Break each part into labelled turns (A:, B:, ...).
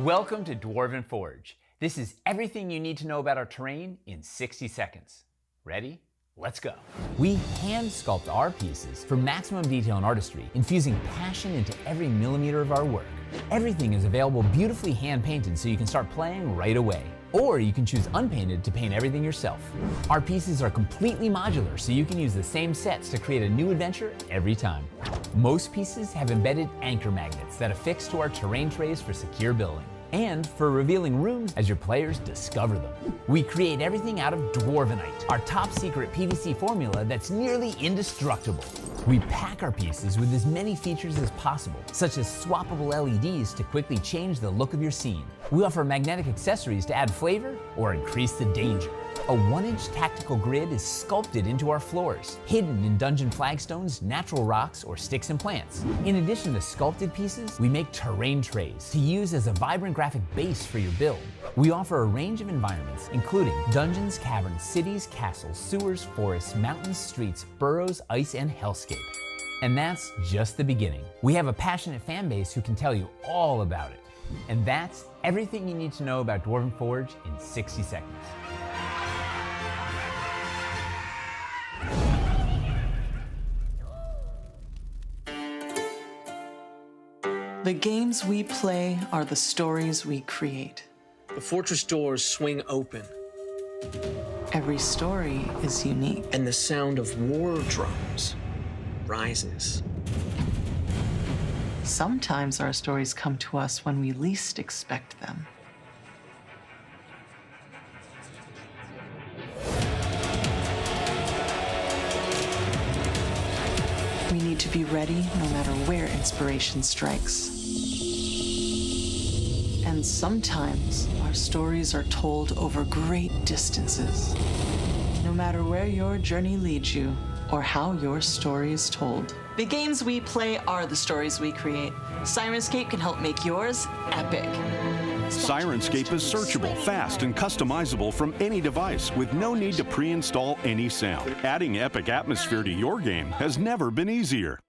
A: Welcome to Dwarven Forge. This is everything you need to know about our terrain in 60 seconds. Ready? Let's go. We hand sculpt our pieces for maximum detail and artistry, infusing passion into every millimeter of our work. Everything is available beautifully hand painted so you can start playing right away. Or you can choose unpainted to paint everything yourself. Our pieces are completely modular so you can use the same sets to create a new adventure every time. Most pieces have embedded anchor magnets that affix to our terrain trays for secure building, and for revealing rooms as your players discover them. We create everything out of Dwarvenite, our top secret PVC formula that's nearly indestructible. We pack our pieces with as many features as possible, such as swappable LEDs to quickly change the look of your scene. We offer magnetic accessories to add flavor or increase the danger. A 1-inch tactical grid is sculpted into our floors, hidden in dungeon flagstones, natural rocks, or sticks and plants. In addition to sculpted pieces, we make terrain trays to use as a vibrant graphic base for your build. We offer a range of environments, including dungeons, caverns, cities, castles, sewers, forests, mountains, streets, burrows, ice, and hellscape. And that's just the beginning. We have a passionate fan base who can tell you all about it. And that's everything you need to know about Dwarven Forge in 60 seconds.
B: The games we play are the stories we create.
C: The fortress doors swing open.
B: Every story is unique.
C: And the sound of war drums rises.
B: Sometimes our stories come to us when we least expect them. We need to be ready no matter where inspiration strikes. And sometimes our stories are told over great distances. No matter where your journey leads you or how your story is told. The games we play are the stories we create. Sirenscape can help make yours epic.
D: Sirenscape is searchable, fast, and customizable from any device with no need to pre-install any sound. Adding epic atmosphere to your game has never been easier.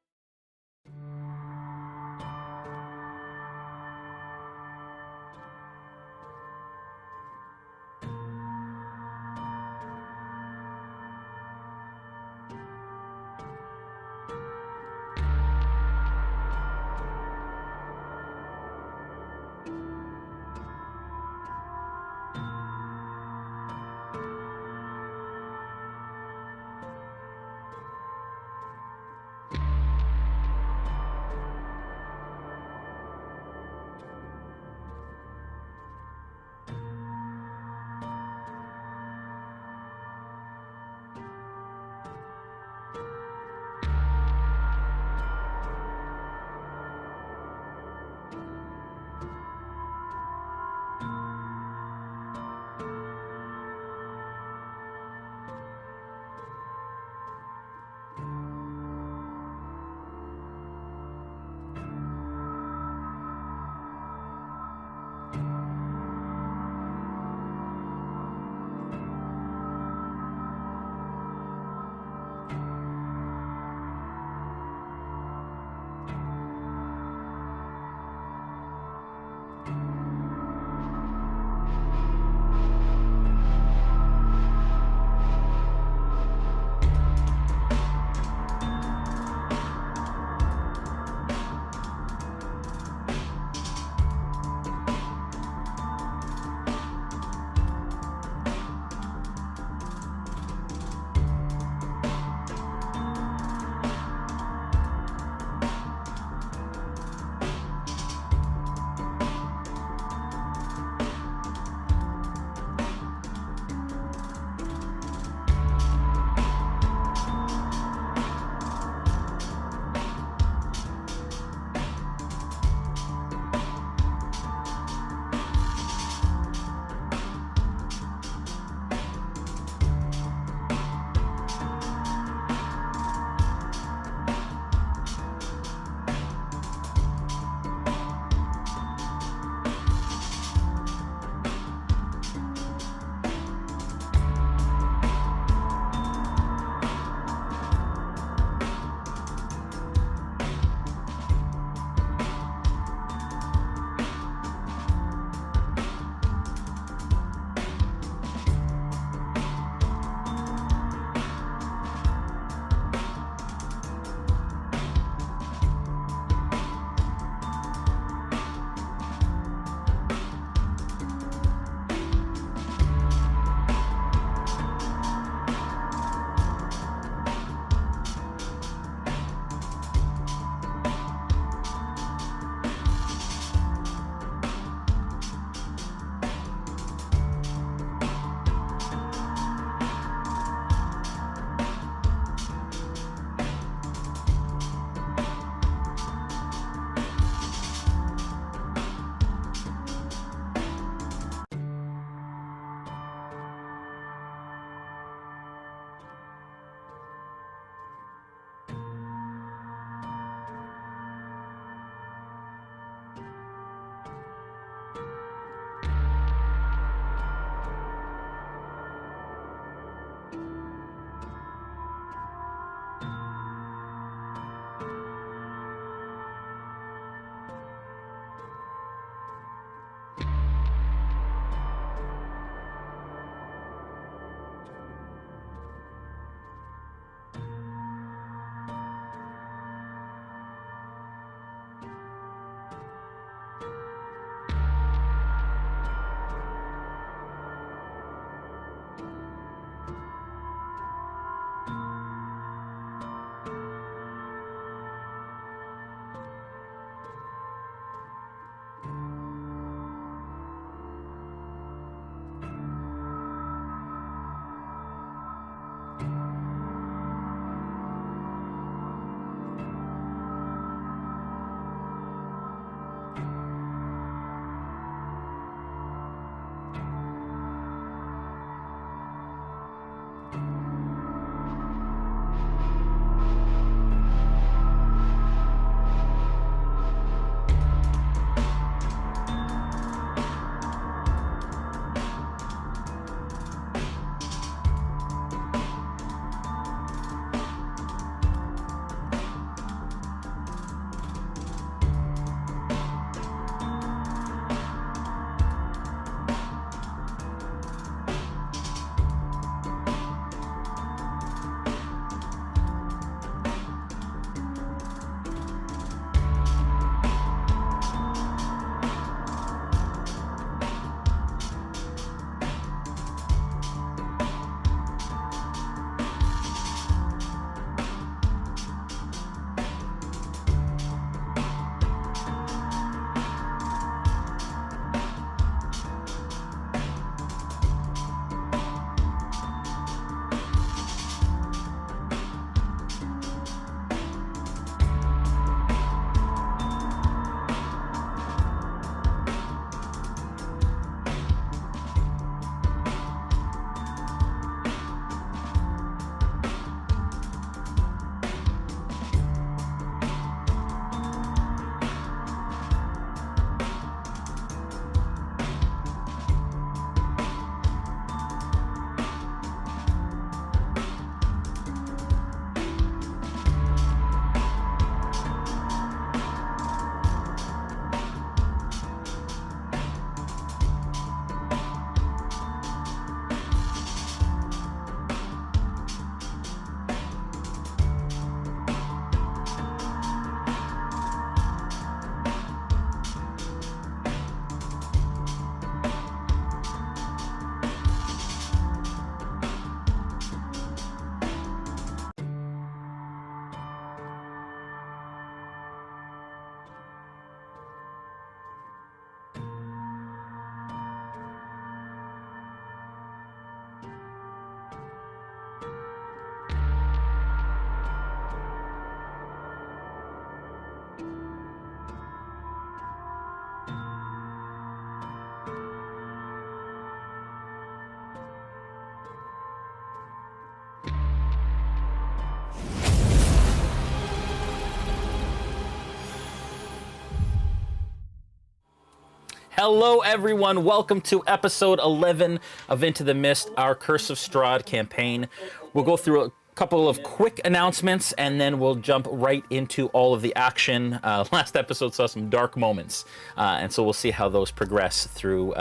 E: Hello, everyone. Welcome to episode 11 of Into the Mist, our Curse of Strahd campaign. We'll go through a couple of quick announcements, and then we'll jump right into all of the action. Last episode saw some dark moments, and so we'll see how those progress through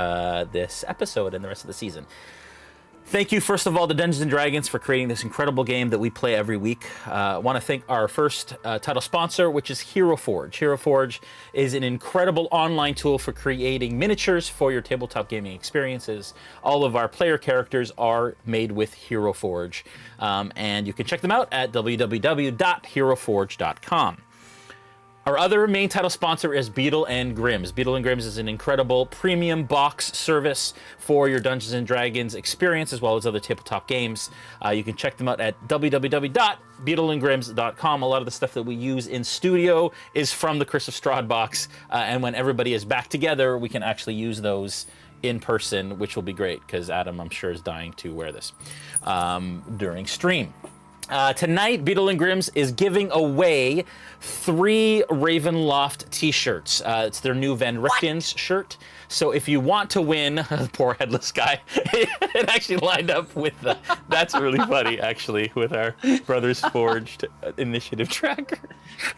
E: this episode and the rest of the season. Thank you, first of all, to Dungeons & Dragons for creating this incredible game that we play every week. I want to thank our first title sponsor, which is Hero Forge. Hero Forge is an incredible online tool for creating miniatures for your tabletop gaming experiences. All of our player characters are made with Hero Forge, and you can check them out at www.heroforge.com. Our other main title sponsor is Beetle & Grimm's. Beetle & Grimm's is an incredible premium box service for your Dungeons & Dragons experience, as well as other tabletop games. You can check them out at www.beetleandgrims.com. A lot of the stuff that we use in studio is from the Curse of Strahd box, and when everybody is back together, we can actually use those in person, which will be great, because Adam, I'm sure, is dying to wear this during stream. Tonight, Beetle & Grimm's is giving away 3 Ravenloft t-shirts. It's their new Van Richten's shirt. So if you want to win, poor headless guy, it actually lined up with the, that's really funny, actually, with our Brothers Forged initiative tracker.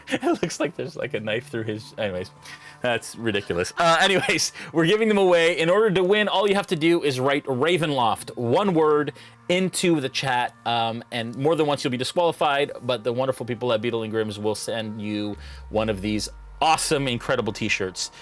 E: It looks like there's like a knife through his, anyways. That's ridiculous. Anyways, we're giving them away. In order to win, all you have to do is write Ravenloft, one word, into the chat, and more than once you'll be disqualified, but the wonderful people at Beetle & Grimm's will send you one of these awesome, incredible t-shirts.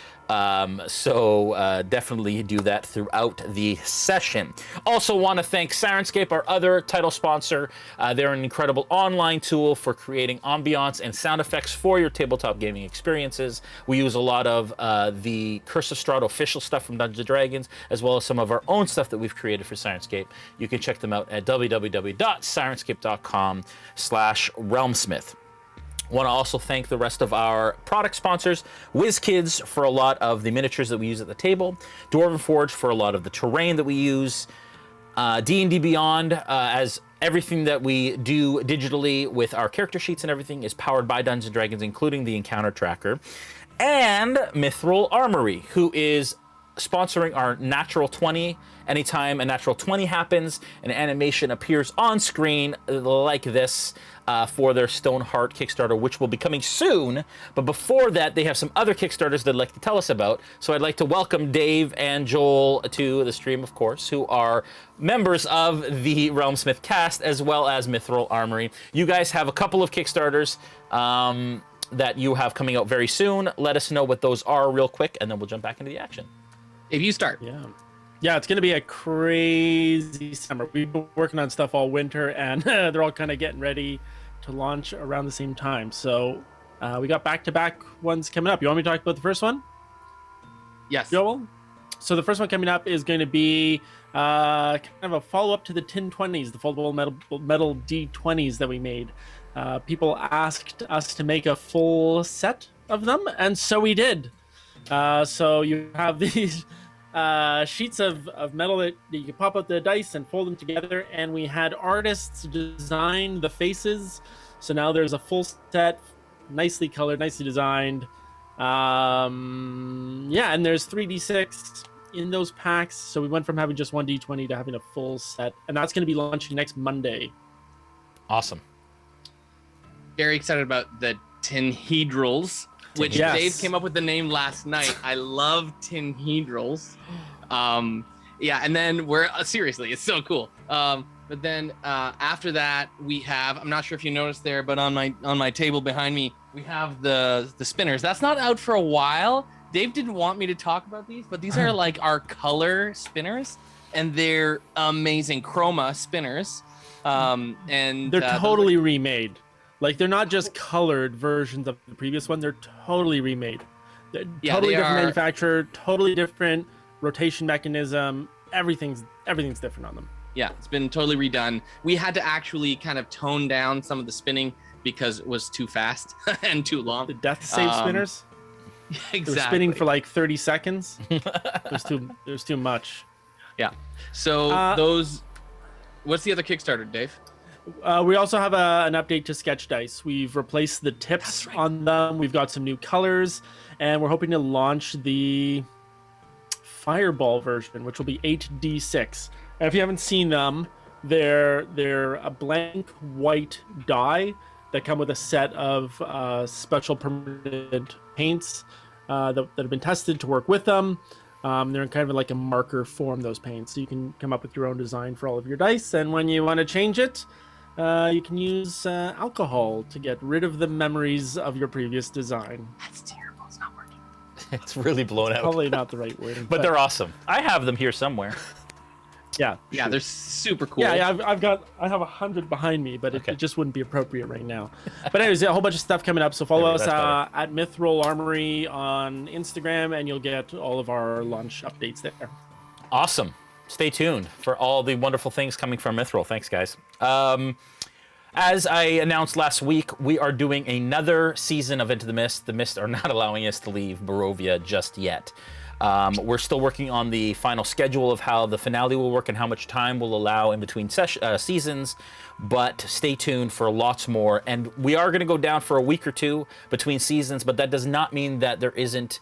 E: So definitely do that throughout the session. Also want to thank Sirenscape, our other title sponsor. They're an incredible online tool for creating ambiance and sound effects for your tabletop gaming experiences. We use a lot of the Curse of Strahd official stuff from Dungeons & Dragons, as well as some of our own stuff that we've created for Sirenscape. You can check them out at www.sirenscape.com/RealmSmith. Want to also thank the rest of our product sponsors, WizKids for a lot of the miniatures that we use at the table, Dwarven Forge for a lot of the terrain that we use, D&D Beyond, as everything that we do digitally with our character sheets and everything is powered by Dungeons & Dragons, including the encounter tracker, and Mithril Armory, who is sponsoring our Natural 20. Anytime a Natural 20 happens, an animation appears on screen like this for their Stoneheart Kickstarter, which will be coming soon. But before that, they have some other Kickstarters they'd like to tell us about. So I'd like to welcome Dave and Joel to the stream, of course, who are members of the RealmSmith cast, as well as Mithril Armory. You guys have a couple of Kickstarters that you have coming out very soon. Let us know what those are real quick, and then we'll jump back into the action.
F: If you start.
G: Yeah, it's going to be a crazy summer. We've been working on stuff all winter, and they're all kind of getting ready to launch around the same time. So we got back-to-back ones coming up. You want me to talk about the first one?
F: Yes.
G: Joel? So the first one coming up is going to be kind of a follow-up to the Tin 20s, the foldable metal D20s that we made. People asked us to make a full set of them, and so we did. So you have these sheets of metal that you can pop out the dice and fold them together, and we had artists design the faces. So now there's a full set, nicely colored, nicely designed. Yeah, and there's 3d6 in those packs. So we went from having just one d20 to having a full set, and that's going to be launching next Monday.
E: Awesome.
F: Very excited about the Tinhedrals, which
G: Yes.
F: Dave came up with the name last night. I love Tinhedrals. Yeah, and then we're seriously, it's so cool. But then after that, we have, I'm not sure if you noticed there, but on my table behind me, we have the spinners. That's not out for a while. Dave didn't want me to talk about these, but these are like our color spinners, and they're amazing Chroma Spinners. And
G: They're totally remade. Like, they're not just colored versions of the previous one. They're totally remade. They're totally different manufacturer, totally different rotation mechanism. Everything's different on them.
F: Yeah, it's been totally redone. We had to actually kind of tone down some of the spinning because it was too fast and too long.
G: The death save spinners.
F: Exactly.
G: They're spinning for like 30 seconds. There's too much.
F: Yeah. So those. What's the other Kickstarter, Dave?
G: We also have an update to Sketch Dice. We've replaced the tips on them. We've got some new colors, and we're hoping to launch the Fireball version, which will be 8d6. And if you haven't seen them, they're a blank white die that come with a set of special permanent paints that have been tested to work with them. They're in kind of like a marker form, those paints. So you can come up with your own design for all of your dice. And when you want to change it, you can use alcohol to get rid of the memories of your previous design.
F: That's terrible. It's not working.
E: It's really blown out.
G: Probably not the right wording.
E: But they're awesome. I have them here somewhere.
G: Yeah.
F: Yeah, they're super cool.
G: Yeah, I have 100 behind me, but it just wouldn't be appropriate right now. But anyways, a whole bunch of stuff coming up. So follow us at Mythroll Armory on Instagram, and you'll get all of our launch updates there.
E: Awesome. Stay tuned for all the wonderful things coming from Mythroll. Thanks, guys. As I announced last week, we are doing another season of Into the Mist. The Mist are not allowing us to leave Barovia just yet. We're still working on the final schedule of how the finale will work and how much time we'll allow in between seasons, but stay tuned for lots more. And we are going to go down for a week or two between seasons, but that does not mean that there isn't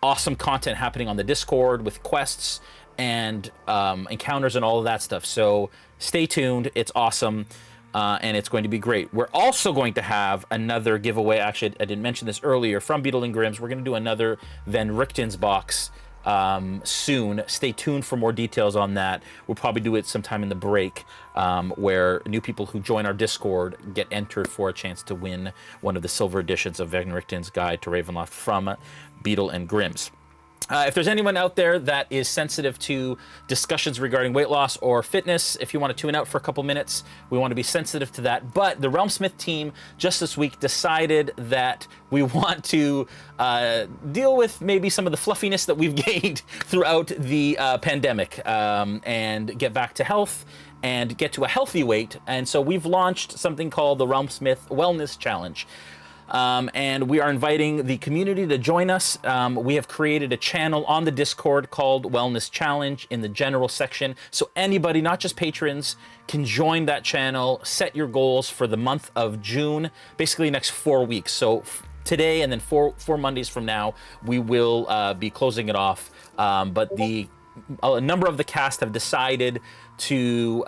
E: awesome content happening on the Discord with quests and encounters and all of that stuff. So stay tuned. It's awesome. And it's going to be great. We're also going to have another giveaway. Actually, I didn't mention this earlier. From Beetle and Grimm's, we're going to do another Van Richten's box soon. Stay tuned for more details on that. We'll probably do it sometime in the break, where new people who join our Discord get entered for a chance to win one of the silver editions of Van Richten's Guide to Ravenloft from Beetle and Grimm's. If there's anyone out there that is sensitive to discussions regarding weight loss or fitness, if you want to tune out for a couple minutes, we want to be sensitive to that. But the RealmSmith team just this week decided that we want to deal with maybe some of the fluffiness that we've gained throughout the pandemic and get back to health and get to a healthy weight. And so we've launched something called the RealmSmith Wellness Challenge. And we are inviting the community to join us. We have created a channel on the Discord called Wellness Challenge in the general section. So anybody, not just patrons, can join that channel, set your goals for the month of June, basically next 4 weeks. So today and then four Mondays from now, we will be closing it off. But a number of the cast have decided to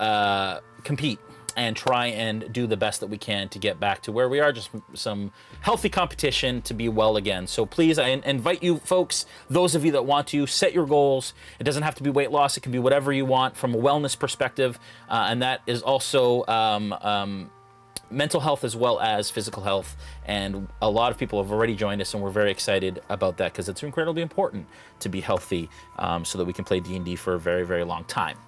E: compete and try and do the best that we can to get back to where we are, just some healthy competition to be well again. So please, I invite you folks, those of you that want to, set your goals. It doesn't have to be weight loss. It can be whatever you want from a wellness perspective. And that is also mental health as well as physical health. And a lot of people have already joined us, and we're very excited about that because it's incredibly important to be healthy so that we can play D&D for a very, very long time.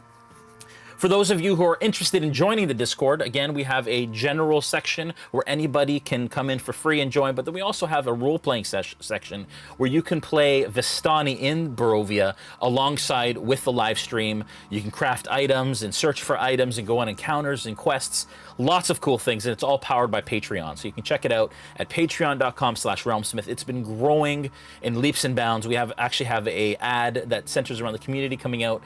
E: For those of you who are interested in joining the Discord, again, we have a general section where anybody can come in for free and join, but then we also have a role-playing section where you can play Vistani in Barovia alongside with the live stream. You can craft items and search for items and go on encounters and quests. Lots of cool things, and it's all powered by Patreon. So you can check it out at patreon.com/RealmSmith. It's been growing in leaps and bounds. We actually have a ad that centers around the community coming out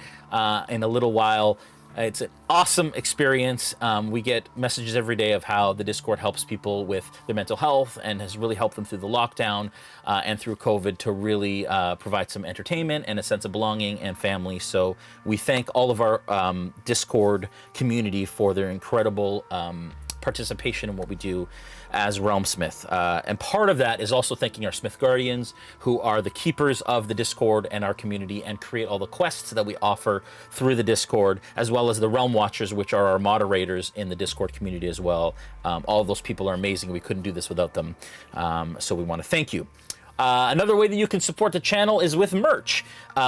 E: in a little while. It's an awesome experience. We get messages every day of how the Discord helps people with their mental health and has really helped them through the lockdown and through COVID to really provide some entertainment and a sense of belonging and family. So we thank all of our Discord community for their incredible participation in what we do as RealmSmith. And part of that is also thanking our Smithgardians, who are the keepers of the Discord and our community and create all the quests that we offer through the Discord, as well as the Realm Watchers, which are our moderators in the Discord community as well. All of those people are amazing. We couldn't do this without them. So we want to thank you. Another way that you can support the channel is with merch.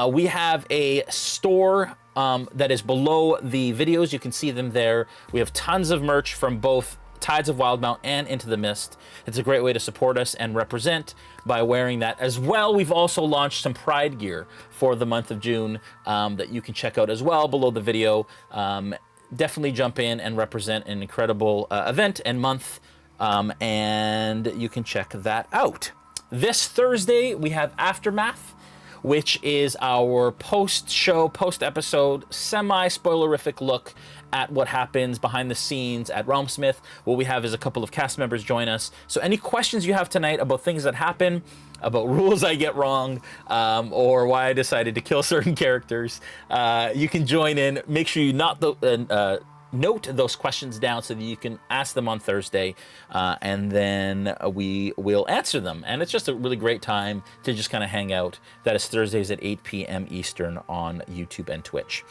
E: We have a store that is below the videos. You can see them there. We have tons of merch from both Tides of Wildmount and Into the Mist. It's a great way to support us and represent by wearing that as well. We've also launched some Pride gear for the month of June that you can check out as well below the video. Definitely jump in and represent an incredible event and month, and you can check that out. This Thursday, we have Aftermath, which is our post-show, post-episode, semi-spoilerific look at what happens behind the scenes at RealmSmith. What we have is a couple of cast members join us. So any questions you have tonight about things that happen, about rules I get wrong, or why I decided to kill certain characters, you can join in. Make sure you note those questions down so that you can ask them on Thursday, and then we will answer them. And it's just a really great time to just kind of hang out. That is Thursdays at 8 p.m. Eastern on YouTube and Twitch.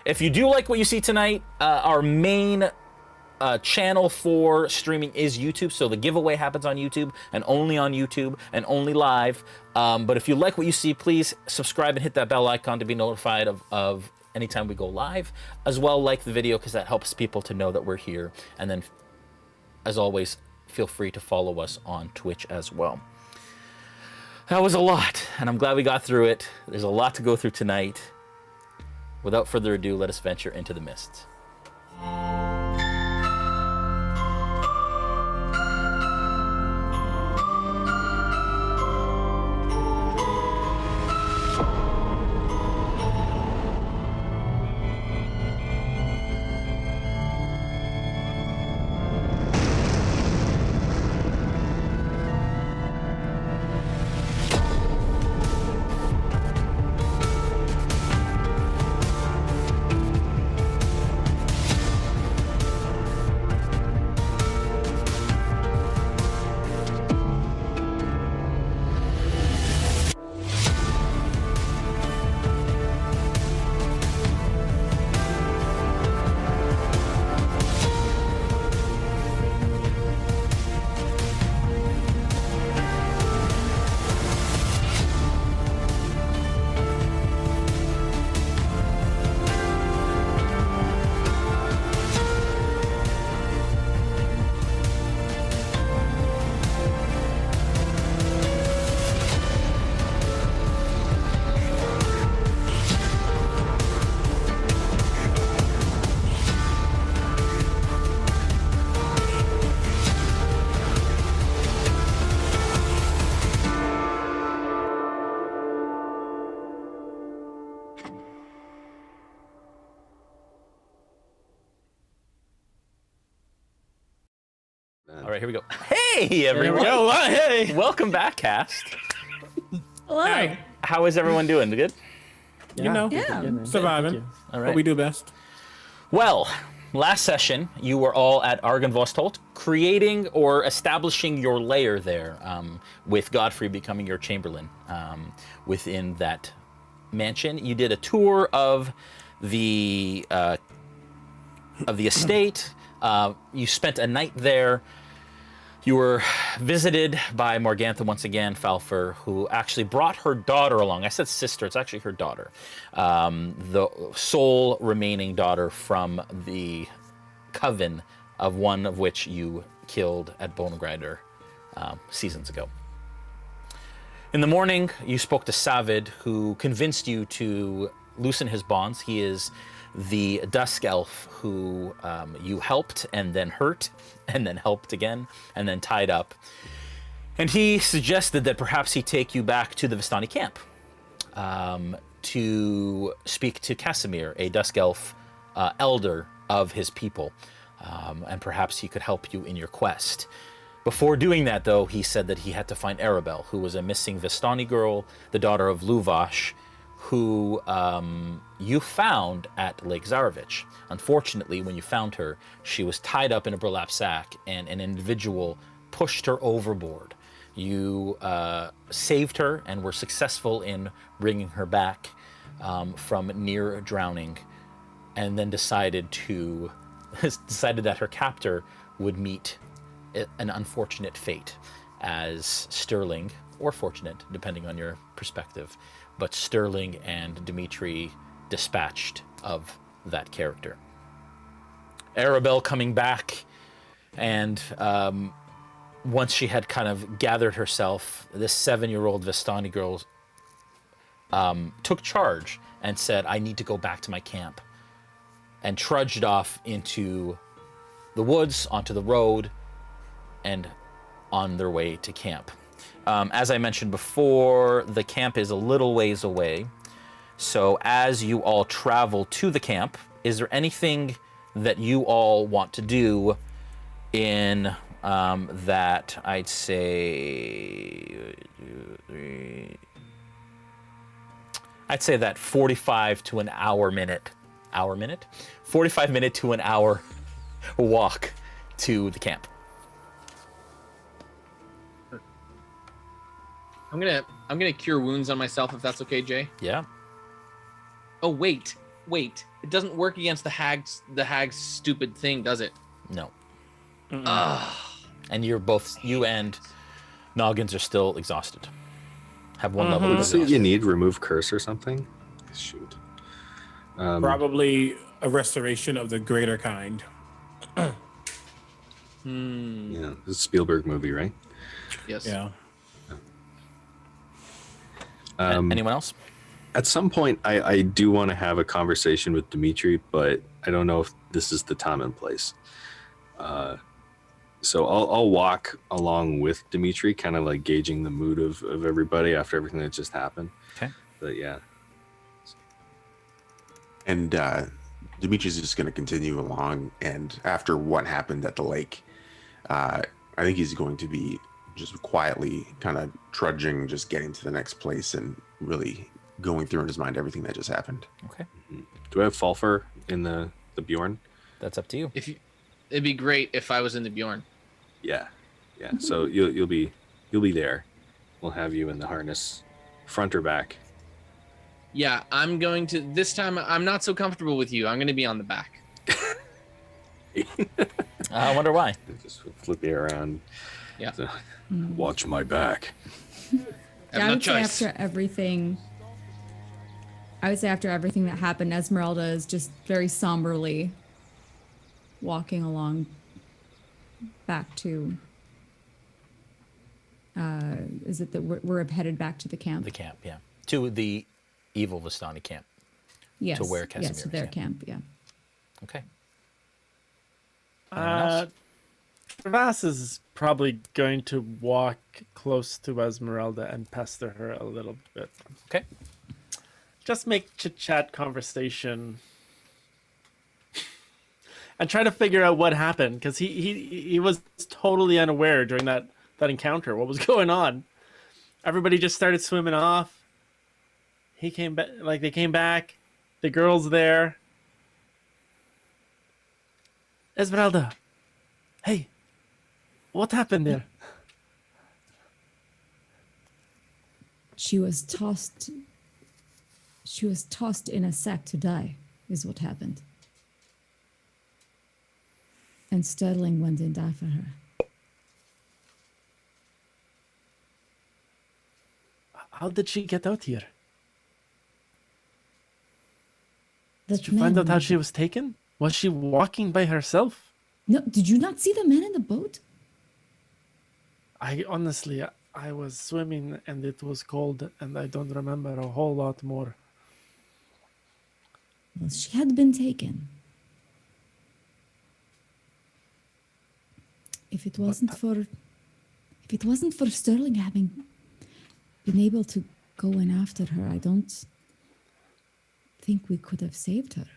E: If you do like what you see tonight, our main channel for streaming is YouTube, so the giveaway happens on YouTube and only on YouTube and only live. But if you like what you see, please subscribe and hit that bell icon to be notified of anytime we go live. As well, like the video because that helps people to know that we're here. And then, as always, feel free to follow us on Twitch as well. That was a lot, and I'm glad we got through it. There's a lot to go through tonight. Without further ado, let us venture into the mists. All right, here we go. Hey, everyone.
G: Yo, hey.
E: Welcome back, cast.
H: Hello.
E: How is everyone doing? Good?
H: You know, surviving.
E: All right.
H: What we do best.
E: Well, last session, you were all at Argynvostolt, creating or establishing your lair there, with Godfrey becoming your chamberlain within that mansion. You did a tour of the estate. You spent a night there. You were visited by Morgantha once again, Falfer, who actually brought her daughter along. I said sister, it's actually her daughter. The sole remaining daughter from the coven of one of which you killed at Bonegrider seasons ago. In the morning, you spoke to Savid, who convinced you to loosen his bonds. He is the Dusk Elf who you helped and then hurt and then helped again and then tied up. And he suggested that perhaps he take you back to the Vistani camp to speak to Casimir, a Dusk Elf elder of his people, and perhaps he could help you in your quest. Before doing that, though, he said that he had to find Arabelle, who was a missing Vistani girl, the daughter of Luvash, who you found at Lake Zarovich. Unfortunately, when you found her, she was tied up in a burlap sack, and an individual pushed her overboard. You saved her and were successful in bringing her back from near drowning, and then decided that her captor would meet an unfortunate fate, as Sterling, or fortunate, depending on your perspective, but Sterling and Dimitri dispatched of that character. Arabelle coming back, and once she had kind of gathered herself, this 7-year-old Vistani girl took charge and said, I need to go back to my camp, and trudged off into the woods, onto the road, and on their way to camp. As I mentioned before, the camp is a little ways away. So as you all travel to the camp, is there anything that you all want to do in that I'd say that 45 to an hour minute, 45 minute to an hour walk to the camp?
F: I'm gonna cure wounds on myself if that's okay, Jay.
E: Yeah.
F: Oh wait. It doesn't work against the hag's stupid thing, does it?
E: No. And you and Noggins are still exhausted. Have one level of
C: So
E: exhaustion.
C: you need remove curse or something? Shoot.
H: Probably a restoration of the greater kind.
C: Yeah, this is a Spielberg movie, right?
F: Yes.
H: Yeah.
E: Anyone else?
C: At some point, I do want to have a conversation with Dimitri, but I don't know if this is the time and place. So I'll walk along with Dimitri, kind of like gauging the mood of everybody after everything that just happened.
E: Okay.
C: But yeah.
I: And Dimitri's just going to continue along. And after what happened at the lake, I think he's going to be just quietly kind of trudging, just getting to the next place and really going through in his mind everything that just happened.
E: Okay.
C: Do I have Fulfer in the Bjorn?
E: That's up to you.
F: It'd be great if I was in the Bjorn.
C: Yeah. So you'll be there. We'll have you in the harness, front or back.
F: Yeah, I'm going to. This time, I'm not so comfortable with you. I'm going to be on the back.
E: I wonder why.
C: Just flip you around.
F: Yeah.
C: So, watch my back.
J: I would say after everything that happened, Ezmerelda is just very somberly walking along back to. Is it that we're headed back to the camp?
E: The camp, yeah. To the evil Vistani camp.
J: Yes.
E: To where Casimir
J: yes, to their camp. Yeah.
E: Okay. Anyone else?
G: Travas is probably going to walk close to Ezmerelda and pester her a little bit.
E: Okay.
G: Just make chit-chat conversation. And try to figure out what happened, because he was totally unaware during that encounter. What was going on? Everybody just started swimming off. He came back, they came back. The girl's there. Ezmerelda, hey, what happened there?
J: She was tossed in a sack to die, is what happened. And Sterling went and died for her.
G: How did she get out here?
J: Did
G: you find out how she was taken? Was she walking by herself?
J: No, did you not see the man in the boat?
G: I was swimming and it was cold and I don't remember a whole lot more.
J: Well, she had been taken. If it wasn't for Sterling having been able to go in after her, I don't think we could have saved her.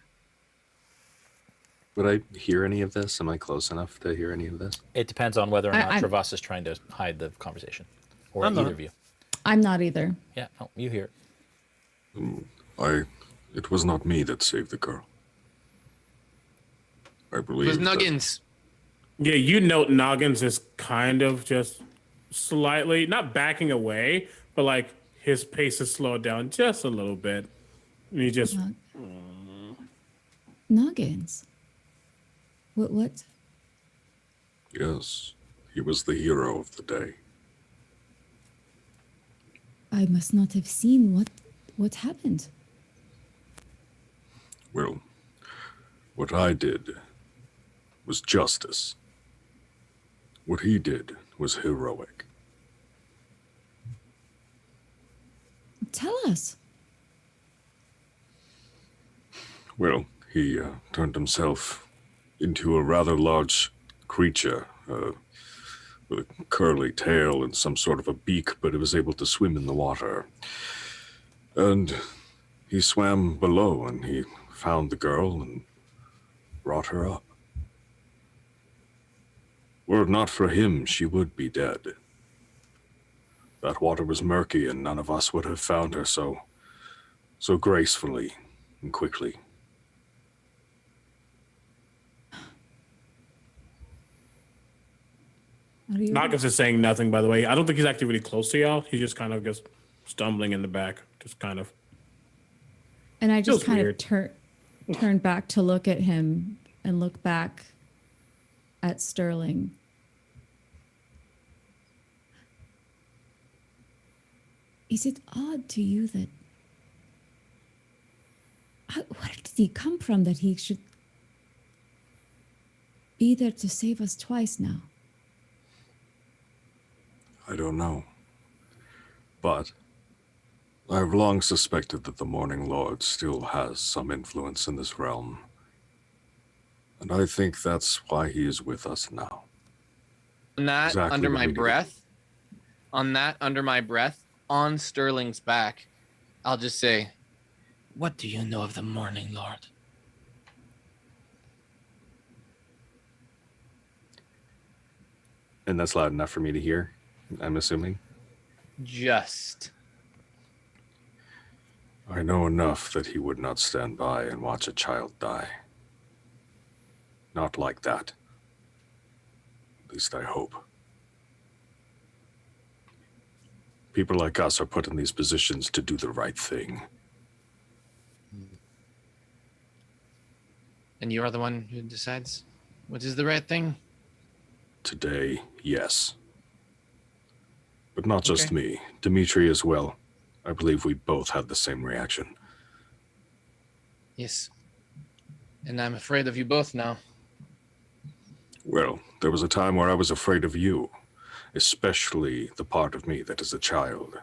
C: Would I hear any of this? Am I close enough to hear any of this?
E: It depends on whether or not Travas is trying to hide the conversation. Or either of you.
J: I'm not either.
E: Yeah, no, you hear it.
K: It was not me that saved the girl. I believe
F: It was Noggins.
H: Yeah, you note Noggins is kind of just slightly, not backing away, but like his pace is slowed down just a little bit. And he just...
J: Noggins? What?
K: Yes, he was the hero of the day.
J: I must not have seen what happened.
K: Well, what I did was justice. What he did was heroic.
J: Tell us.
K: Well, he turned himself into a rather large creature, with a curly tail and some sort of a beak, but it was able to swim in the water. And he swam below and he found the girl and brought her up. Were it not for him, she would be dead. That water was murky and none of us would have found her so gracefully and quickly.
H: Noggins is saying nothing, by the way. I don't think he's actually really close to y'all. He's just kind of just stumbling in the back, just kind of.
J: And I just
H: Feels
J: kind
H: weird.
J: of turn back to look at him and look back at Sterling. Is it odd to you that where did he come from that he should be there to save us twice now?
K: I don't know. But I've long suspected that the Morning Lord still has some influence in this realm. And I think that's why he is with us now.
F: On that,
K: Exactly
F: under
K: what
F: my
K: we needed.
F: breath, on Sterling's back, I'll just say, what do you know of the Morning Lord?
C: And that's loud enough for me to hear, I'm assuming.
F: Just.
K: I know enough that he would not stand by and watch a child die. Not like that. At least I hope. People like us are put in these positions to do the right thing.
F: And you are the one who decides what is the right thing?
K: Today, yes. But not just
F: Okay.
K: me. Dimitri as well. I believe we both had the same reaction.
F: Yes. And I'm afraid of you both now.
K: Well, there was a time where I was afraid of you, especially the part of me that is a child.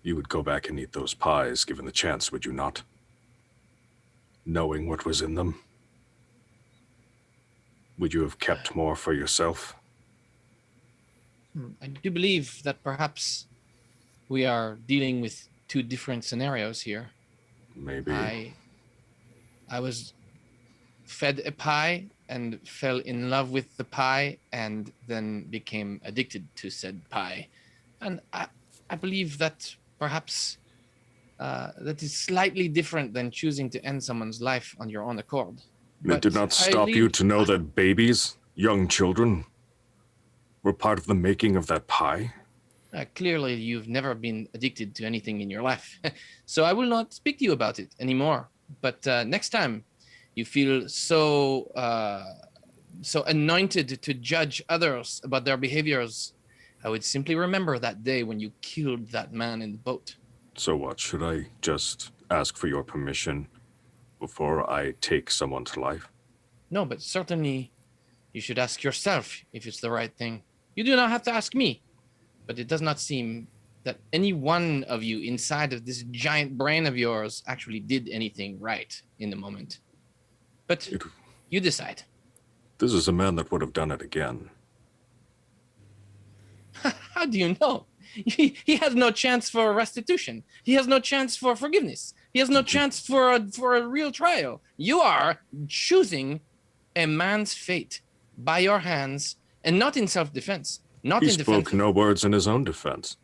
K: You would go back and eat those pies given the chance, would you not? Knowing what was in them? Would you have kept more for yourself?
F: I do believe that perhaps we are dealing with two different scenarios here.
K: Maybe.
F: I was fed a pie and fell in love with the pie and then became addicted to said pie. And I believe that perhaps that is slightly different than choosing to end someone's life on your own accord.
K: It did not stop you to know that babies, young children, were part of the making of that pie?
F: Clearly, you've never been addicted to anything in your life. So I will not speak to you about it anymore. But next time you feel so anointed to judge others about their behaviors, I would simply remember that day when you killed that man in the boat.
K: So what, should I just ask for your permission before I take someone to life?
F: No, but certainly you should ask yourself if it's the right thing. You do not have to ask me, but it does not seem that any one of you inside of this giant brain of yours actually did anything right in the moment. But you decide.
K: This is a man that would have done it again.
F: How do you know? He has no chance for restitution. He has no chance for forgiveness. He has no chance for a real trial. You are choosing a man's fate by your hands, and not in self-defense. Not
K: He
F: in defense.
K: spoke no words in his own defense.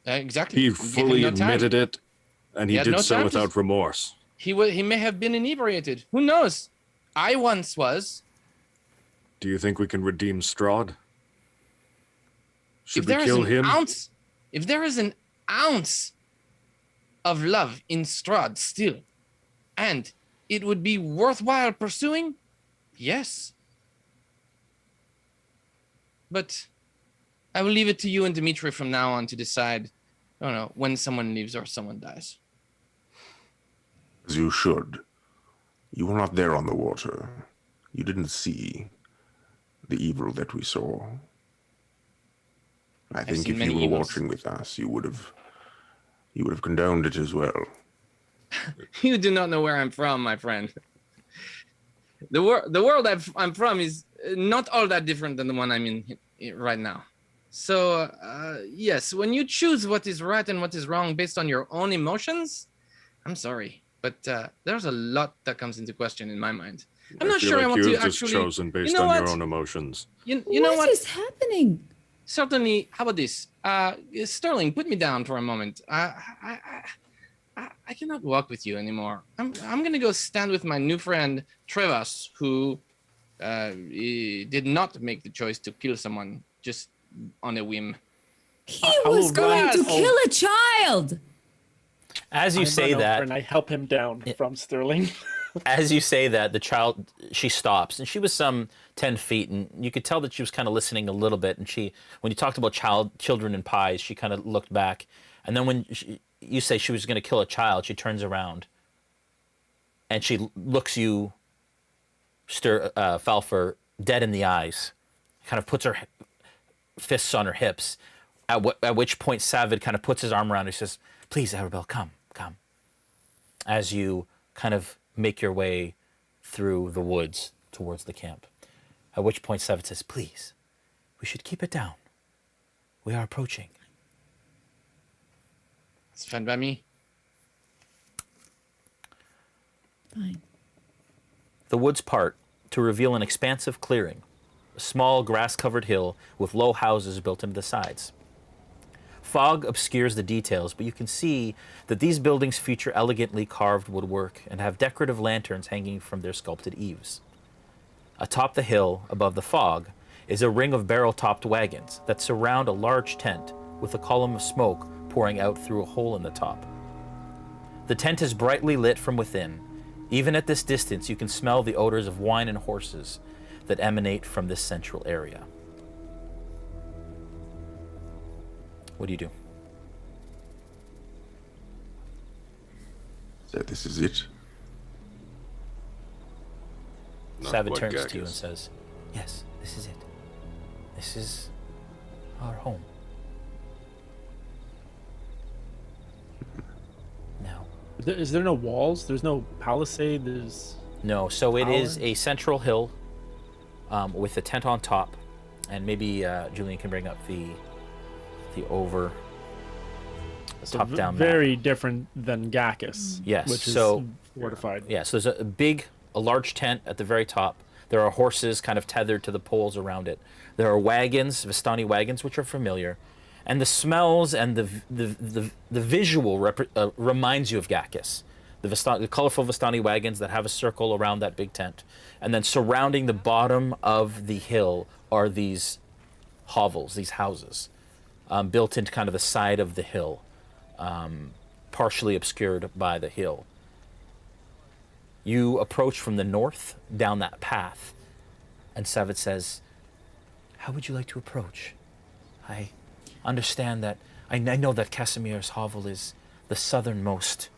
F: Exactly.
K: He
F: You gave him
K: fully
F: no time.
K: admitted it, and he
F: He had
K: did
F: no
K: so
F: time to-
K: without remorse.
F: He may have been inebriated. Who knows? I once was.
K: Do you think we can redeem Strahd? Should
F: If
K: we
F: there is
K: kill
F: an
K: him?
F: ounce, if there is an ounce of love in Strahd still, and it would be worthwhile pursuing, yes. But I will leave it to you and Dimitri from now on to decide, I don't know, when someone leaves or someone dies.
I: As you should. You were not there on the water. You didn't see the evil that we saw. I think
F: seen
I: if
F: many
I: you were
F: evils.
I: watching with us, you would have condoned it as well.
F: You do not know where I'm from, my friend. The world I'm from is not all that different than the one I'm in right now. So, yes, when you choose what is right and what is wrong based on your own emotions, I'm sorry, but there's a lot that comes into question in my mind. I'm not sure I want to actually
K: chosen based on your own emotions.
F: You know what
J: is happening?
F: Certainly. How about this? Sterling, put me down for a moment. I cannot walk with you anymore. I'm gonna go stand with my new friend Trevas, who he did not make the choice to kill someone just on a whim.
J: He was going to kill a child.
E: As you say that,
G: and I help him down from Sterling.
E: As you say that, the child, she stops, and she was some 10 feet, and you could tell that she was kind of listening a little bit. And when you talked about children and pies, she kind of looked back, and then when you say she was going to kill a child, she turns around, and she looks you, Falfer, dead in the eyes, kind of puts her fists on her hips, at which point Savid kind of puts his arm around her and says, "Please, Arabelle, come." As you kind of make your way through the woods towards the camp. At which point Savid says, "Please, we should keep it down. We are approaching."
F: It's fine by me.
J: Fine.
E: The woods part to reveal an expansive clearing, a small grass-covered hill with low houses built into the sides. Fog obscures the details, but you can see that these buildings feature elegantly carved woodwork and have decorative lanterns hanging from their sculpted eaves. Atop the hill, above the fog, is a ring of barrel-topped wagons that surround a large tent with a column of smoke pouring out through a hole in the top. The tent is brightly lit from within. Even at this distance, you can smell the odors of wine and horses that emanate from this central area. What do you do?
I: So this is it.
E: Savid turns to you and says, "Yes, this is it. This is our home." Now,
G: Is there no walls? There's no palisade?
E: No, so it is a central hill with a tent on top, and maybe Julian can bring up the over top-down map.
G: Very different than Gakis.
E: Yes,
G: which is
E: so
G: fortified.
E: Yeah, so there's a large tent at the very top. There are horses kind of tethered to the poles around it. There are wagons, Vistani wagons, which are familiar, and the smells and the visual reminds you of Gakis. The colorful Vistani wagons that have a circle around that big tent, and then surrounding the bottom of the hill are these hovels, these houses. Built into kind of the side of the hill, partially obscured by the hill. You approach from the north down that path, and Savid says, "How would you like to approach? I understand that, I know that Casimir's hovel is the southernmost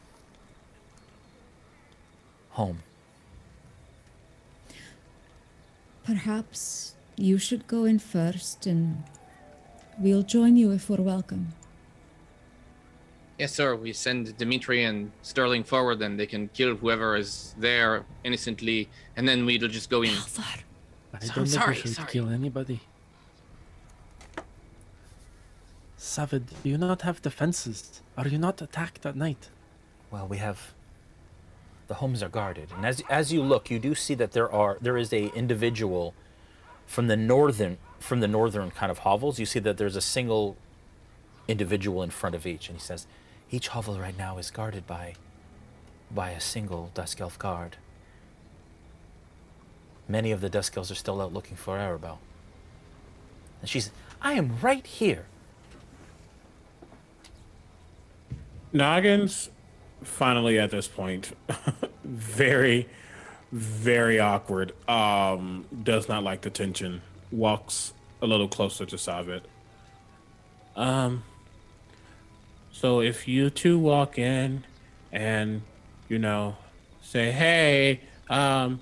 E: home."
J: Perhaps you should go in first and we'll join you if we're welcome.
F: Yes, sir. We send Dimitri and Sterling forward, and they can kill whoever is there innocently, and then we'll just go in.
G: I don't think we should kill anybody. Savid, do you not have defenses? Are you not attacked at night?
E: Well, the homes are guarded, and as you look, you do see that there is a individual from the northern kind of hovels. You see that there's a single individual in front of each, and he says, "Each hovel right now is guarded by a single Dusk Elf guard. Many of the Dusk Elves are still out looking for Arabelle." And she says, "I am right here."
H: Noggins, finally at this point, very, very awkward. Does not like the tension. Walks a little closer to Savid. So if you two walk in and, say, "Hey, I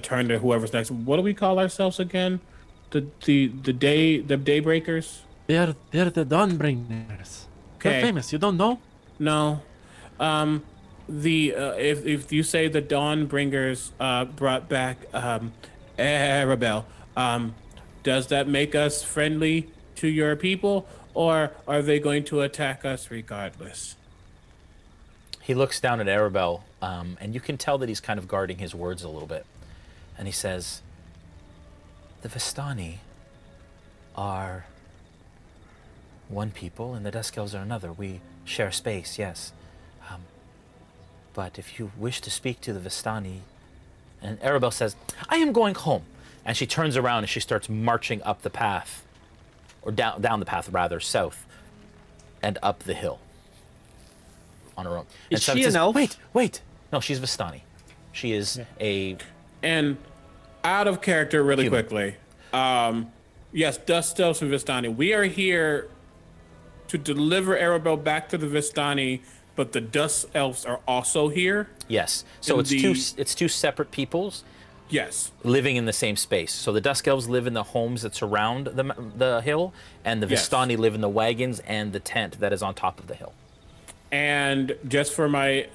H: turn to whoever's next. What do we call ourselves again? The Daybreakers?
G: They're the Dawnbringers.
H: Okay.
G: They're famous. You don't know?
H: No. if you say the Dawnbringers brought back Arabelle, does that make us friendly to your people, or are they going to attack us regardless?
E: He looks down at Arabelle, and you can tell that he's kind of guarding his words a little bit. And he says, the Vistani are one people, and the Dusk Elves are another. We share space, yes. But if you wish to speak to the Vistani... And Arabelle says, I am going home. And she turns around and she starts marching up the path, or down the path, rather, south, and up the hill on her own.
G: Is
E: and
G: she an elf?
E: Wait. No, she's Vistani. She is a...
H: And out of character really
E: Human.
H: quickly. Yes, Dust Elves and Vistani. We are here to deliver Arabelle back to the Vistani, but the Dust Elves are also here.
E: Yes. So it's two separate peoples.
H: Yes.
E: Living in the same space. So the Dusk Elves live in the homes that surround the hill, and the Vistani live in the wagons and the tent that is on top of the hill.
H: And just for my,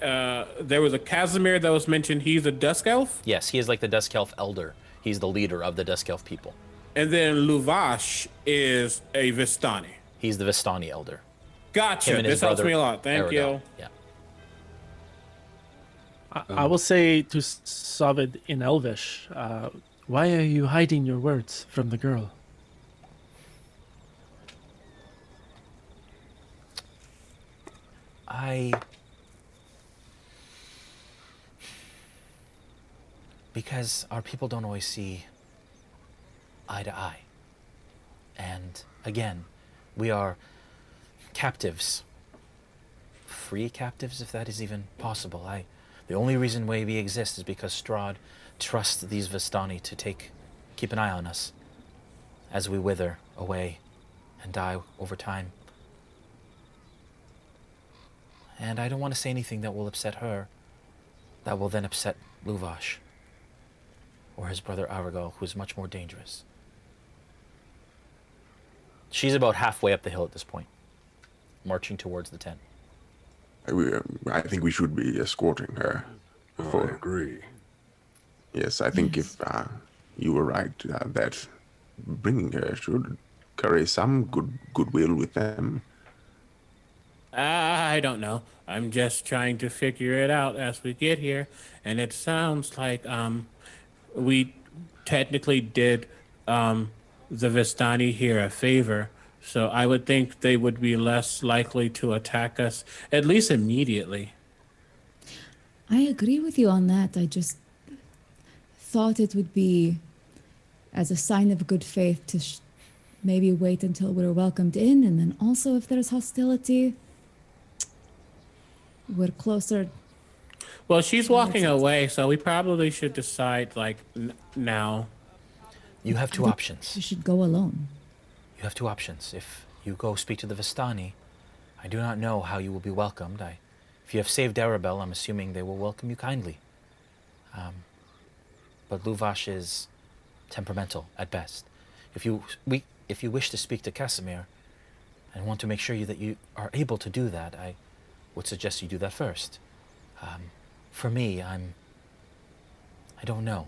H: there was a Casimir that was mentioned. He's a Dusk Elf.
E: Yes, he is like the Dusk Elf elder. He's the leader of the Dusk Elf people.
H: And then Luvash is a Vistani.
E: He's the Vistani elder.
H: Gotcha. This helps me a lot. Thank you.
E: Yeah.
G: I will say to Savid in Elvish, why are you hiding your words from the girl?
E: Because our people don't always see eye to eye. And again, we are captives. Free captives, if that is even possible. The only reason why we exist is because Strahd trusts these Vistani to keep an eye on us as we wither away and die over time. And I don't want to say anything that will upset her, that will then upset Luvash, or his brother Aragal, who is much more dangerous. She's about halfway up the hill at this point, marching towards the tent.
I: I think we should be escorting her.
K: I agree.
I: Yes, I think if you were right that bringing her should carry some goodwill with them.
H: I don't know. I'm just trying to figure it out as we get here, and it sounds like we technically did the Vistani here a favor. So I would think they would be less likely to attack us, at least immediately.
J: I agree with you on that. I just thought it would be as a sign of good faith to maybe wait until we're welcomed in, and then also if there's hostility, we're closer.
H: Well, she's walking away, so we probably should decide now.
E: You have two options.
J: You should go alone.
E: You have two options. If you go speak to the Vistani, I do not know how you will be welcomed. If you have saved Arabelle, I'm assuming they will welcome you kindly. But Luvash is temperamental at best. If you wish to speak to Casimir and want to make sure that you are able to do that, I would suggest you do that first. For me, I don't know.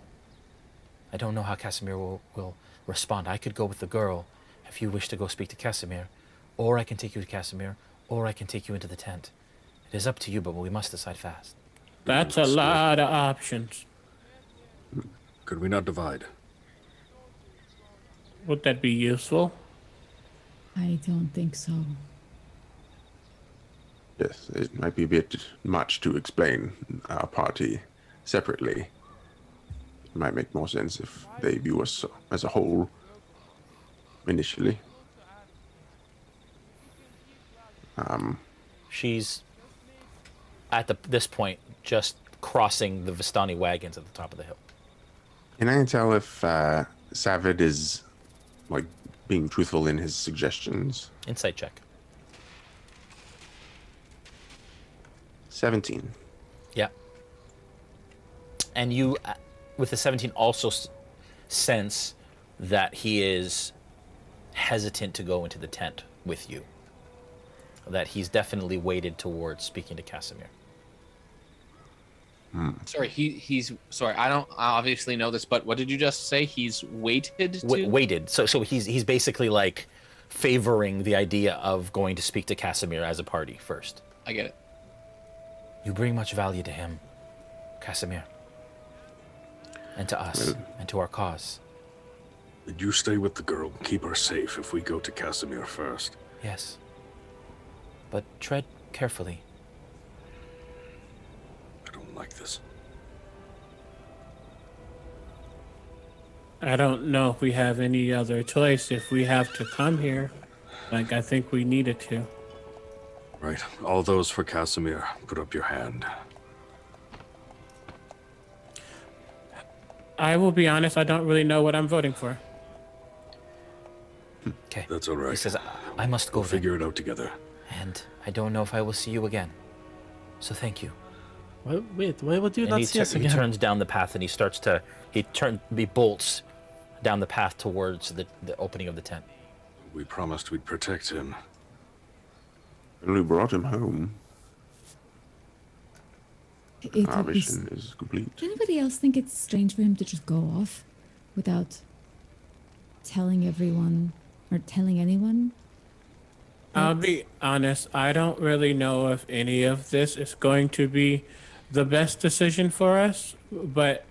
E: I don't know how Casimir will respond. I could go with the girl if you wish to go speak to Casimir, or I can take you to Casimir, or I can take you into the tent. It is up to you, but we must decide fast.
H: That's a lot of options.
K: Could we not divide?
H: Would that be useful?
J: I don't think so.
I: Yes, it might be a bit much to explain our party separately. It might make more sense if they view us as a whole initially.
E: She's at this point just crossing the Vistani wagons at the top of the hill.
I: Can I tell if Savid is being truthful in his suggestions?
E: Insight check.
I: 17.
E: Yeah. And you, with the 17, also sense that he is hesitant to go into the tent with you. That he's definitely weighted towards speaking to Casimir.
F: Sorry, he's sorry. I don't obviously know this, but what did you just say? He's weighted to?
E: Weighted. So he's basically like favoring the idea of going to speak to Casimir as a party first.
F: I get it.
E: You bring much value to him, Casimir, and to us, and to our cause.
K: Did you stay with the girl and keep her safe if we go to Casimir first?
E: Yes. But tread carefully.
K: I don't like this.
H: I don't know if we have any other choice if we have to come here. Like, I think we needed to.
K: Right. All those for Casimir. Put up your hand.
H: I will be honest, I don't really know what I'm voting for.
E: Okay.
K: That's all right.
E: He says, I must go
K: We'll figure it out together.
E: And I don't know if I will see you again. So thank you.
G: Wait, why would you not see us
E: He
G: again?
E: turns down the path and he bolts down the path towards the opening of the tent.
K: We promised we'd protect him.
I: And we brought him home.
J: It
I: Our
J: would be
I: mission is complete.
J: Does anybody else think it's strange for him to just go off without telling everyone or telling anyone?
H: I'll be honest, I don't really know if any of this is going to be the best decision for us, but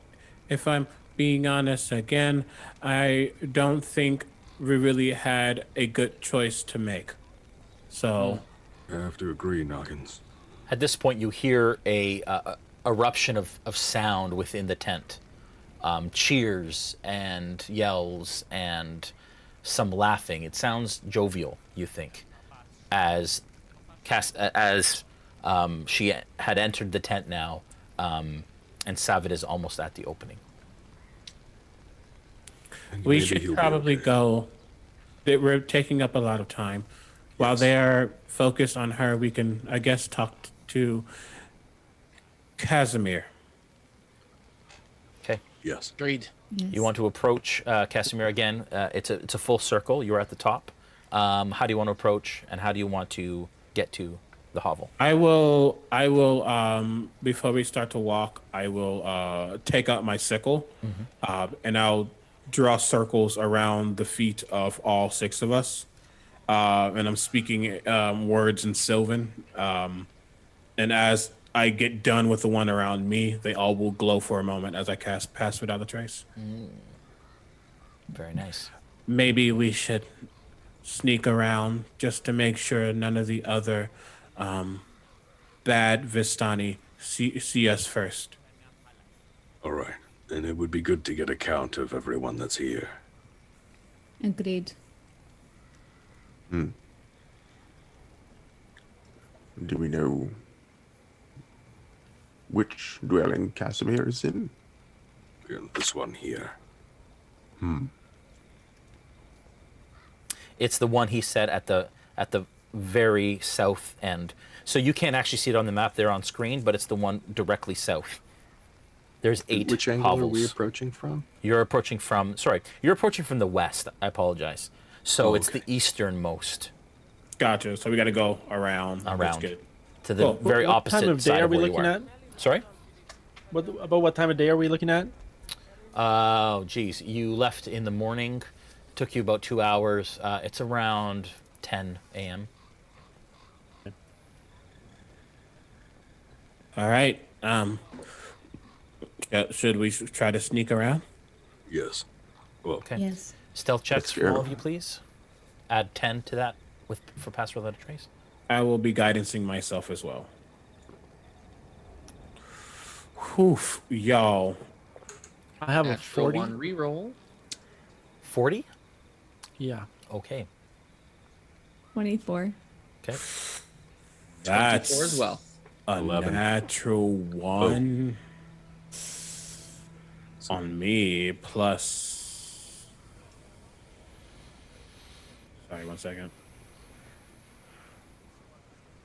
H: if I'm being honest again, I don't think we really had a good choice to make. So
K: I have to agree, Noggins.
E: At this point, you hear a eruption of sound within the tent. Cheers and yells and some laughing. It sounds jovial, you think, as she had entered the tent now, and Savid is almost at the opening.
H: we should probably go. We're taking up a lot of time. While they're focused on her, we can, I guess, talk to Casimir.
E: Okay.
K: Yes.
F: Agreed.
J: Yes.
E: You want to approach Casimir again. It's a full circle. You're at the top. How do you want to approach, and how do you want to get to the hovel?
H: I will, before we start to walk, I will take out my sickle, and I'll draw circles around the feet of all six of us. And I'm speaking words in Sylvan. And as I get done with the one around me, they all will glow for a moment as I cast Pass Without a Trace.
E: Very nice.
H: Maybe we should sneak around just to make sure none of the other bad Vistani see us first.
K: All right. And it would be good to get a count of everyone that's here.
J: Agreed.
I: Do we know which dwelling Casimir is in?
K: This one here.
E: It's the one he said at the very south end. So you can't actually see it on the map there on screen, but it's the one directly south. There's 8
C: Which angle
E: hovels.
C: are we approaching from?
E: You're approaching from the west. I apologize. So it's the easternmost.
H: Gotcha. So we got to go around. That's
E: Around.
H: good.
E: To the very
G: what
E: opposite
G: time of day
E: side
G: are
E: of
G: we
E: where you
G: looking
E: are.
G: at?
E: Sorry?
G: About what time of day are we looking at?
E: Oh, geez. You left in the morning. Took you about 2 hours. It's around 10 a.m.
H: All right. Should we try to sneak around?
K: Yes. Well,
E: Okay.
J: Yes.
E: Stealth checks
I: Let's
E: for all
I: go.
E: of you, please. Add 10 to that for Pass Without a Trace.
H: I will be guidancing myself as well. Oof, y'all.
G: I have a
F: Natural
G: 40.
F: one reroll.
E: 40?
G: Yeah.
E: Okay.
J: 24.
E: Okay.
F: 24 as well.
H: A
C: 11.
H: natural one on me plus. Sorry, 1 second.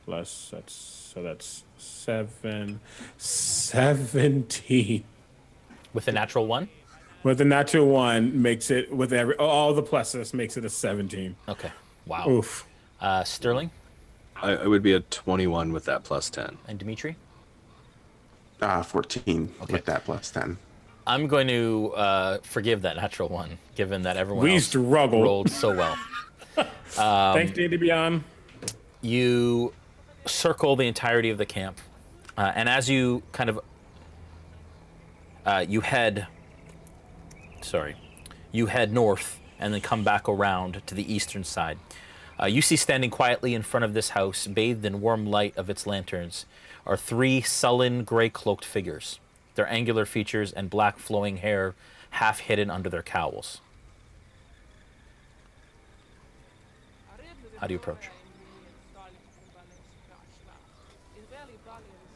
H: Plus that's 17.
E: With a natural 1?
H: With the natural one makes it with all the pluses makes it a 17.
E: Okay. Wow.
H: Oof.
E: Sterling
C: I would be a 21 with that plus 10.
E: and Dimitri?
I: 14 with that plus 10.
E: I'm going to forgive that natural one, given that everyone
H: We
E: else
H: struggled.
E: rolled so well.
H: Thanks, D&D Beyond.
E: You circle the entirety of the camp, and as you kind of you head north and then come back around to the eastern side. You see standing quietly in front of this house, bathed in warm light of its lanterns, are 3 sullen, gray-cloaked figures, their angular features and black flowing hair half hidden under their cowls. How do you approach?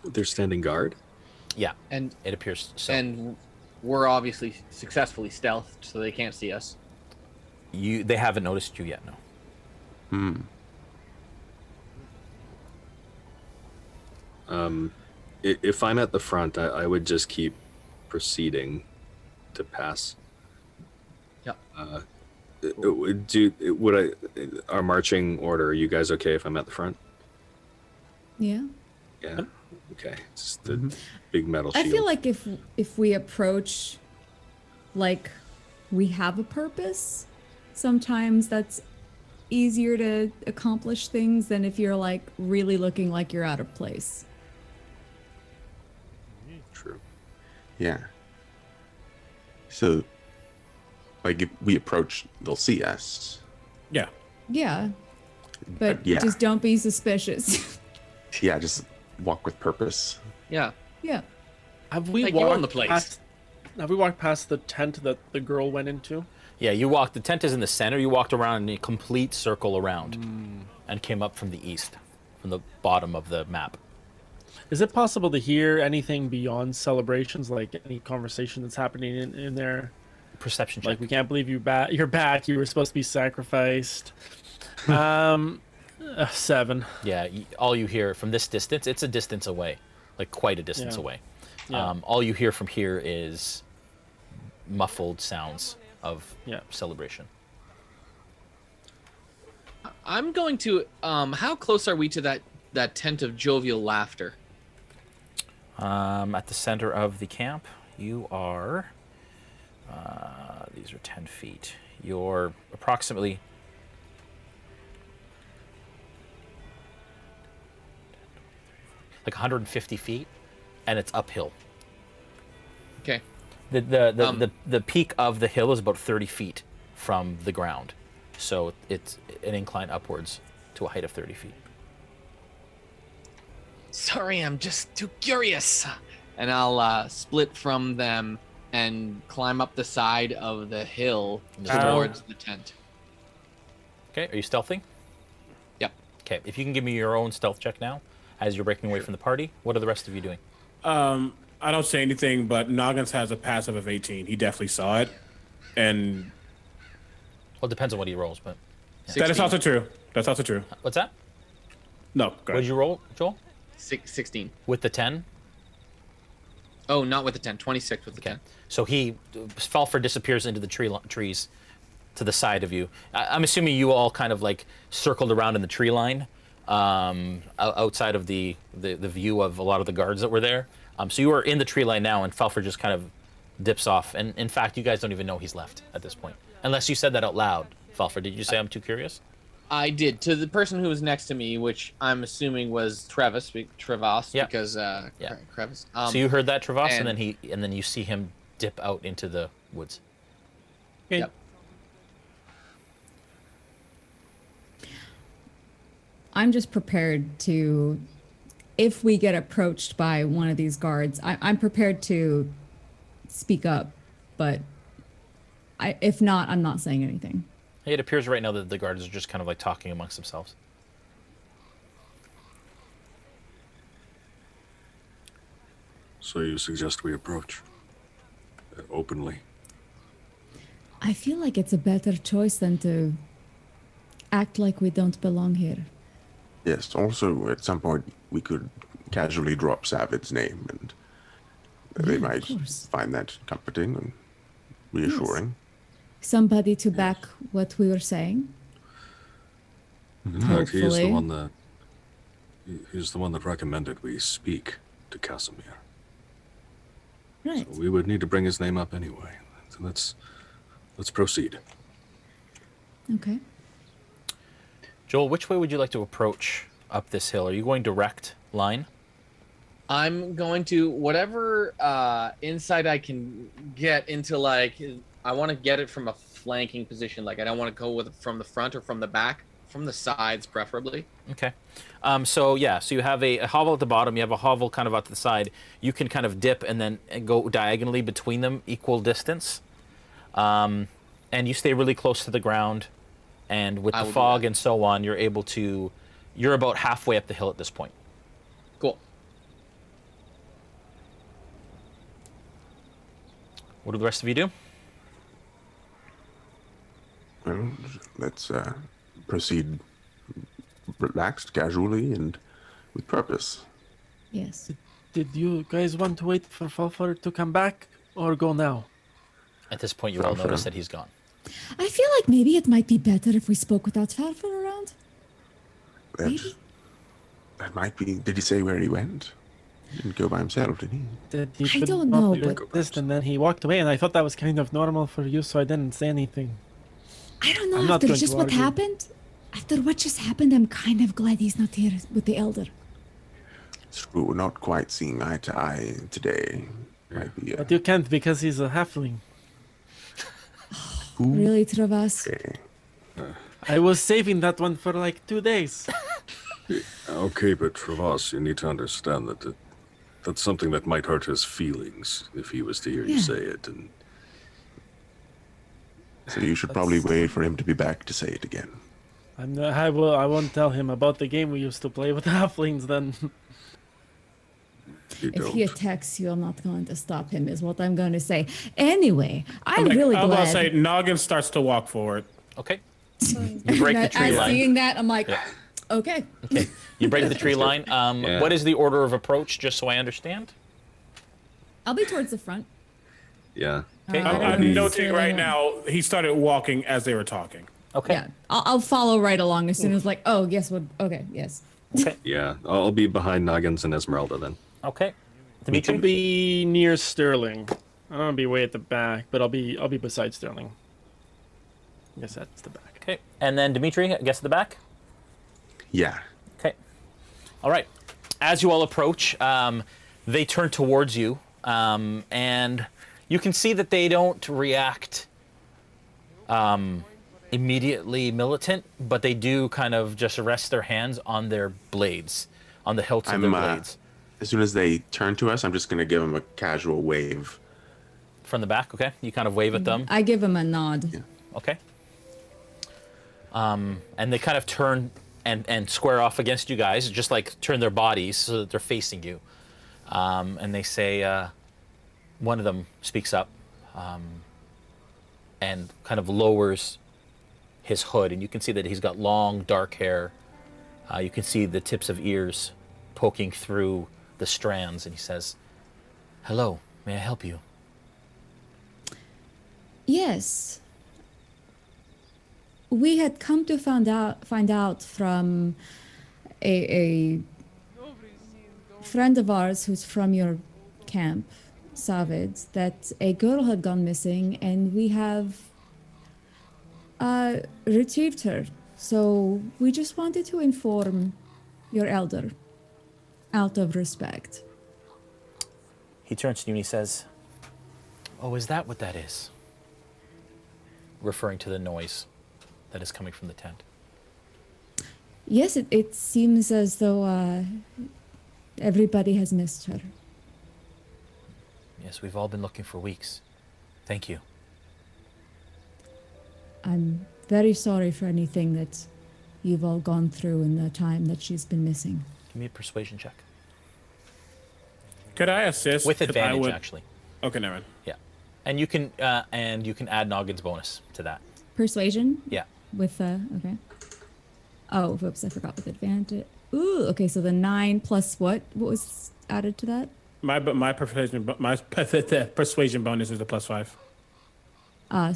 C: They're standing guard?
E: Yeah,
F: And
E: it appears so.
F: and we're obviously successfully stealthed, so they can't see us.
E: They haven't noticed you yet, no.
C: If I'm at the front, I would just keep proceeding to pass.
F: Yep.
C: Our marching order, are you guys okay if I'm at the front?
J: Yeah.
C: Yeah. Okay. It's the big metal shield.
J: I feel like if we approach like we have a purpose, sometimes that's easier to accomplish things than if you're like really looking like you're out of place.
C: True.
I: Yeah. So, like, if we approach, they'll see us.
H: Yeah.
J: Yeah. But
I: Yeah.
J: just don't be suspicious.
I: Yeah, just walk with purpose.
F: Yeah.
J: Yeah.
G: Have we
F: Like you own
G: walked
F: the place.
G: past? Have we walked past the tent that the girl went into?
E: Yeah, you walked. The tent is in the center. You walked around in a complete circle around, and came up from the east, from the bottom of the map.
G: Is it possible to hear anything beyond celebrations, like any conversation that's happening in there?
E: Perception check.
G: Like, we can't believe you're back. You were supposed to be sacrificed. 7.
E: Yeah, all you hear from this distance, it's a distance away, like quite a distance
G: Yeah.
E: away.
G: Yeah.
E: All you hear from here is muffled sounds of
G: Yeah.
E: celebration.
F: I'm going to. How close are we to that tent of jovial laughter?
E: At the center of the camp, you are. These are 10 feet. You're approximately. Like 150 feet, and it's uphill.
F: Okay.
E: The peak of the hill is about 30 feet from the ground, so it's an incline upwards to a height of 30 feet.
F: Sorry, I'm just too curious. And I'll split from them and climb up the side of the hill towards the tent.
E: Okay, are you stealthing?
F: Yep.
E: Okay, if you can give me your own stealth check now, as you're breaking away from the party, what are the rest of you doing?
H: I don't say anything, but Noggins has a passive of 18. He definitely saw it. And
E: Well, it depends on what he rolls, but
H: that is also true. That's also true.
E: what's that?
H: No, go
E: What did
H: ahead.
E: you roll, Joel?
F: 16.
E: With the 10?
F: Oh, not with the 10. 26 with the 10.
E: So Falford disappears into the trees to the side of you. I'm assuming you all kind of like circled around in the tree line, outside of the view of a lot of the guards that were there. So you are in the tree line now, and Falford just kind of dips off. And in fact, you guys don't even know he's left at this point, unless you said that out loud. Falford, did you say I'm too curious?
F: I did. To the person who was next to me, which I'm assuming was Trevas,
E: Yeah.
F: because
E: Yeah.
F: Crevice.
E: So you heard that, Travas,
F: and-
E: and then you see him dip out into the woods.
G: Okay.
F: Yep.
J: I'm just prepared to, if we get approached by one of these guards, I'm prepared to speak up, but if not, I'm not saying anything.
E: It appears right now that the guards are just kind of like talking amongst themselves.
K: So you suggest we approach openly?
J: I feel like it's a better choice than to act like we don't belong here.
I: Yes, also, at some point, we could casually drop Savid's name, and they
J: Yeah, of
I: might
J: course.
I: find that comforting and reassuring.
J: Somebody to back what we were saying.
K: In fact, he is the
J: Hopefully.
K: one that he's the one that recommended we speak to Casimir.
J: Right.
K: So we would need to bring his name up anyway. So let's proceed.
J: Okay.
E: Joel, which way would you like to approach up this hill? Are you going direct line?
F: I'm going to whatever insight I can get into, like, I want to get it from a flanking position. Like, I don't want to go with from the front or from the back, from the sides preferably.
E: Okay. So you have a hovel at the bottom, you have a hovel kind of out to the side. You can kind of dip and then go diagonally between them, equal distance. And you stay really close to the ground. And with the fog and so on, you're about halfway up the hill at this point.
F: Cool.
E: What do the rest of you do?
I: Well, let's proceed relaxed, casually, and with purpose.
J: Yes.
G: Did you guys want to wait for Falfar to come back or go now?
E: At this point, you all notice that he's gone.
J: I feel like maybe it might be better if we spoke without Falfar around. Maybe.
I: That might be. Did he say where he went? He didn't go by himself, did he?
J: I don't know, but
G: this, and then he walked away, and I thought that was kind of normal for you, so I didn't say anything.
J: I don't know.
G: I'm not
J: After
G: going
J: just
G: to
J: what
G: argue.
J: happened, after what just happened, I'm kind of glad he's not here with the elder.
I: It's true, we're not quite seeing eye to eye today. Might be,
G: But you can't because he's a halfling.
J: Really, Travas?
G: I was saving that one for like 2 days.
K: Okay, but Travas, you need to understand that that's something that might hurt his feelings if he was to hear you say it. And
I: so you should probably wait for him to be back to say it again.
G: I won't tell him about the game we used to play with halflings then.
J: If he attacks you, I'm not going to stop him, is what I'm going to say. Anyway, I'm really
H: I was
J: glad.
H: about to say, Noggin starts to walk forward.
E: Okay. You break the tree
J: As
E: line.
J: seeing that, I'm like, okay.
E: Okay. You break the tree line. What is the order of approach, just so I understand?
J: I'll be towards the front.
K: Yeah.
E: Okay.
H: I'm noting right now, he started walking as they were talking.
E: Okay.
J: Yeah, I'll follow right along as soon as like, oh, guess what? Okay, yes.
E: Okay.
K: Yeah, I'll be behind Noggins and Ezmerelda then.
E: Okay.
G: I'll
E: Dimitri?
G: be near Sterling. I don't want to be way at the back, but I'll be beside Sterling. I guess that's the back.
E: Okay. And then Dimitri, I guess at the back?
I: Yeah.
E: Okay. All right. As you all approach, they turn towards you, and you can see that they don't react immediately militant, but they do kind of just rest their hands on their blades, on the hilts of their blades.
I: As soon as they turn to us, I'm just going to give them a casual wave.
E: From the back, okay? You kind of wave at them.
J: I give him a nod.
I: Yeah.
E: Okay. And they kind of turn and square off against you guys, just like turn their bodies so that they're facing you. And they say, one of them speaks up and kind of lowers his hood, and you can see that he's got long, dark hair. You can see the tips of ears poking through the strands, and he says, "Hello, may I help you?"
J: Yes. We had come to find out from a friend of ours who's from your camp, Savid, that a girl had gone missing, and we have retrieved her. So we just wanted to inform your elder, out of respect.
E: He turns to you and he says, "Oh, is that what that is?" Referring to the noise that is coming from the tent.
J: Yes, it seems as though everybody has missed her.
E: Yes, we've all been looking for weeks. Thank you.
J: I'm very sorry for anything that you've all gone through in the time that she's been missing.
E: Give me a persuasion check.
H: Could I assist?
E: With
H: 'Cause I
E: advantage,
H: would-
E: actually.
H: Okay, never mind.
E: Yeah. And you can add Noggin's bonus to that.
J: Persuasion?
E: Yeah.
J: With, okay. Oh, whoops, I forgot with advantage. Ooh, okay, so the 9 plus what? What was added to that?
H: My persuasion bonus is a +5.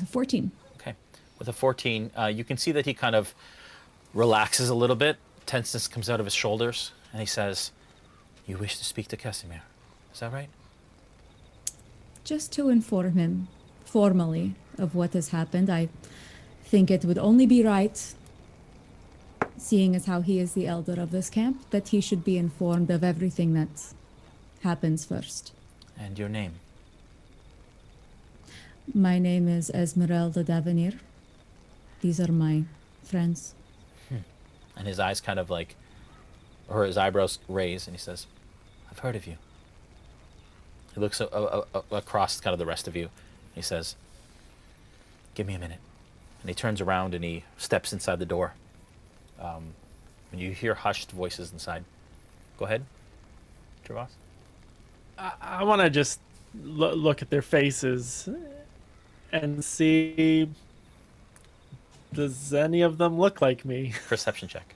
J: 14.
E: Okay. With a 14, you can see that he kind of relaxes a little bit. Tenseness comes out of his shoulders, and he says, "You wish to speak to Casimir. Is that right?"
J: just to inform him formally of what has happened. I think it would only be right, seeing as how he is the elder of this camp, that he should be informed of everything that happens first.
E: And your name?
J: My name is Ezmerelda Davenir. These are my friends.
E: And his eyes kind of like, or his eyebrows raise, and he says, I've heard of you. He looks across kind of the rest of you. He says, give me a minute. And he turns around and he steps inside the door. And you hear hushed voices inside. Go ahead, Travas.
G: I want to just look at their faces and see, does any of them look like me?
E: Perception check.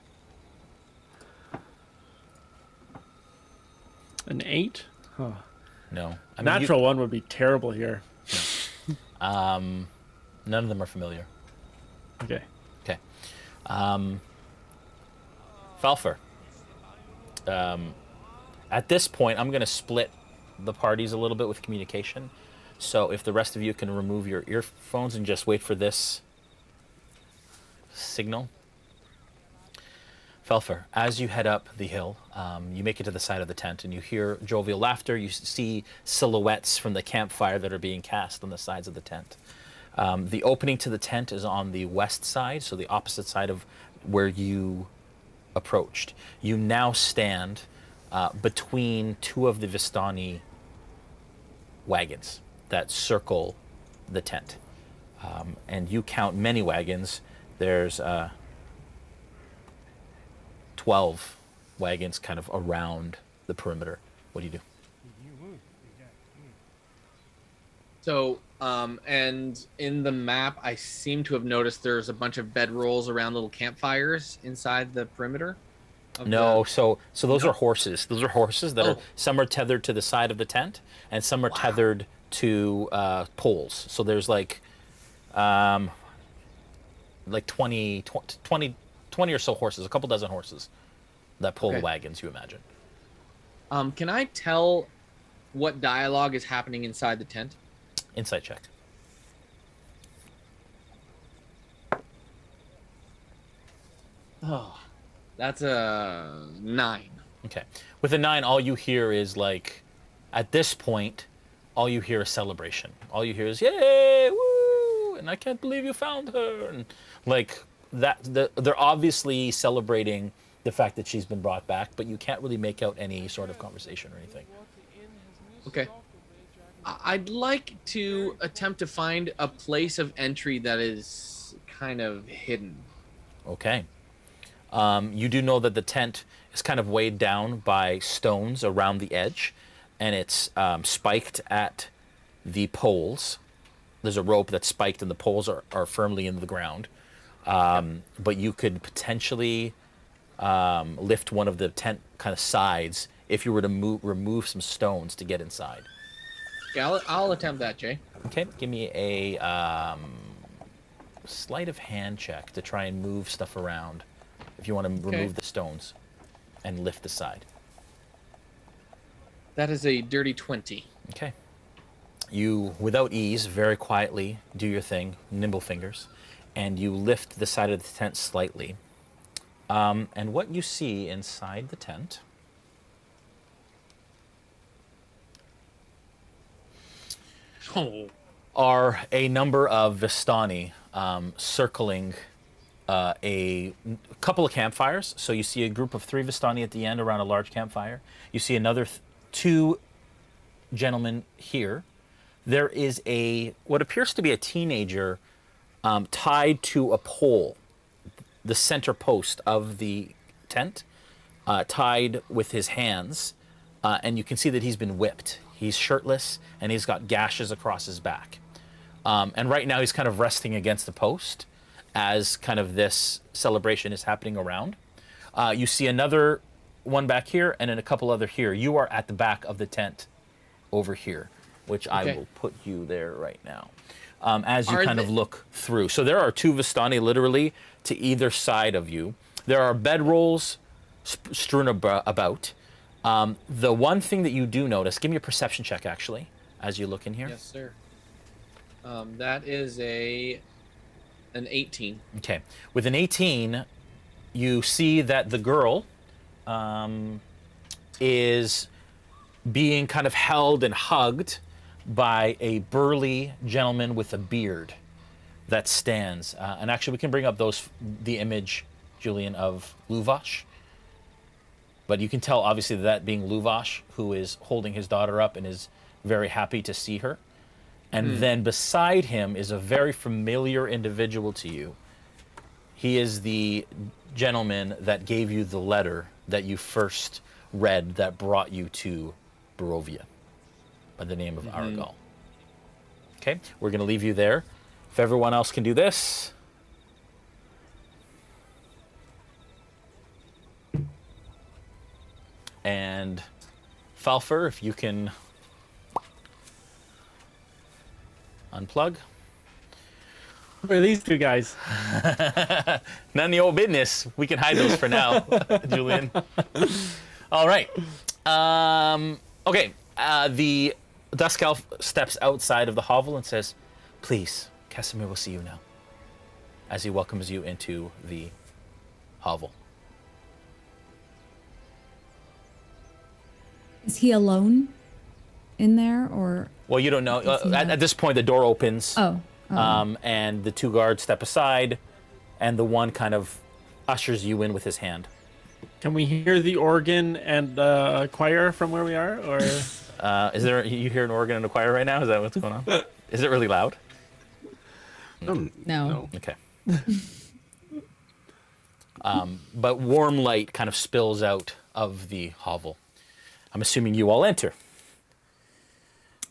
G: An 8? Huh.
E: No. I mean,
G: Natural one would be terrible here.
E: None of them are familiar.
G: Okay.
E: Okay. Falfer. At this point, I'm going to split the parties a little bit with communication. So if the rest of you can remove your earphones and just wait for this signal. Felfer, as you head up the hill, you make it to the side of the tent and you hear jovial laughter. You see silhouettes from the campfire that are being cast on the sides of the tent. The opening to the tent is on the west side, so the opposite side of where you approached. You now stand between two of the Vistani wagons that circle the tent. And you count many wagons. There's 12 wagons kind of around the perimeter. What do you do?
F: So, and in the map, I seem to have noticed there's a bunch of bedrolls around little campfires inside the perimeter.
E: No, so those are horses. Those are horses that are, some are tethered to the side of the tent, and some are tethered to poles. So there's like 20 or so horses, a couple dozen horses that pull the wagons, you imagine.
F: Can I tell what dialogue is happening inside the tent?
E: Insight check.
F: Oh, that's a 9.
E: Okay. With a 9, all you hear is like, at this point, all you hear is celebration. All you hear is, yay, woo, and I can't believe you found her. And like that, they're obviously celebrating the fact that she's been brought back, but you can't really make out any sort of conversation or anything.
F: Okay. I'd like to attempt to find a place of entry that is kind of hidden.
E: Okay. You do know that the tent is kind of weighed down by stones around the edge, and it's spiked at the poles. There's a rope that's spiked, and the poles are firmly in the ground. But you could potentially lift one of the tent kind of sides if you were to remove some stones to get inside.
F: Yeah, I'll attempt that, Jay.
E: Okay, give me a sleight of hand check to try and move stuff around if you want to remove the stones and lift the side.
F: That is a dirty 20.
E: Okay. You, without ease, very quietly do your thing, nimble fingers, and you lift the side of the tent slightly. And what you see inside the tent are a number of Vistani circling a couple of campfires. So you see a group of 3 Vistani at the end around a large campfire. You see another 2 gentlemen here. There is what appears to be a teenager tied to a pole, the center post of the tent, tied with his hands, and you can see that he's been whipped. He's shirtless, and he's got gashes across his back. And right now he's kind of resting against the post as kind of this celebration is happening around. You see another one back here and then a couple other here. You are at the back of the tent over here, which I will put you there right now. As you kind of look through. So there are 2 Vistani literally to either side of you. There are bedrolls strewn about. The one thing that you do notice, give me a perception check actually, as you look in here?
F: Yes, sir. That is an 18.
E: Okay. With an 18, you see that the girl is being kind of held and hugged by a burly gentleman with a beard that stands. And actually, we can bring up the image, Julian, of Luvash. But you can tell, obviously, that being Luvash, who is holding his daughter up and is very happy to see her. And then beside him is a very familiar individual to you. He is the gentleman that gave you the letter that you first read that brought you to Barovia by the name of Aragal. Okay, we're going to leave you there. If everyone else can do this. And Falfer, if you can unplug.
G: Who are these two guys?
E: None of the old business. We can hide those for now, Julian. All right. Okay. The Dusk Elf steps outside of the hovel and says, "Please, Casimir will see you now," as he welcomes you into the hovel.
J: Is he alone in there, or?
E: Well, you don't know. At this point, the door opens.
J: Oh.
E: And the two guards step aside, and the one kind of ushers you in with his hand.
G: Can we hear the organ and choir from where we are, or?
E: Is there? You hear an organ and a choir right now? Is that what's going on? Is it really loud?
J: No.
E: Okay. But warm light kind of spills out of the hovel. I'm assuming you all enter.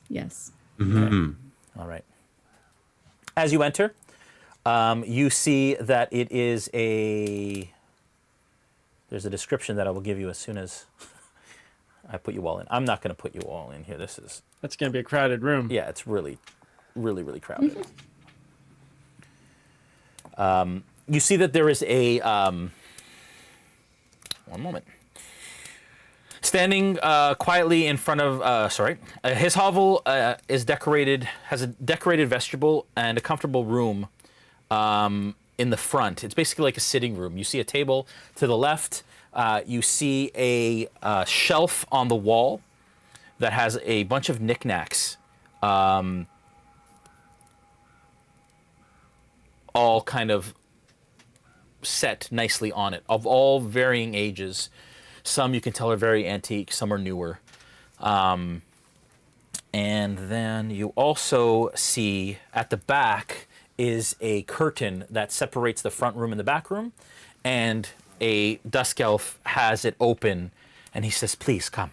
J: Yes.
E: Okay. All right. As you enter, you see that it is there's a description that I will give you as soon as I put you all in. I'm not going to put you all in here.
G: That's going to be a crowded room.
E: Yeah, it's really, really, really crowded. You see that there is a, one moment. Standing quietly in front of, his hovel is decorated, has a decorated vestibule and a comfortable room in the front. It's basically like a sitting room. You see a table to the left. You see a shelf on the wall that has a bunch of knickknacks, all kind of set nicely on it, of all varying ages. Some you can tell are very antique, some are newer. And then you also see at the back is a curtain that separates the front room and the back room. And a Dusk Elf has it open and he says, "Please come,"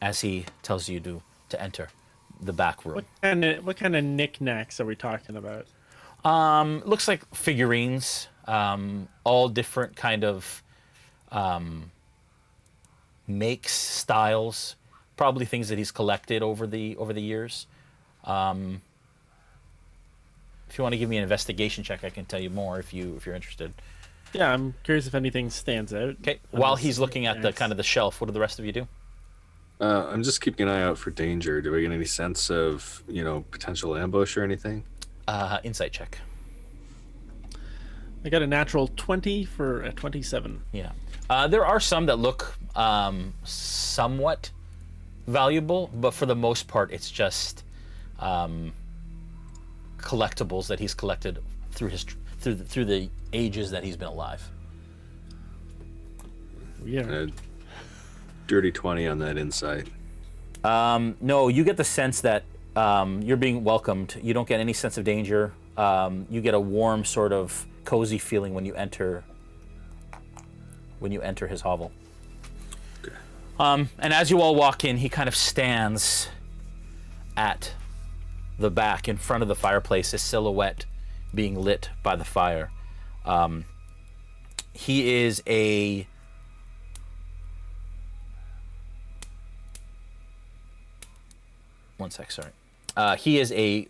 E: as he tells you to enter the back room.
G: What kind of knickknacks are we talking about?
E: Looks like figurines, all different kind of makes, styles, probably things that he's collected over the years. If you want to give me an investigation check, I can tell you more if you're interested.
G: Yeah, I'm curious if anything stands out.
E: Okay. While he's looking at the kind of the shelf, what do the rest of you do?
K: I'm just keeping an eye out for danger. Do I get any sense of, potential ambush or anything?
E: Insight check.
G: I got a natural 20 for a 27.
E: Yeah. There are some that look somewhat valuable, but for the most part, it's just collectibles that he's collected through the ages that he's been alive.
G: Yeah.
K: Dirty 20 on that insight.
E: No, you get the sense that you're being welcomed. You don't get any sense of danger. You get a warm, sort of cozy feeling when you enter his hovel.
K: Okay.
E: And as you all walk in, he kind of stands at the back in front of the fireplace, his silhouette being lit by the fire. He is a he is a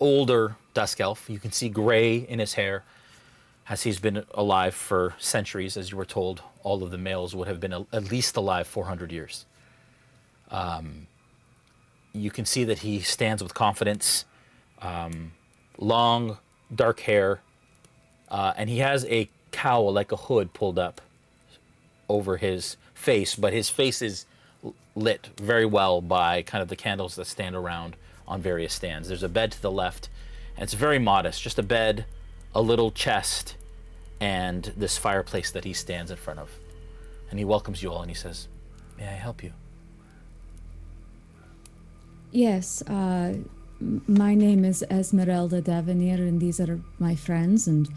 E: older Dusk Elf. You can see gray in his hair, as he's been alive for centuries. As you were told, all of the males would have been at least alive 400 years. you can see that he stands with confidence, long, dark hair, and he has a cowl, like a hood, pulled up over his face, but his face is lit very well by kind of the candles that stand around on various stands. There's a bed to the left, and it's very modest, just a bed, a little chest, and this fireplace that he stands in front of. And he welcomes you all, and he says, "May I help you?"
J: Yes, my name is Ezmerelda Davenier, and these are my friends. And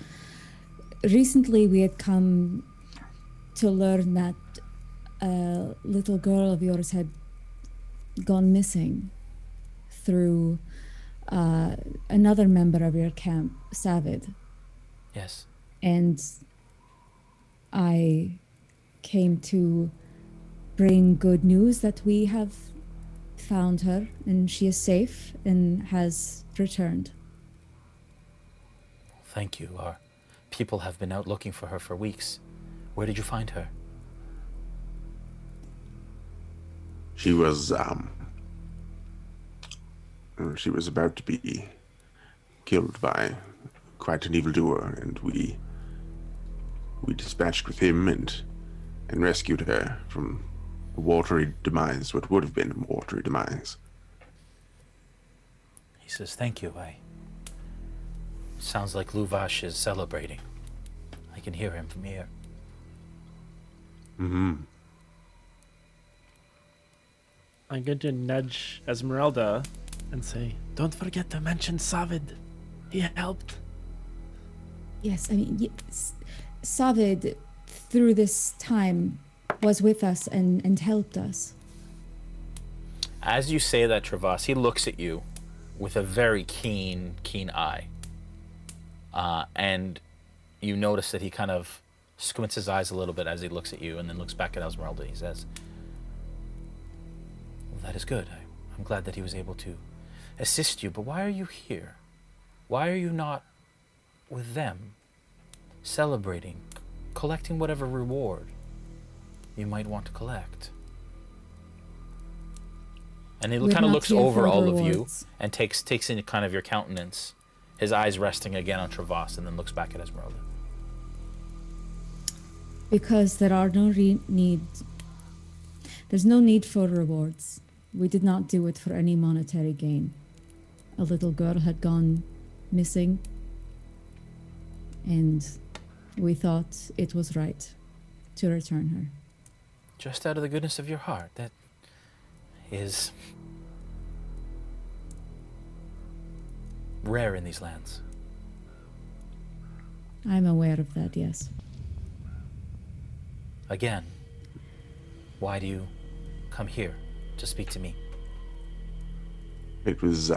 J: recently we had come to learn that a little girl of yours had gone missing through another member of your camp, Savid.
E: Yes.
J: And I came to bring good news that we have found her and she is safe and has returned.
E: Thank you. Our people have been out looking for her for weeks. Where did you find her?
I: She was about to be killed by quite an evildoer, and we dispatched with him and rescued her from a watery demise, what would have been a watery demise.
E: He says, "Thank you." Sounds like Luvash is celebrating. I can hear him from here.
I: Mm-hmm.
G: I'm going to nudge Ezmerelda and say, "Don't forget to mention Savid. He helped."
J: Yes, I mean, Savid, through this time, was with us and helped us.
E: As you say that, Travas, he looks at you with a very keen eye. And you notice that he kind of squints his eyes a little bit as he looks at you, and then looks back at Ezmerelda. He says, "Well, that is good. I'm glad that he was able to assist you, but why are you here? Why are you not with them, celebrating, collecting whatever reward you might want to collect?" And he kind of looks over all of you and takes in kind of your countenance, his eyes resting again on Travas, and then looks back at Ezmerelda.
J: Because there are there's no need for rewards. We did not do it for any monetary gain. A little girl had gone missing, and we thought it was right to return her.
E: Just out of the goodness of your heart. That is rare in these lands.
J: I'm aware of that, yes.
E: Again, why do you come here to speak to me?
I: It was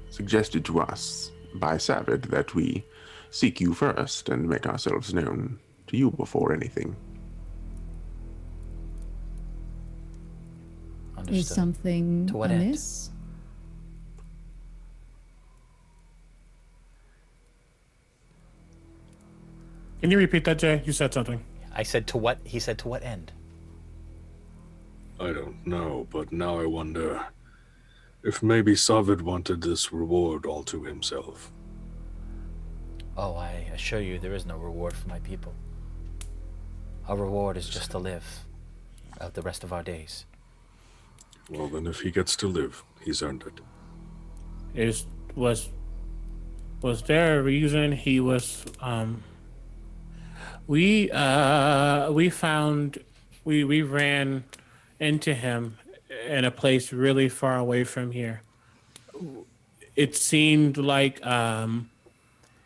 I: suggested to us by Savid that we seek you first and make ourselves known to you before anything.
E: Understood.
J: Is something
E: To what
J: amiss?
H: Can you repeat that, Jay? You said something.
E: I said to what? He said to what end?
K: I don't know, but now I wonder if maybe Savid wanted this reward all to himself.
E: Oh, I assure you there is no reward for my people. Our reward is just to live out the rest of our days.
K: Well, then if he gets to live, he's earned it.
H: Was there a reason he was we ran into him in a place really far away from here. It seemed like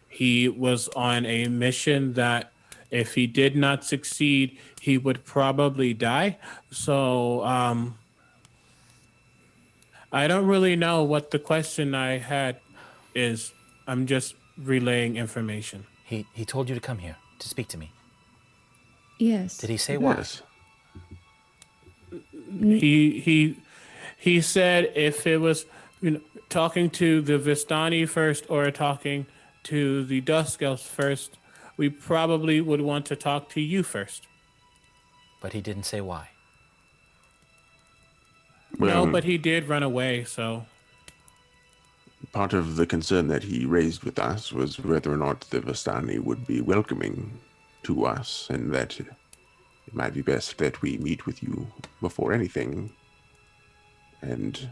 H: he was on a mission that if he did not succeed, he would probably die. So I don't really know what the question I had is. I'm just relaying information.
E: He told you to come here to speak to me.
J: Yes.
E: Did he say why?
I: Yes.
H: He said if it was talking to the Vistani first or talking to the Dusk Elves first, we probably would want to talk to you first.
E: But he didn't say why.
I: Well,
H: No, but he did run away, so
I: part of the concern that he raised with us was whether or not the Vistani would be welcoming to us, and that it might be best that we meet with you before anything. And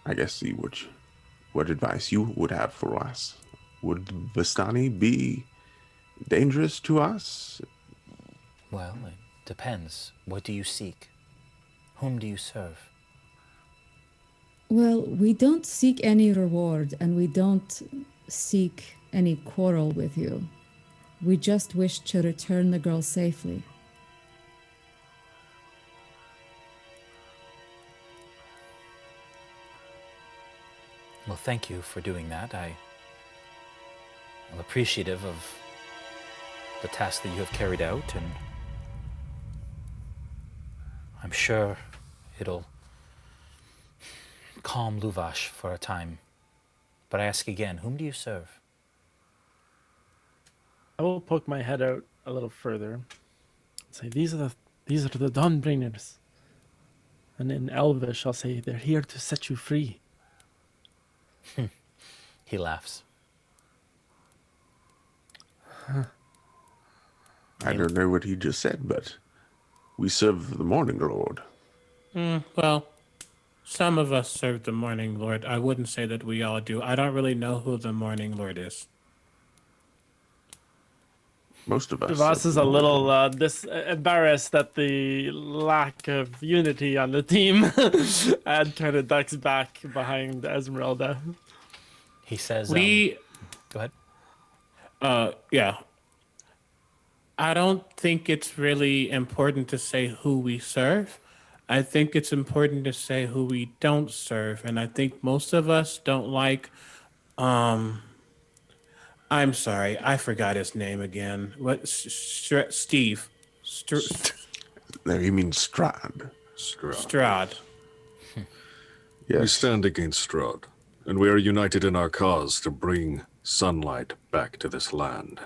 I: I guess see what advice you would have for us. Would Vistani be dangerous to us?
E: Well, it depends. What do you seek? Whom do you serve?
J: Well, we don't seek any reward, and we don't seek any quarrel with you. We just wish to return the girl safely.
E: Well, thank you for doing that. I'm appreciative of the task that you have carried out, and I'm sure it'll calm Luvash for a time. But I ask again, whom do you serve?
G: I will poke my head out a little further and say, these are the Dawnbringers. And in Elvish, I'll say, they're here to set you free.
E: He laughs.
I: I don't know what he just said, but we serve the Morning Lord.
H: Well, some of us serve the Morning Lord. I wouldn't say that we all do. I don't really know who the Morning Lord is.
I: Most of us.
G: Devas is a little embarrassed at the lack of unity on the team and kind of ducks back behind Ezmerelda.
E: He says,
H: We...
E: Go ahead.
H: Yeah. I don't think it's really important to say who we serve. I think it's important to say who we don't serve. And I think most of us don't like, I'm sorry, I forgot his name again. What? Steve.
I: No, you mean Strahd.
H: Strahd.
I: Yes.
K: We stand against Strahd, and we are united in our cause to bring sunlight back to this land.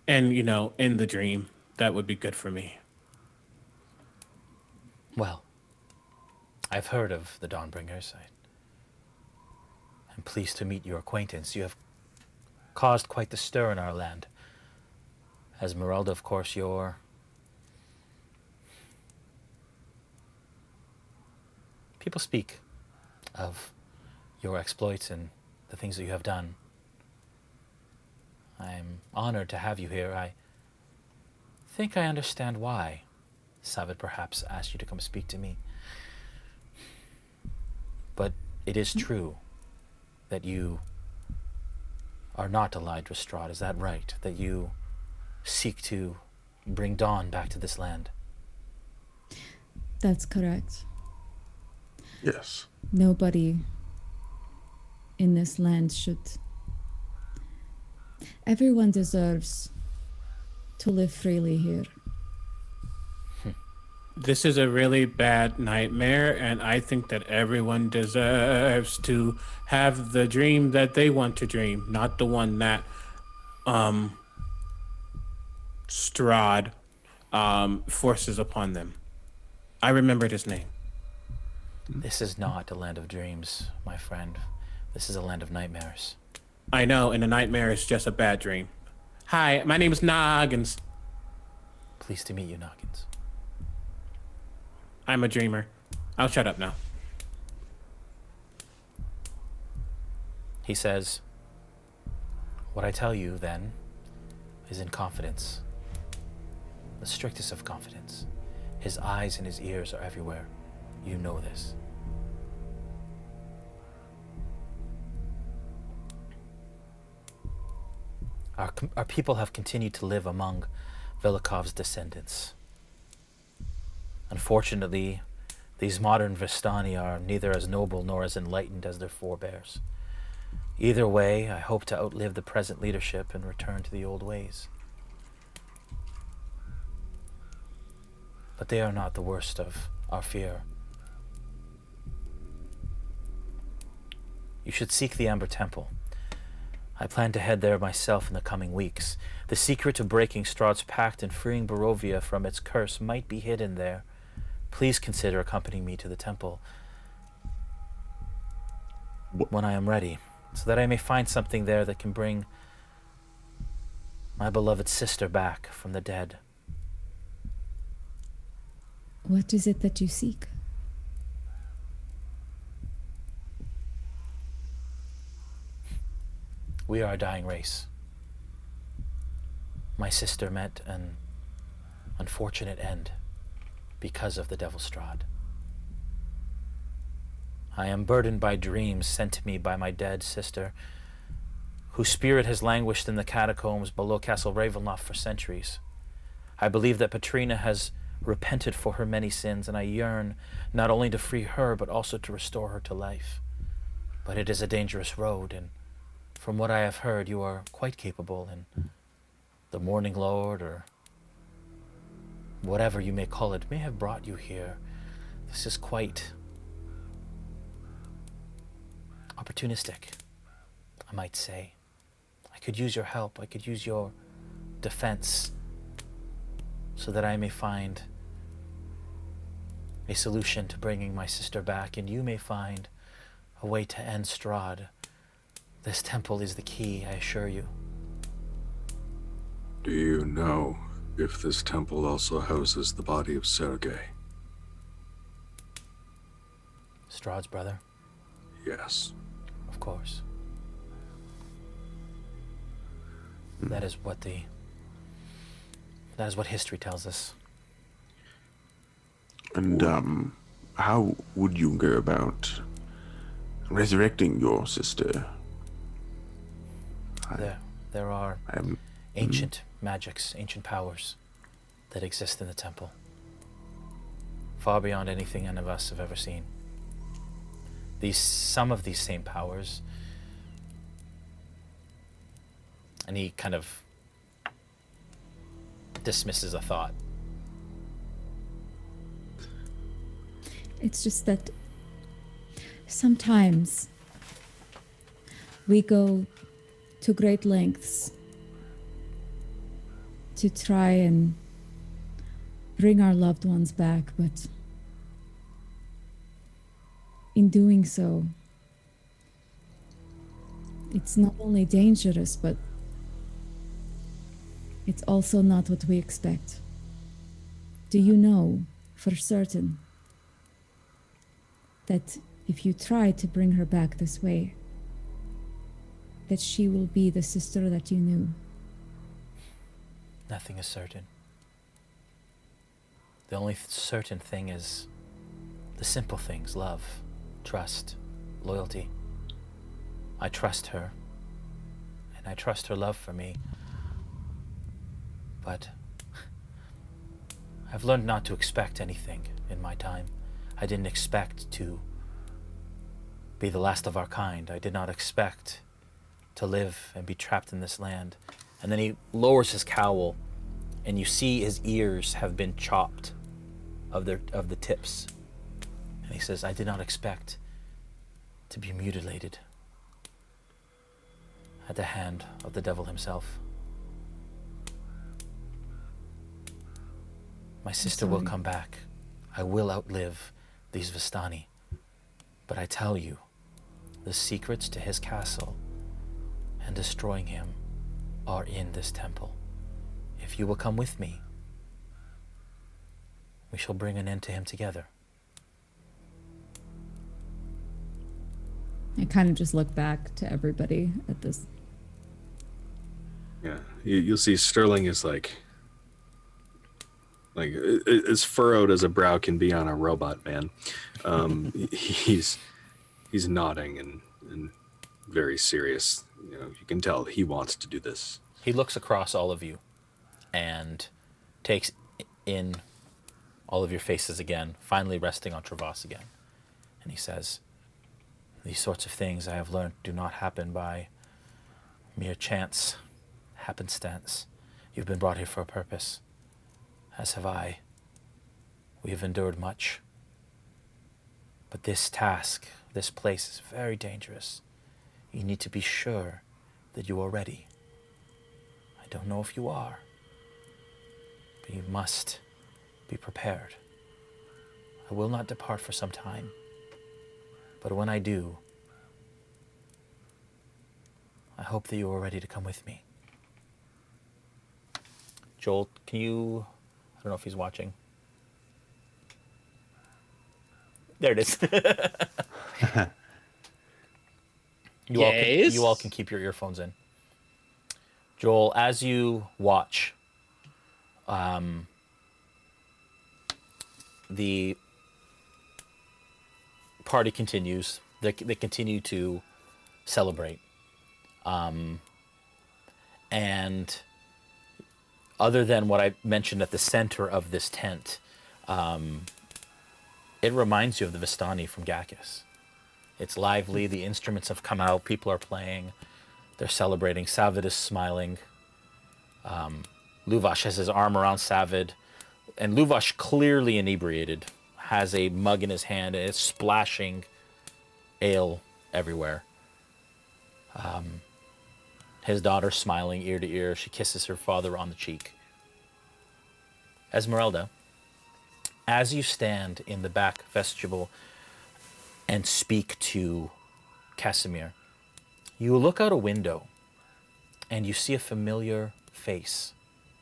H: And, you know, in the dream, that would be good for me.
E: Well, I've heard of the Dawnbringers. I'm pleased to meet your acquaintance. You have caused quite the stir in our land. Ezmerelda, of course, people speak of your exploits and the things that you have done. I'm honored to have you here. I think I understand why Savid perhaps asked you to come speak to me. But it is true that you are not allied with Strahd. Is that right? That you seek to bring dawn back to this land?
J: That's correct.
I: Yes.
J: Nobody in this land should... Everyone deserves to live freely here.
H: This is a really bad nightmare, and I think that everyone deserves to have the dream that they want to dream, not the one that Strahd forces upon them. I remembered his name.
E: This is not a land of dreams, my friend. This is a land of nightmares.
H: I know, and a nightmare is just a bad dream. Hi, my name is Noggins.
E: Pleased to meet you, Noggins.
H: I'm a dreamer. I'll shut up now.
E: He says, what I tell you, then, is in confidence. The strictest of confidence. His eyes and his ears are everywhere. You know this. Our people have continued to live among Velikov's descendants. Unfortunately, these modern Vistani are neither as noble nor as enlightened as their forebears. Either way, I hope to outlive the present leadership and return to the old ways. But they are not the worst of our fear. You should seek the Amber Temple. I plan to head there myself in the coming weeks. The secret to breaking Strahd's pact and freeing Barovia from its curse might be hidden there. Please consider accompanying me to the temple when I am ready, so that I may find something there that can bring my beloved sister back from the dead.
J: What is it that you seek?
E: We are a dying race. My sister met an unfortunate end because of the Devil Strahd. I am burdened by dreams sent to me by my dead sister, whose spirit has languished in the catacombs below Castle Ravenloft for centuries. I believe that Petrina has repented for her many sins, and I yearn not only to free her, but also to restore her to life. But it is a dangerous road, and from what I have heard, you are quite capable, and the Morning Lord, or whatever you may call it, may have brought you here. This is quite opportunistic, I might say. I could use your help. I could use your defense so that I may find a solution to bringing my sister back, and you may find a way to end Strahd. This temple is the key, I assure you.
K: Do you know if this temple also houses the body of Sergei?
E: Strahd's brother?
K: Yes.
E: Of course. That is what history tells us.
I: And how would you go about resurrecting your sister?
E: There are ancient magics, ancient powers that exist in the temple, far beyond anything any of us have ever seen. Some of these same powers, and he kind of dismisses a thought.
J: It's just that sometimes we go to great lengths to try and bring our loved ones back, but in doing so, it's not only dangerous, but it's also not what we expect. Do you know for certain that if you try to bring her back this way, that she will be the sister that you knew?
E: Nothing is certain. The only certain thing is the simple things: love, trust, loyalty. I trust her, and I trust her love for me. But I've learned not to expect anything in my time. I didn't expect to be the last of our kind. I did not expect to live and be trapped in this land. And then he lowers his cowl, and you see his ears have been chopped of the tips. And he says, I did not expect to be mutilated at the hand of the devil himself. My sister will come back. I will outlive these Vistani. But I tell you, the secrets to his castle and destroying him are in this temple. If you will come with me, we shall bring an end to him together.
J: I kind of just look back to everybody at this.
C: Yeah, you'll see Sterling is like as furrowed as a brow can be on a robot, man. He's nodding and very serious. You know, you can tell he wants to do this.
E: He looks across all of you and takes in all of your faces again, finally resting on Travas again. And he says, these sorts of things I have learned do not happen by mere chance, happenstance. You've been brought here for a purpose, as have I. We have endured much. But this task, this place is very dangerous. You need to be sure that you are ready. I don't know if you are, but you must be prepared. I will not depart for some time, but when I do, I hope that you are ready to come with me. Joel, can you... I don't know if he's watching. There it is. You all can keep your earphones in. Joel, as you watch, the party continues. They continue to celebrate. And other than what I mentioned at the center of this tent, it reminds you of the Vistani from Gakis. It's lively, the instruments have come out, people are playing, they're celebrating. Savid is smiling. Luvash has his arm around Savid, and Luvash, clearly inebriated, has a mug in his hand and it's splashing ale everywhere. His daughter smiling ear to ear. She kisses her father on the cheek. Ezmerelda, as you stand in the back vestibule and speak to Casimir, you look out a window and you see a familiar face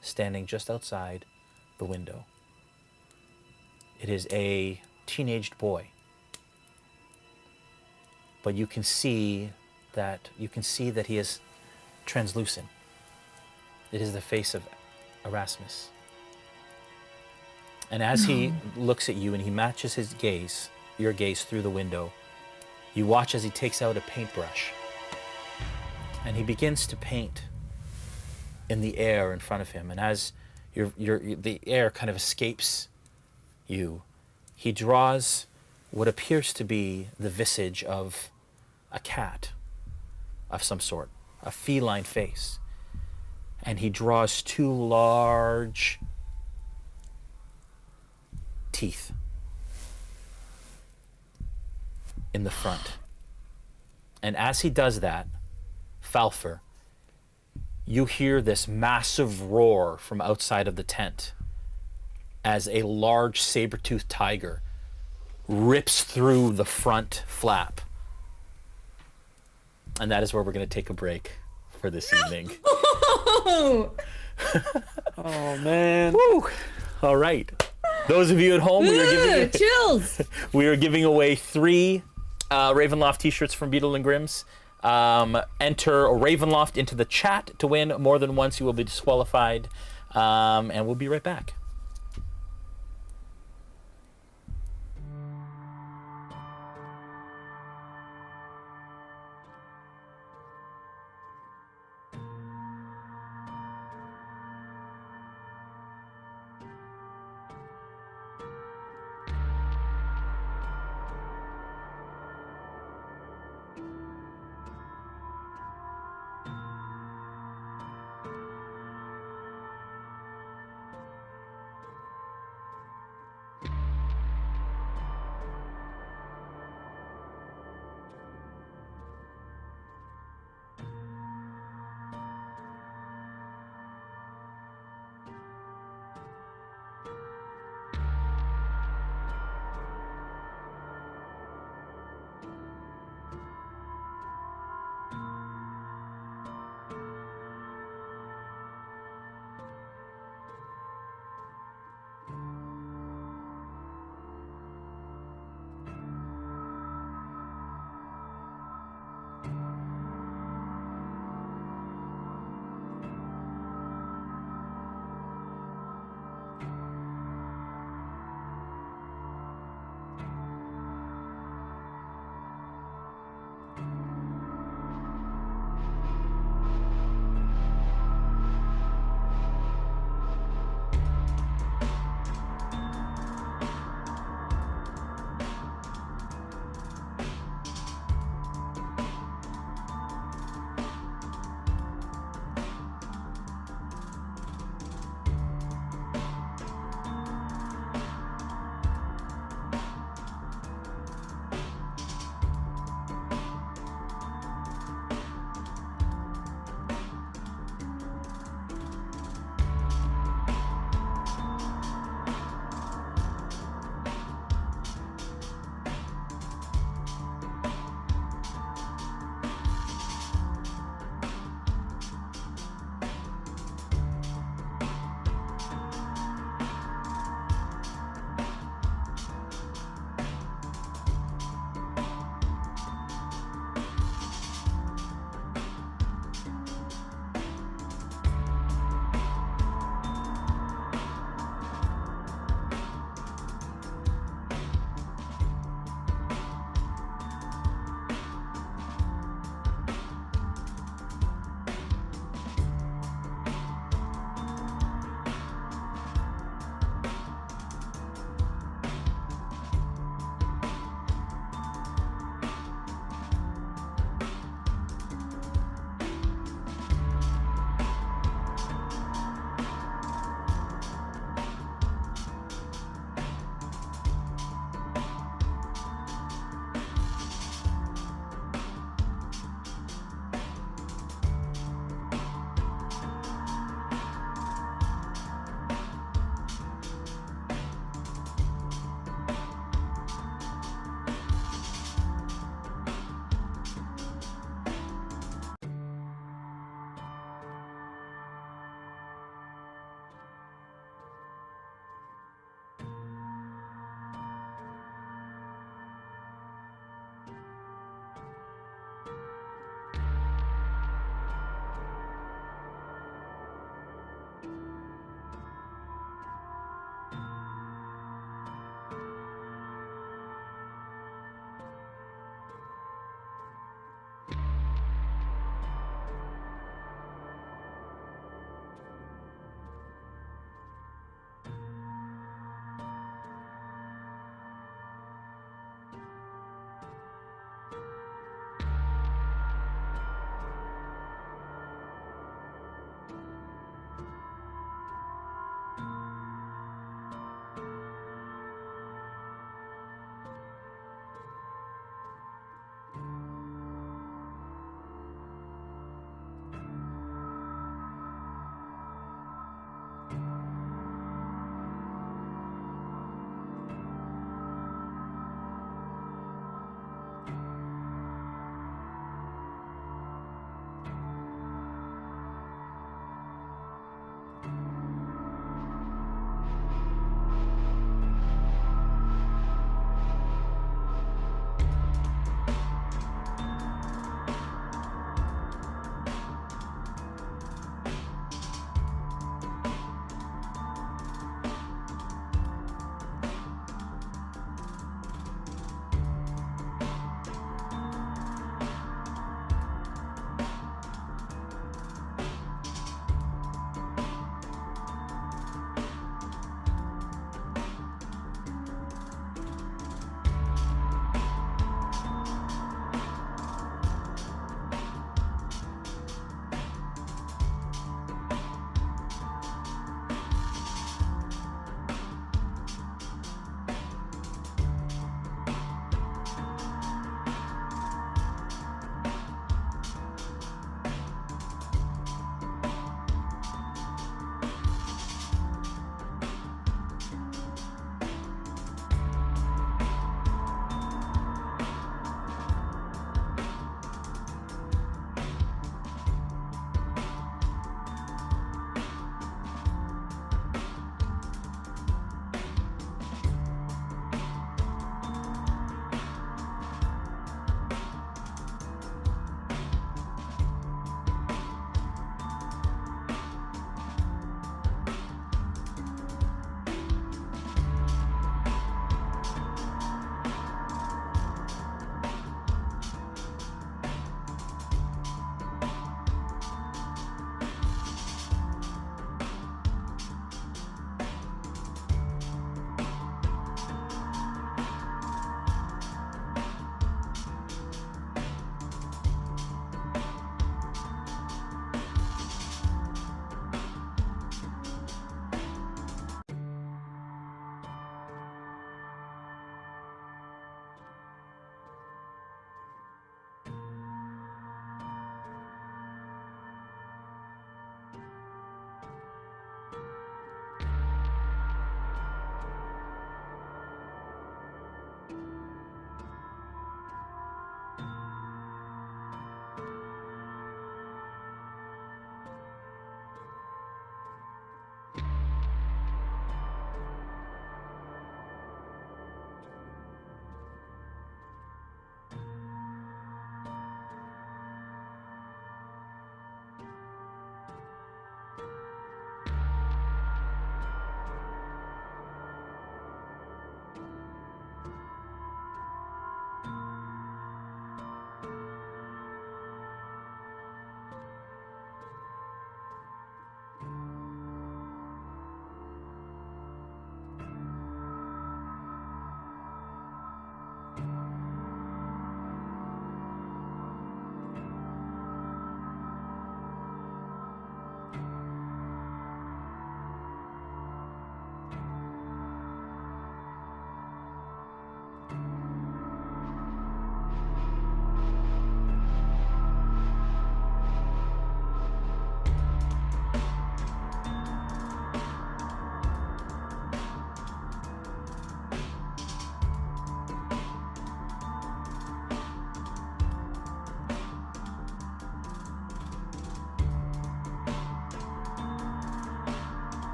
E: standing just outside the window. It is a teenaged boy. But you can see that he is translucent. It is the face of Erasmus. And as he looks at you and he matches his gaze, your gaze through the window, you watch as he takes out a paintbrush and he begins to paint in the air in front of him. And as the air kind of escapes you, he draws what appears to be the visage of a cat of some sort, a feline face. And he draws two large teeth in the front. And as he does that, Falfer, you hear this massive roar from outside of the tent as a large saber-toothed tiger rips through the front flap. And that is where we're going to take a break for this evening.
J: Oh,
G: man.
E: Woo. All right. Those of you at home,
J: chills.
E: We are giving away 3 Ravenloft t-shirts from Beetle and Grimm's. Enter Ravenloft into the chat to win. More than once, you will be disqualified. And we'll be right back.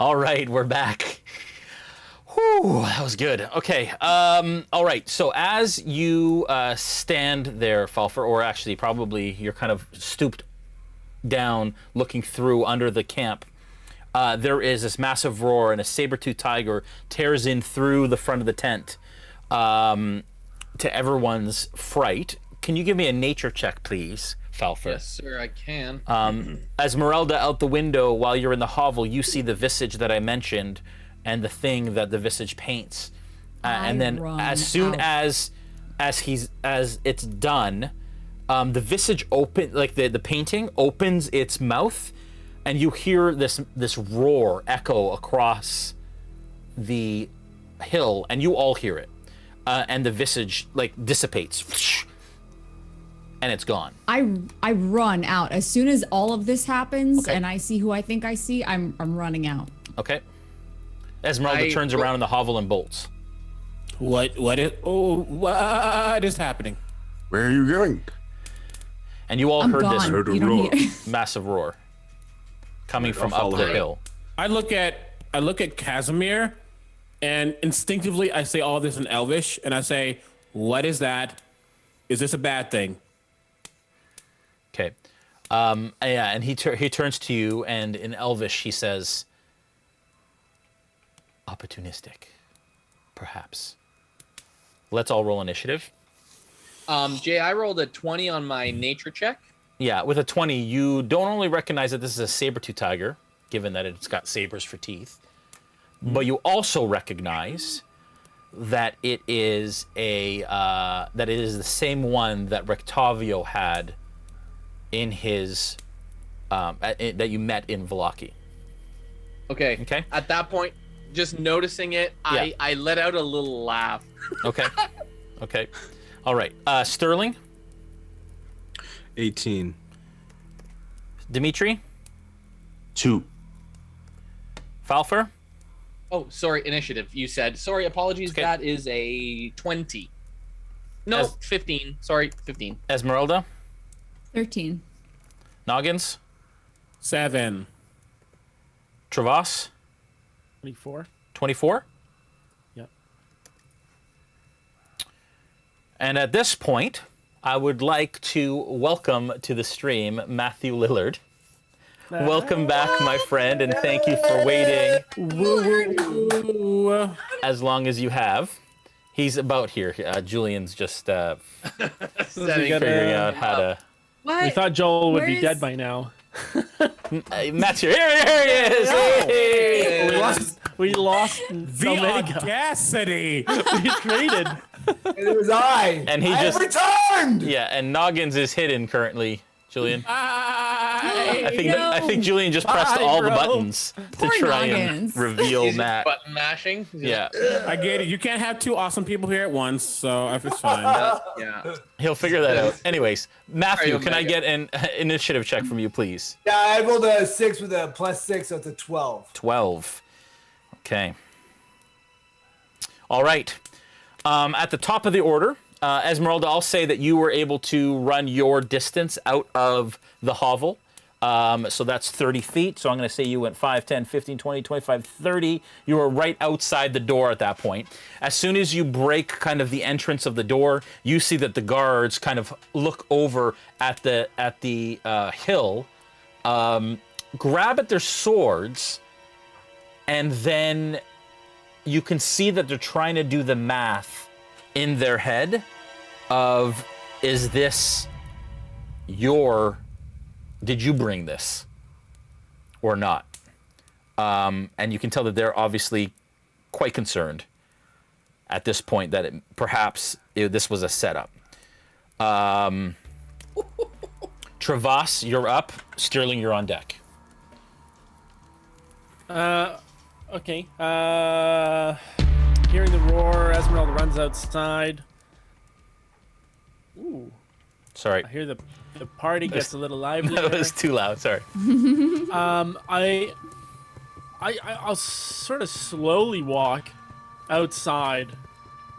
E: All right, we're back. Whew, that was good. Okay. All right. So as you stand there, Falfer, or actually probably you're kind of stooped down, looking through under the camp, there is this massive roar, and a saber-toothed tiger tears in through the front of the tent. To everyone's fright, can you give me a nature check, please, Falfer?
F: Yes, sir, I can.
E: Ezmerelda, out the window, while you're in the hovel, you see the visage that I mentioned, and the thing that the visage paints. And then, as soon as it's done, the visage like the painting opens its mouth, and you hear this roar echo across the hill, and you all hear it. And the visage like dissipates, and it's gone.
J: I run out as soon as all of this happens, and I see who I think I see. I'm running out.
E: Okay. Ezmerelda turns around in the hovel and bolts.
H: What is happening?
I: Where are you going?
E: And you all heard this
I: Heard a roar.
E: massive roar coming from
C: I'll
E: up
C: follow
E: the
C: her.
E: hill.
H: I look at Casimir, and instinctively I say all this in Elvish, and I say, "What is that? Is this a bad thing?"
E: Okay. Yeah, and he turns to you, and in Elvish he says, "Opportunistic, perhaps." Let's all roll initiative.
F: Jay, I rolled a 20 on my nature check.
E: Yeah, with a 20, you don't only recognize that this is a saber-tooth tiger, given that it's got sabers for teeth, but you also recognize that it is the same one that Rectavio had in his that you met in Vallaki.
F: Okay.
E: Okay.
F: At that point, just noticing it,
E: Yeah.
F: I let out a little laugh.
E: Okay. Okay. All right. Sterling,
C: 18.
E: Dimitri,
I: 2.
E: Falfer,
F: Oh, sorry, initiative. You said. Sorry, apologies.
E: Okay.
F: That is a 20. No, 15. Sorry, 15.
E: Ezmerelda,
J: 13.
E: Noggins,
H: 7.
E: Travas,
G: 24.
E: 24.
G: Yep.
E: And at this point, I would like to welcome to the stream Matthew Lillard. Welcome back, my friend, and thank you for waiting as long as you have. He's about here. Julian's just figuring out how to...
J: What?
G: We thought Joel would
J: Where
G: be
J: is-
G: dead by now.
E: Matt's here. Here he is! Hey!
G: We lost
H: The
G: Omega.
H: audacity!
G: We traded.
L: It was I.
E: And he
L: I
E: just-
L: have returned.
E: Yeah, and Noggins is hidden currently, Julian. I think Julian just pressed
G: Bye,
E: all the
G: bro.
E: buttons to
J: Poor
E: try
J: Noggins.
E: and reveal
F: He's
E: Matt.
F: button mashing.
E: Yeah,
H: I get it. You can't have two awesome people here at once, so it's fine.
F: Yeah.
E: he'll figure that out. Anyways, Matthew,
F: Sorry,
E: can I
F: Omega.
E: get an initiative check from you, please?
L: Yeah, I rolled a 6 with a +6, so it's a 12.
E: 12. Okay. All right. At the top of the order, Ezmerelda, I'll say that you were able to run your distance out of the hovel. So that's 30 feet. So I'm going to say you went 5, 10, 15, 20, 25, 30. You were right outside the door at that point. As soon as you break kind of the entrance of the door, you see that the guards kind of look over at the hill, grab at their swords, and then you can see that they're trying to do the math in their head of, is this did you bring this or not? And you can tell that they're obviously quite concerned at this point that perhaps this was a setup. Travas, you're up. Sterling, you're on deck.
G: Okay. Hearing the roar, Ezmerelda runs outside. Ooh.
E: Sorry.
G: I hear the party gets a little lively.
E: That was too loud. Sorry.
G: I'll sort of slowly walk outside,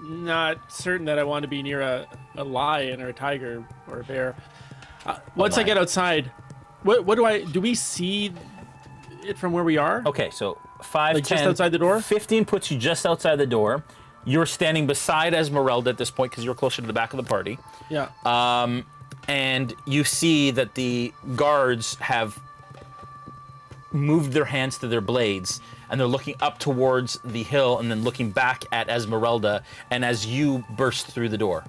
G: not certain that I want to be near a lion or a tiger or a bear. Once I get outside, what do we see it from where we are?
E: Okay, so 5,
G: Like
E: 10,
G: just outside the door?
E: 15 puts you just outside the door. You're standing beside Ezmerelda at this point because you're closer to the back of the party.
G: Yeah.
E: And you see that the guards have moved their hands to their blades, and they're looking up towards the hill and then looking back at Ezmerelda, and as you burst through the door.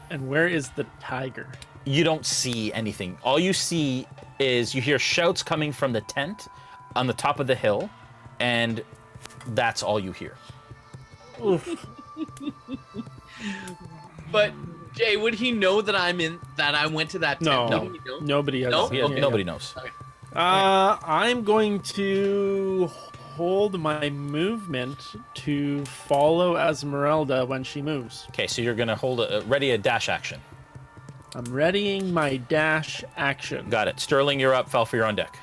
G: And where is the tiger?
E: You don't see anything. All you see is you hear shouts coming from the tent on the top of the hill, and that's all you hear.
G: Oof.
F: But Jay, would he know that I went to that tent?
G: No.
F: Would he know?
G: Nobody has.
F: No? Okay.
E: Nobody knows.
F: Okay.
G: I'm going to hold my movement to follow Ezmerelda when she moves.
E: Okay, so you're gonna ready a dash action.
G: I'm readying my dash action.
E: Got it. Sterling, you're up. Falfer, you're on deck.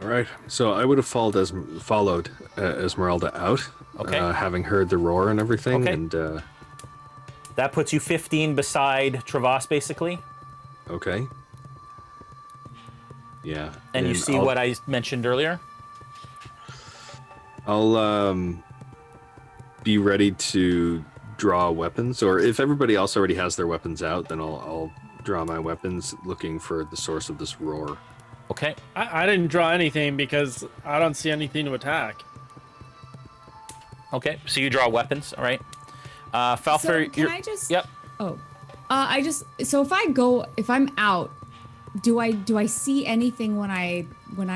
C: All right. So I would have followed Ezmerelda out,
E: Okay.
C: having heard the roar and everything.
E: Okay.
C: And
E: That puts you 15 beside Travas, basically.
C: okay. Yeah.
E: And you see what I mentioned earlier?
C: I'll be ready to draw weapons, or if everybody else already has their weapons out, then I'll draw my weapons, looking for the source of this roar.
E: Okay.
G: I didn't draw anything because I don't see anything to attack.
E: Okay, so you draw weapons, all right. Falfer,
J: So can I just?
E: Yep.
J: Oh, so if I'm out, do I see anything when I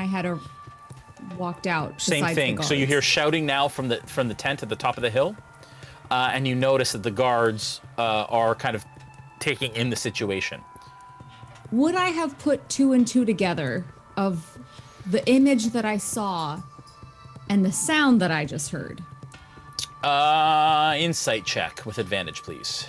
J: had walked out?
E: Same
J: besides the
E: thing. So you hear
J: guards?
E: shouting now from the tent at the top of the hill, and you notice that the guards are kind of taking in the situation.
J: Would I have put 2 and 2 together of the image that I saw and the sound that I just heard?
E: Insight check with advantage, please.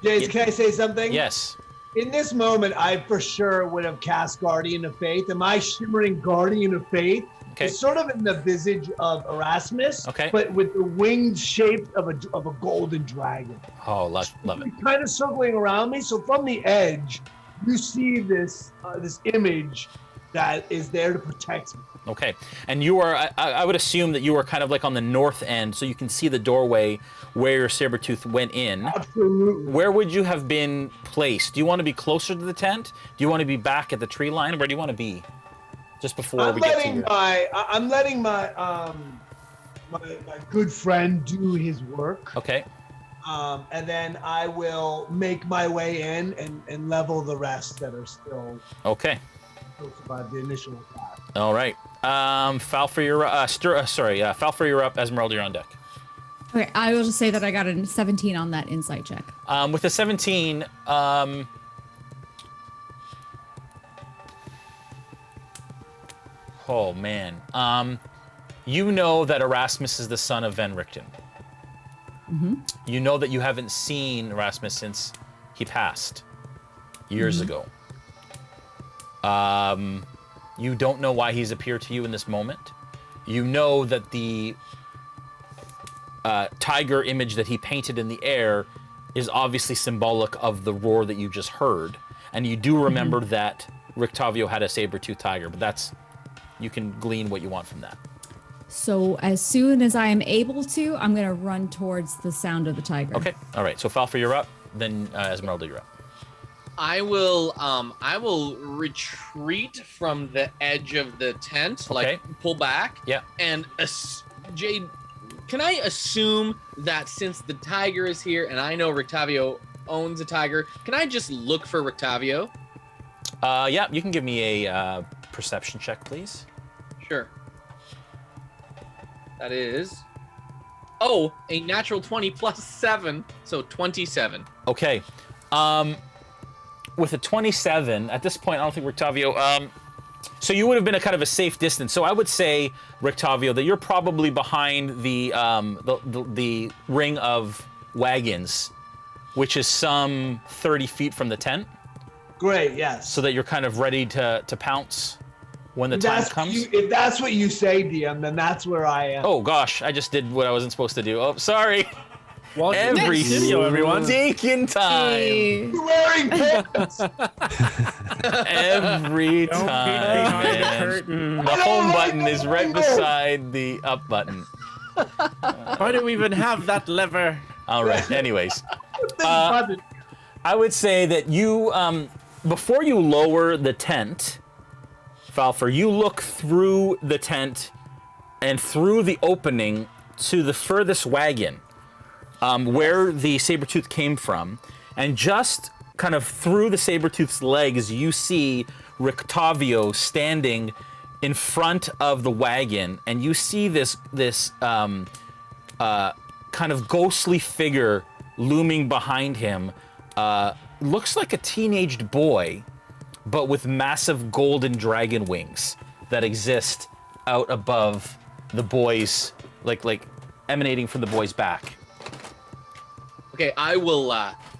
L: Jace, can I say something?
E: Yes.
L: In this moment, I for sure would have cast Guardian of Faith, and my shimmering Guardian of Faith is sort of in the visage of Erasmus, but with the winged shape of a golden dragon.
E: Oh, love it.
L: Kind of circling around me. So from the edge, you see this image that is there to protect me.
E: Okay, and you are, I would assume that you are kind of like on the north end, so you can see the doorway where your Sabretooth went in.
L: Absolutely.
E: Where would you have been placed? Do you want to be closer to the tent? Do you want to be back at the tree line? Where do you want to be? Just before we get to your...
L: I'm letting my good friend do his work.
E: Okay.
L: And then I will make my way in and level the rest that are still
E: Okay.
L: survive the initial attack.
E: All right. Falfer, you're Falfer, you're up. Ezmerelda, you're on deck.
J: Okay, I will just say that I got a 17 on that insight check.
E: With a 17, oh man. You know that Erasmus is the son of Van Richten.
J: Mm-hmm.
E: You know that you haven't seen Erasmus since he passed years ago. You don't know why he's appeared to you in this moment. You know that the tiger image that he painted in the air is obviously symbolic of the roar that you just heard. And you do remember that Rictavio had a saber-toothed tiger, but you can glean what you want from that.
J: So as soon as I am able to, I'm going to run towards the sound of the tiger.
E: Okay, all right. So Falfer, you're up. Then Ezmerelda, you're up.
F: I will retreat from the edge of the tent, like pull back.
E: Yeah.
F: And Jade, can I assume that since the tiger is here and I know Rictavio owns a tiger, can I just look for Rictavio?
E: Yeah, you can give me a perception check, please.
F: Sure. That is, a natural 20 plus 7, so 27.
E: Okay. With a 27, at this point, I don't think Rictavio, so you would have been a kind of a safe distance. So I would say, Rictavio, that you're probably behind the ring of wagons, which is some 30 feet from the tent.
L: Great, yes.
E: So that you're kind of ready to pounce when the time comes.
L: If that's what you say, DM, then that's where I am.
E: Oh gosh, I just did what I wasn't supposed to do. Oh, sorry. every
G: studio, everyone.
E: stinking time.
L: You're wearing pants.
E: Every
H: Don't
E: time,
H: peek behind the
E: man.
H: curtain.
E: The home button is right beside the up button.
G: Why do we even have that lever?
E: All right. Anyways, I would say that you, before you lower the tent, Falfer, you look through the tent and through the opening to the furthest wagon, where the Sabertooth came from, and just kind of through the Sabertooth's legs, you see Rictavio standing in front of the wagon, and you see this kind of ghostly figure looming behind him. Looks like a teenaged boy, but with massive golden dragon wings that exist out above the boy's, like emanating from the boy's back.
F: Okay, I will,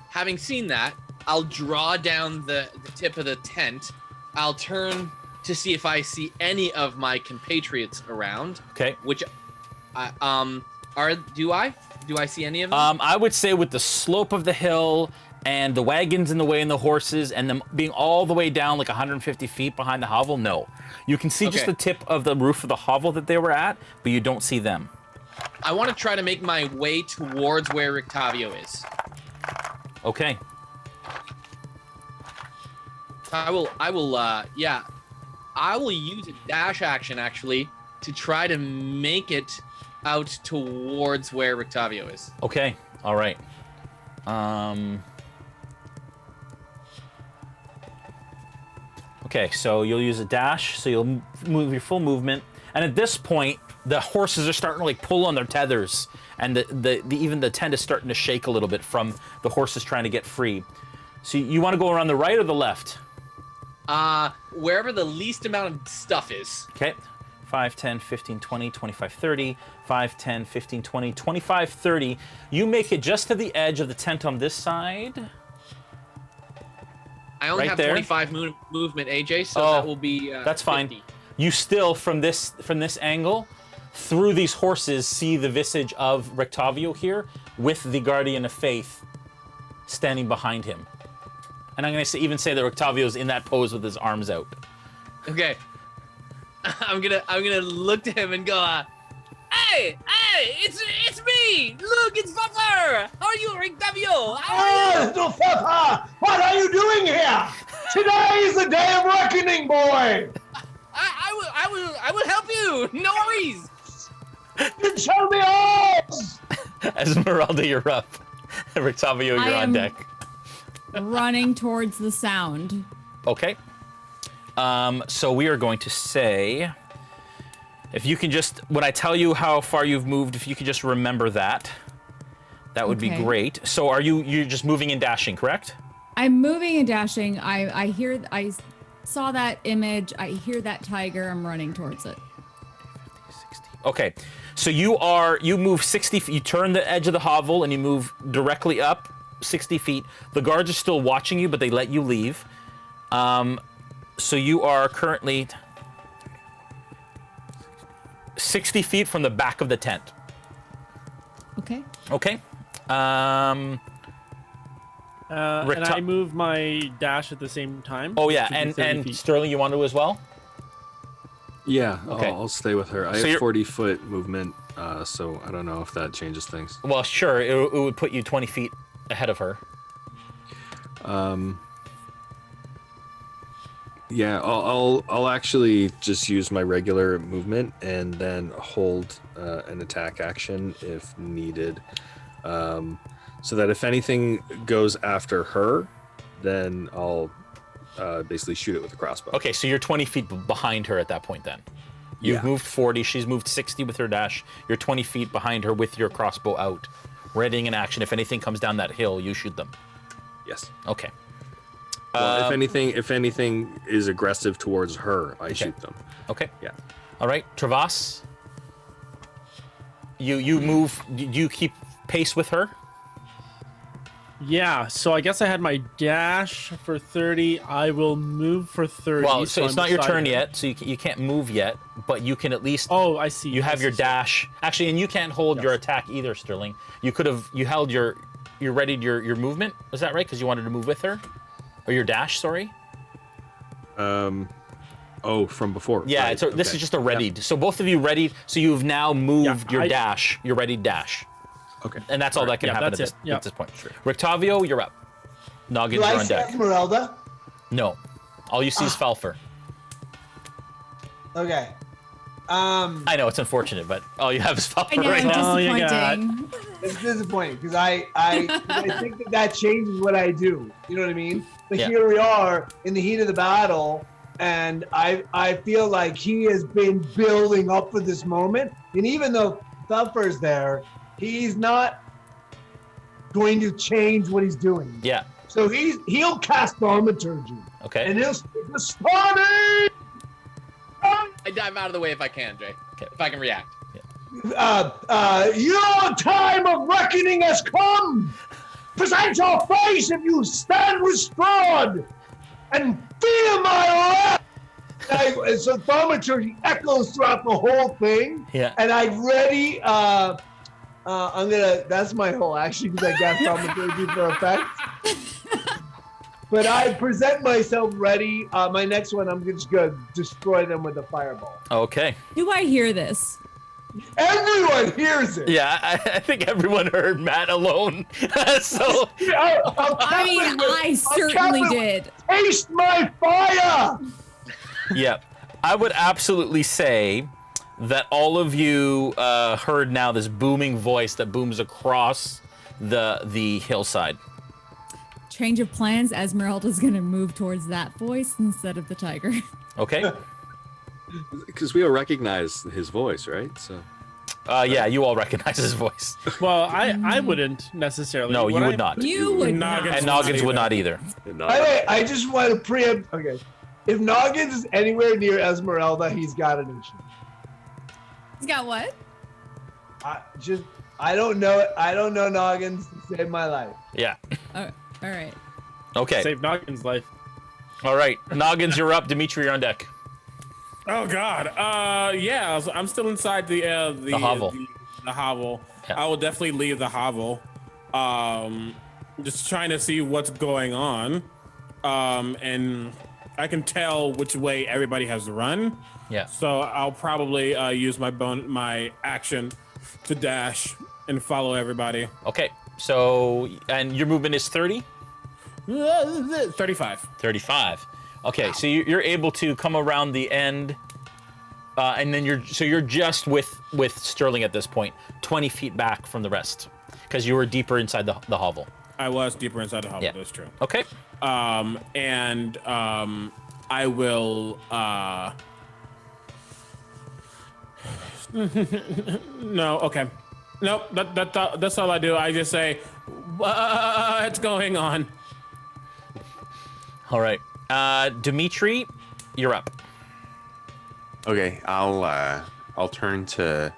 F: having seen that, I'll draw down the tip of the tent. I'll turn to see if I see any of my compatriots around.
E: Okay.
F: Which, do I see any of them?
E: I would say with the slope of the hill and the wagons in the way and the horses and them being all the way down like 150 feet behind the hovel, no. You can see just the tip of the roof of the hovel that they were at, but you don't see them.
F: I want to try to make my way towards where Rictavio is.
E: Okay.
F: I will use a dash action actually to try to make it out towards where Rictavio is.
E: Okay. All right. Okay, so you'll use a dash, so you'll move your full movement, and at this point, the horses are starting to like pull on their tethers, and even the tent is starting to shake a little bit from the horses trying to get free. So you want to go around the right or the left?
F: Wherever the least amount of stuff is.
E: Okay. 5, 10, 15, 20, 25, 30. 5, 10, 15, 20, 25, 30. You make it just to the edge of the tent on this side.
F: I only have 25 movement, AJ, so that will be
E: that's
F: 50.
E: fine. You still, from this angle, through these horses, see the visage of Rictavio here with the Guardian of Faith standing behind him. And I'm going to even say that Rictavio's in that pose with his arms out.
F: Okay. I'm gonna look to him and go, hey, it's me! Look, it's Fuffer! How are you, Rictavio?
L: Little Fuffer! What are you doing here? Today is the day of reckoning, boy!
F: I will help you! No worries!
L: You tell me all!
E: Ezmerelda, you're up. Rictavio, you're on deck.
M: Running towards the sound.
E: Okay. So we are going to say, if you can just, when I tell you how far you've moved, if you could just remember that, that would be great. So you're just moving and dashing, correct?
M: I'm moving and dashing. I saw that image. I hear that tiger. I'm running towards it.
E: 60. Okay. So you move 60 feet, you turn the edge of the hovel and you move directly up 60 feet. The guards are still watching you, but they let you leave. So you are currently 60 feet from the back of the tent.
M: Okay.
E: Okay.
G: And I move my dash at the same time.
E: Oh yeah, and Sterling, you want to as well?
C: Yeah,
E: okay.
C: I'll stay with her. I have 40-foot movement, so I don't know if that changes things.
E: Well, sure, it would put you 20 feet ahead of her.
C: Yeah, I'll actually just use my regular movement and then hold an attack action if needed, so that if anything goes after her, then I'll basically shoot it with a crossbow.
E: Okay, so you're 20 feet behind her at that point then. You've moved 40, she's moved 60 with her dash. You're 20 feet behind her with your crossbow out, readying an action. If anything comes down that hill, you shoot them.
C: Yes.
E: Okay.
C: Well, if anything is aggressive towards her, I shoot them.
E: Okay.
C: Yeah.
E: All right, Travas. You move. Do you keep pace with her?
G: Yeah, so I guess I had my dash for 30. I will move for 30.
E: Well, so it's
G: I'm
E: not your turn
G: beside her.
E: yet, so you can't move yet, but you can at least...
G: Oh, I see.
E: You have your dash. Actually, and you can't hold your attack either, Sterling. You could have... You held your... You readied your movement. Is that right? Because you wanted to move with her? Or your dash, sorry?
C: Oh, from before.
E: Yeah,
C: right.
E: so this
C: Okay.
E: is just a readied. So both of you readied. So you've now moved your dash. Your readied dash.
C: Okay.
E: And that's all that can happen at this point. Sure. Rictavio, you're up. Noggins,
L: Do
E: you're
L: I
E: on
L: see
E: deck.
L: Ezmerelda?
E: No. All you see is Falfer.
L: Okay.
E: I know, it's unfortunate, but all you have is Falfer
M: I know,
E: right now.
M: disappointing.
L: It's disappointing because I think that changes what I do. You know what I mean? But
E: Yeah.
L: here we are in the heat of the battle, and I feel like he has been building up for this moment. And even though Thuffer's there, he's not going to change what he's doing.
E: Yeah.
L: So he'll cast Thaumaturgy.
E: Okay.
L: And he'll speak the Stormy!
F: I dive out of the way if I can, Jay. Okay. If I can react.
L: Your time of reckoning has come. Present your face if you stand with Strahd, and feel my wrath. So thaumaturgy echoes throughout the whole thing.
E: Yeah.
L: And I'm ready. I'm gonna. That's my whole action because I got thaumaturgy for effect. But I present myself ready. My next one, I'm just gonna destroy them with a fireball.
E: Okay.
M: Do I hear this?
L: Everyone hears it.
E: Yeah, I think everyone heard Matt alone. So
M: I mean, I certainly did.
L: Taste my fire.
E: yeah, I would absolutely say that all of you heard now this booming voice that booms across the hillside.
M: Change of plans. Ezmerelda's gonna move towards that voice instead of the tiger.
E: Okay.
C: Because we all recognize his voice, right? So.
E: Yeah, you all recognize his voice.
G: Well, I wouldn't necessarily.
E: No, you would not.
M: You would not.
E: And Noggins would not either.
L: By the way, I just want to preempt. Okay, if Noggins is anywhere near Ezmerelda, he's got an issue.
M: He's got what?
L: I don't know. I don't know Noggins to save my life.
E: Yeah.
M: All right.
E: Okay.
G: Save Noggins' life.
E: All right, Noggins, you're up. Dimitri, you're on deck.
H: Oh God. Yeah, I'm still inside the
E: hovel.
H: The hovel.
E: Yeah.
H: I will definitely leave the hovel. Just trying to see what's going on. And I can tell which way everybody has run.
E: Yeah.
H: So I'll probably use my action to dash and follow everybody.
E: Okay. So, and your movement is 30?
H: 35.
E: 35. Okay, so you're able to come around the end, and then you're just with Sterling at this point, 20 feet back from the rest, because you were deeper inside the hovel.
H: I was deeper inside the hovel.
E: Yeah.
H: That's true.
E: Okay.
H: I will. No. Okay. Nope. That's all I do. I just say, "What's going on?"
E: All right. Dimitri, you're up.
I: Okay, I'll turn to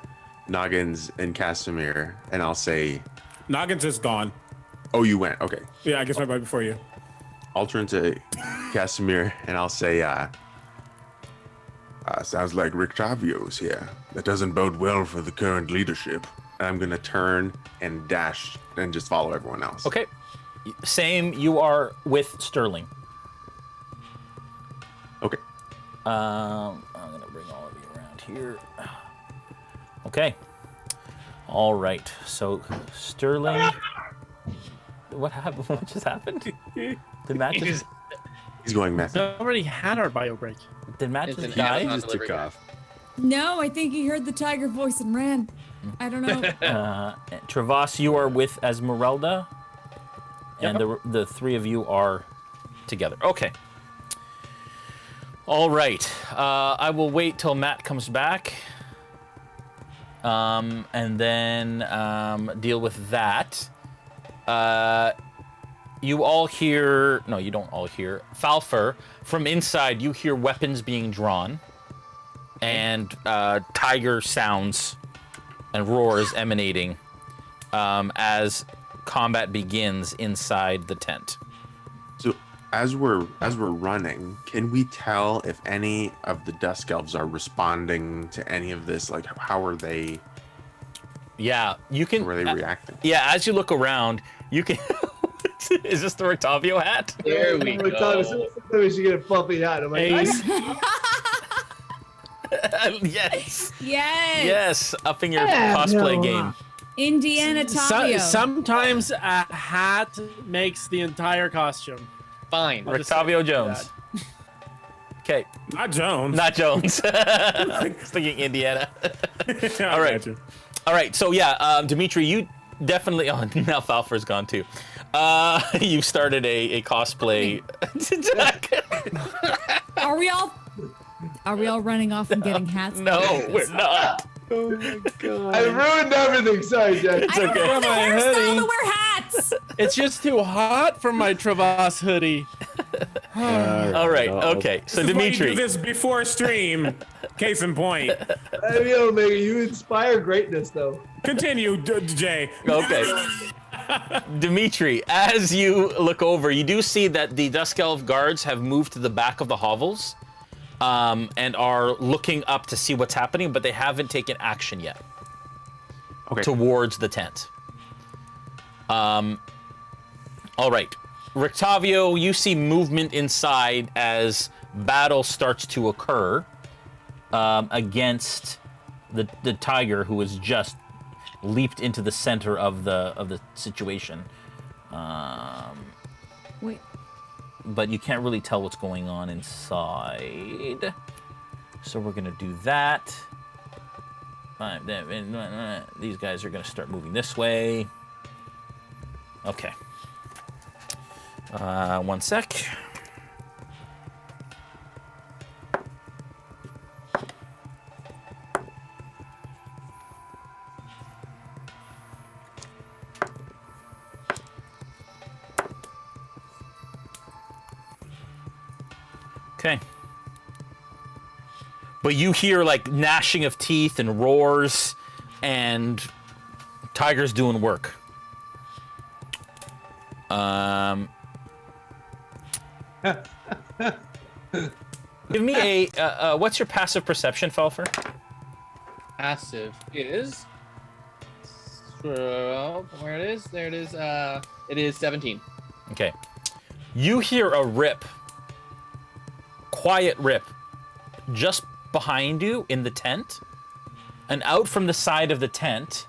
I: Noggins and Casimir, and I'll say,
H: Noggins is gone.
I: "Oh, you went. Okay."
H: Yeah, I guess I'm right before you.
I: I'll turn to Casimir, and I'll say, "Sounds like Rictavio's here. That doesn't bode well for the current leadership." And I'm gonna turn and dash and just follow everyone else.
E: Okay. Same. You are with Sterling.
I: Okay.
E: I'm gonna bring all of you around here. Okay. All right. So Sterling. What happened? What just happened? Did Matt just?
I: He's going messy.
G: We already had our bio break.
E: Did Matt
F: It's
E: just
F: an
E: die?
F: Amazon
C: Just took
F: delivery.
C: off.
M: No, I think he heard the tiger voice and ran. I don't know.
E: Travas, you are with Ezmerelda, and the three of you are together. Okay. All right. I will wait till Matt comes back, and then deal with that. You all hear... No, you don't all hear. Falfer, from inside, you hear weapons being drawn, and tiger sounds and roars emanating as combat begins inside the tent.
I: So as we're running, can we tell if any of the Dusk Elves are responding to any of this? Like, how are they?
E: Yeah, you can.
I: How are they reacting?
E: Yeah, as you look around, you can. Is this the Rictavio hat?
F: There we go.
L: We should get a puppy hat. I'm like,
E: Yes.
M: Yes.
E: Yes, upping your cosplay game.
M: Indiana Tavio.
G: Sometimes a hat makes the entire costume.
F: Fine.
E: Rictavio Jones. Okay.
H: Not Jones.
E: Not Jones. Thinking Indiana. All right. All right. So yeah, Dimitri, you definitely. Oh, now Falfer's gone too. You've started a cosplay.
M: Are we all running off and getting hats?
E: No, we're not.
I: Oh my god!
L: I ruined everything. Sorry, Jack.
E: It's okay.
M: I don't have the hairstyle to wear hats.
G: It's just too hot for my Travas hoodie.
E: All right. Okay. So
H: This is why you
E: Dimitri.
H: do this before stream. Case in point.
L: You inspire greatness, though.
H: Continue, Jay.
E: Okay. Dimitri, as you look over, you do see that the Dusk Elf guards have moved to the back of the hovels. And are looking up to see what's happening, but they haven't taken action yet towards the tent. All right. Rictavio, you see movement inside as battle starts to occur against the tiger who has just leaped into the center of the situation.
M: Wait.
E: But you can't really tell what's going on inside. So we're gonna do that. These guys are gonna start moving this way. Okay. 1 sec. Okay. But you hear like gnashing of teeth and roars and tigers doing work. Give me a what's your passive perception, Falfer?
F: Passive is where it is. There it is. It is 17.
E: Okay. You hear a rip. Quiet rip just behind you in the tent, and out from the side of the tent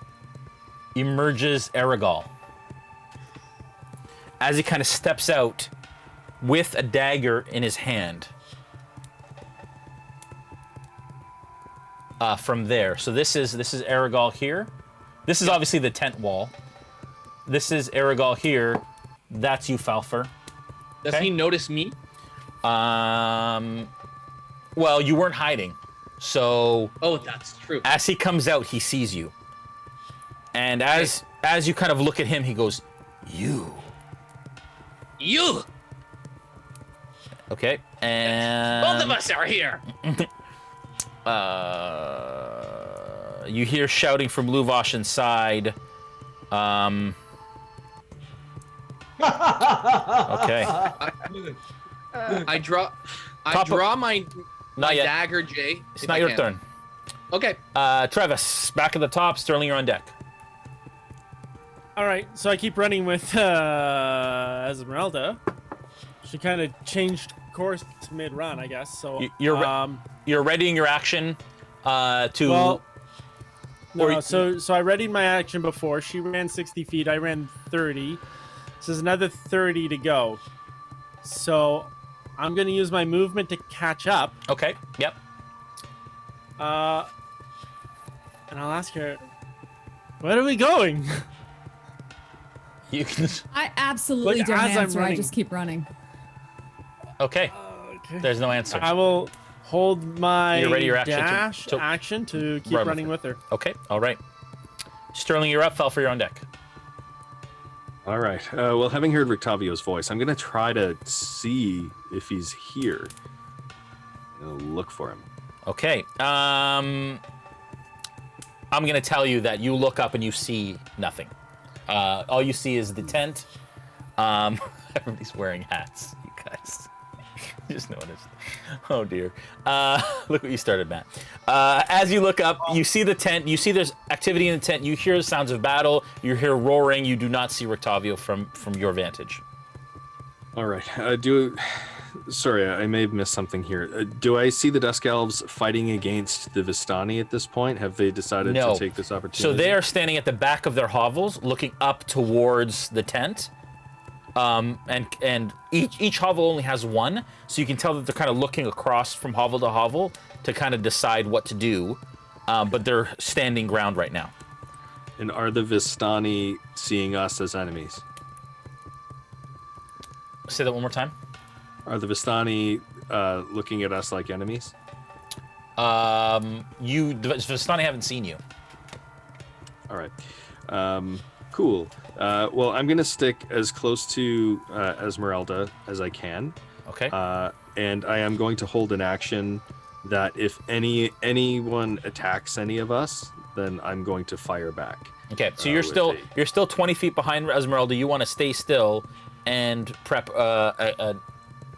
E: emerges Aragal as he kind of steps out with a dagger in his hand from there. So this is Aragal here. This is obviously the tent wall. This is Aragal here. That's you, Falfer.
F: Does he notice me?
E: Well, you weren't hiding, so.
F: Oh, that's true.
E: As he comes out, he sees you, and as you kind of look at him, he goes, "You." Okay, and
F: both of us are here.
E: You hear shouting from Luvash inside. Okay.
F: I draw my dagger, Jay.
E: It's not your turn.
F: Okay.
E: Travis, back at the top. Sterling, you're on deck.
G: All right, so I keep running with Ezmerelda. She kind of changed course mid-run, I guess. So
E: you're readying your action to.
G: Well, no, so I readied my action before. She ran 60 feet. I ran 30. So there's another 30 to go. So I'm going to use my movement to catch up.
E: Okay. Yep.
G: And I'll ask her, where are we going?
E: You can.
M: I absolutely don't answer. I just keep running.
E: Okay. There's no answer.
G: I will hold my
E: You're ready, your action
G: dash action to keep running with her.
E: Okay. All right. Sterling, you're up. Fell for your on deck.
C: All right. Well, having heard Rictavio's voice, I'm going to try to see if he's here. I'll look for him.
E: Okay. I'm going to tell you that you look up and you see nothing. All you see is the tent. Everybody's wearing hats, you guys. Just noticed. Oh dear. Look what you started, Matt. As you look up, you see the tent. You see there's activity in the tent. You hear the sounds of battle. You hear roaring. You do not see Rictavio from your vantage.
C: All right. Sorry, I may have missed something here. Do I see the Dusk Elves fighting against the Vistani at this point? Have they decided to take this opportunity?
E: So they are standing at the back of their hovels, looking up towards the tent. And each hovel only has one, so you can tell that they're kind of looking across from hovel to hovel to kind of decide what to do. But they're standing ground right now.
C: And are the Vistani seeing us as enemies?
E: Say that one more time.
C: Are the Vistani looking at us like enemies?
E: The Vistani haven't seen you.
C: All right. Cool. Well, I'm going to stick as close to Ezmerelda as I can.
E: Okay.
C: And I am going to hold an action that if anyone attacks any of us, then I'm going to fire back.
E: Okay, so you're still 20 feet behind Ezmerelda. You want to stay still and prep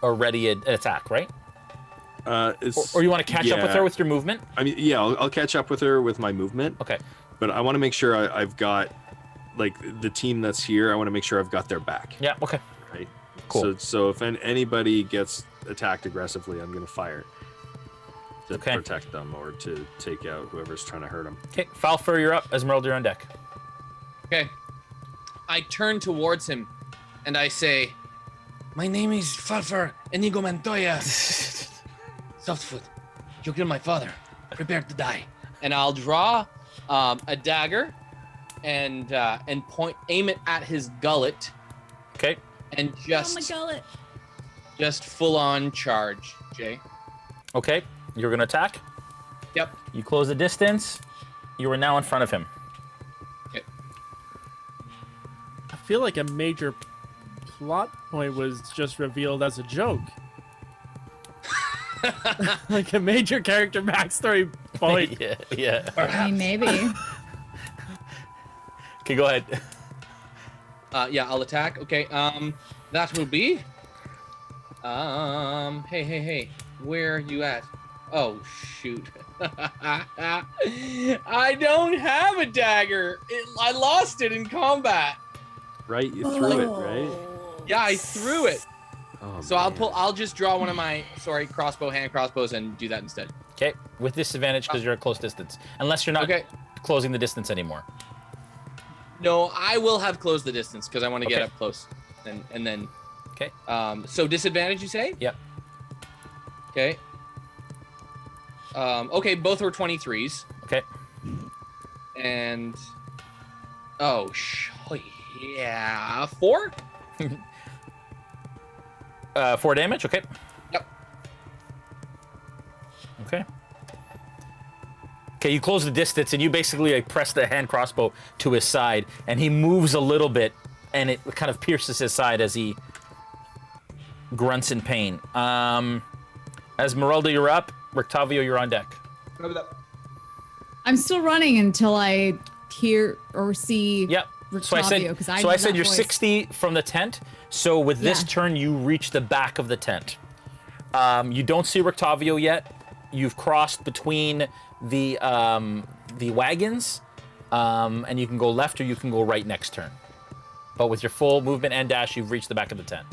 E: or ready an attack, right? Or you want to catch up with her with your movement?
C: I mean, yeah, I'll catch up with her with my movement.
E: Okay.
C: But I want to make sure I've got, like, the team that's here, I want to make sure I've got their back.
E: Yeah, okay.
C: Right?
E: Cool.
C: So if anybody gets attacked aggressively, I'm going to fire to protect them or to take out whoever's trying to hurt them.
E: Okay, Falfer, you're up. Ezmerelda, you're on deck.
F: Okay. I turn towards him and I say, "My name is Falfer Enigo Montoya. Softfoot, you killed my father. Prepare to die." And I'll draw a dagger and aim it at his gullet.
E: Okay.
F: And just
M: my gullet.
F: Just full on charge, Jay.
E: Okay, you're gonna attack.
F: Yep.
E: You close the distance. You are now in front of him.
F: Okay.
G: I feel like a major plot point was just revealed as a joke. Like a major character backstory point.
E: yeah.
M: I mean, maybe.
E: Okay, go ahead.
F: Yeah, I'll attack. Okay, that will be... Hey, where are you at? Oh, shoot. I don't have a dagger. I lost it in combat.
C: Right, you threw it, right?
F: Yeah, I threw it.
C: Oh,
F: so
C: man.
F: I'll just draw one of my, hand crossbows and do that instead.
E: Okay, with disadvantage because you're at close distance. Unless you're not closing the distance anymore.
F: No, I will have closed the distance because I want to get up close. And then...
E: Okay.
F: So disadvantage, you say?
E: Yep.
F: Okay. Okay, both were 23s.
E: Okay.
F: And... Oh, yeah. 4?
E: 4 damage, okay.
F: Yep.
E: Okay. Okay, you close the distance and you basically like press the hand crossbow to his side and he moves a little bit and it kind of pierces his side as he grunts in pain. Ezmerelda, you're up. Rictavio, you're on deck.
M: I'm still running until I hear or see
E: Rictavio. So I said you're 60 from the tent. So with this turn, you reach the back of the tent. You don't see Rictavio yet. You've crossed between the wagons, and you can go left or you can go right next turn. But with your full movement and dash, you've reached the back of the tent.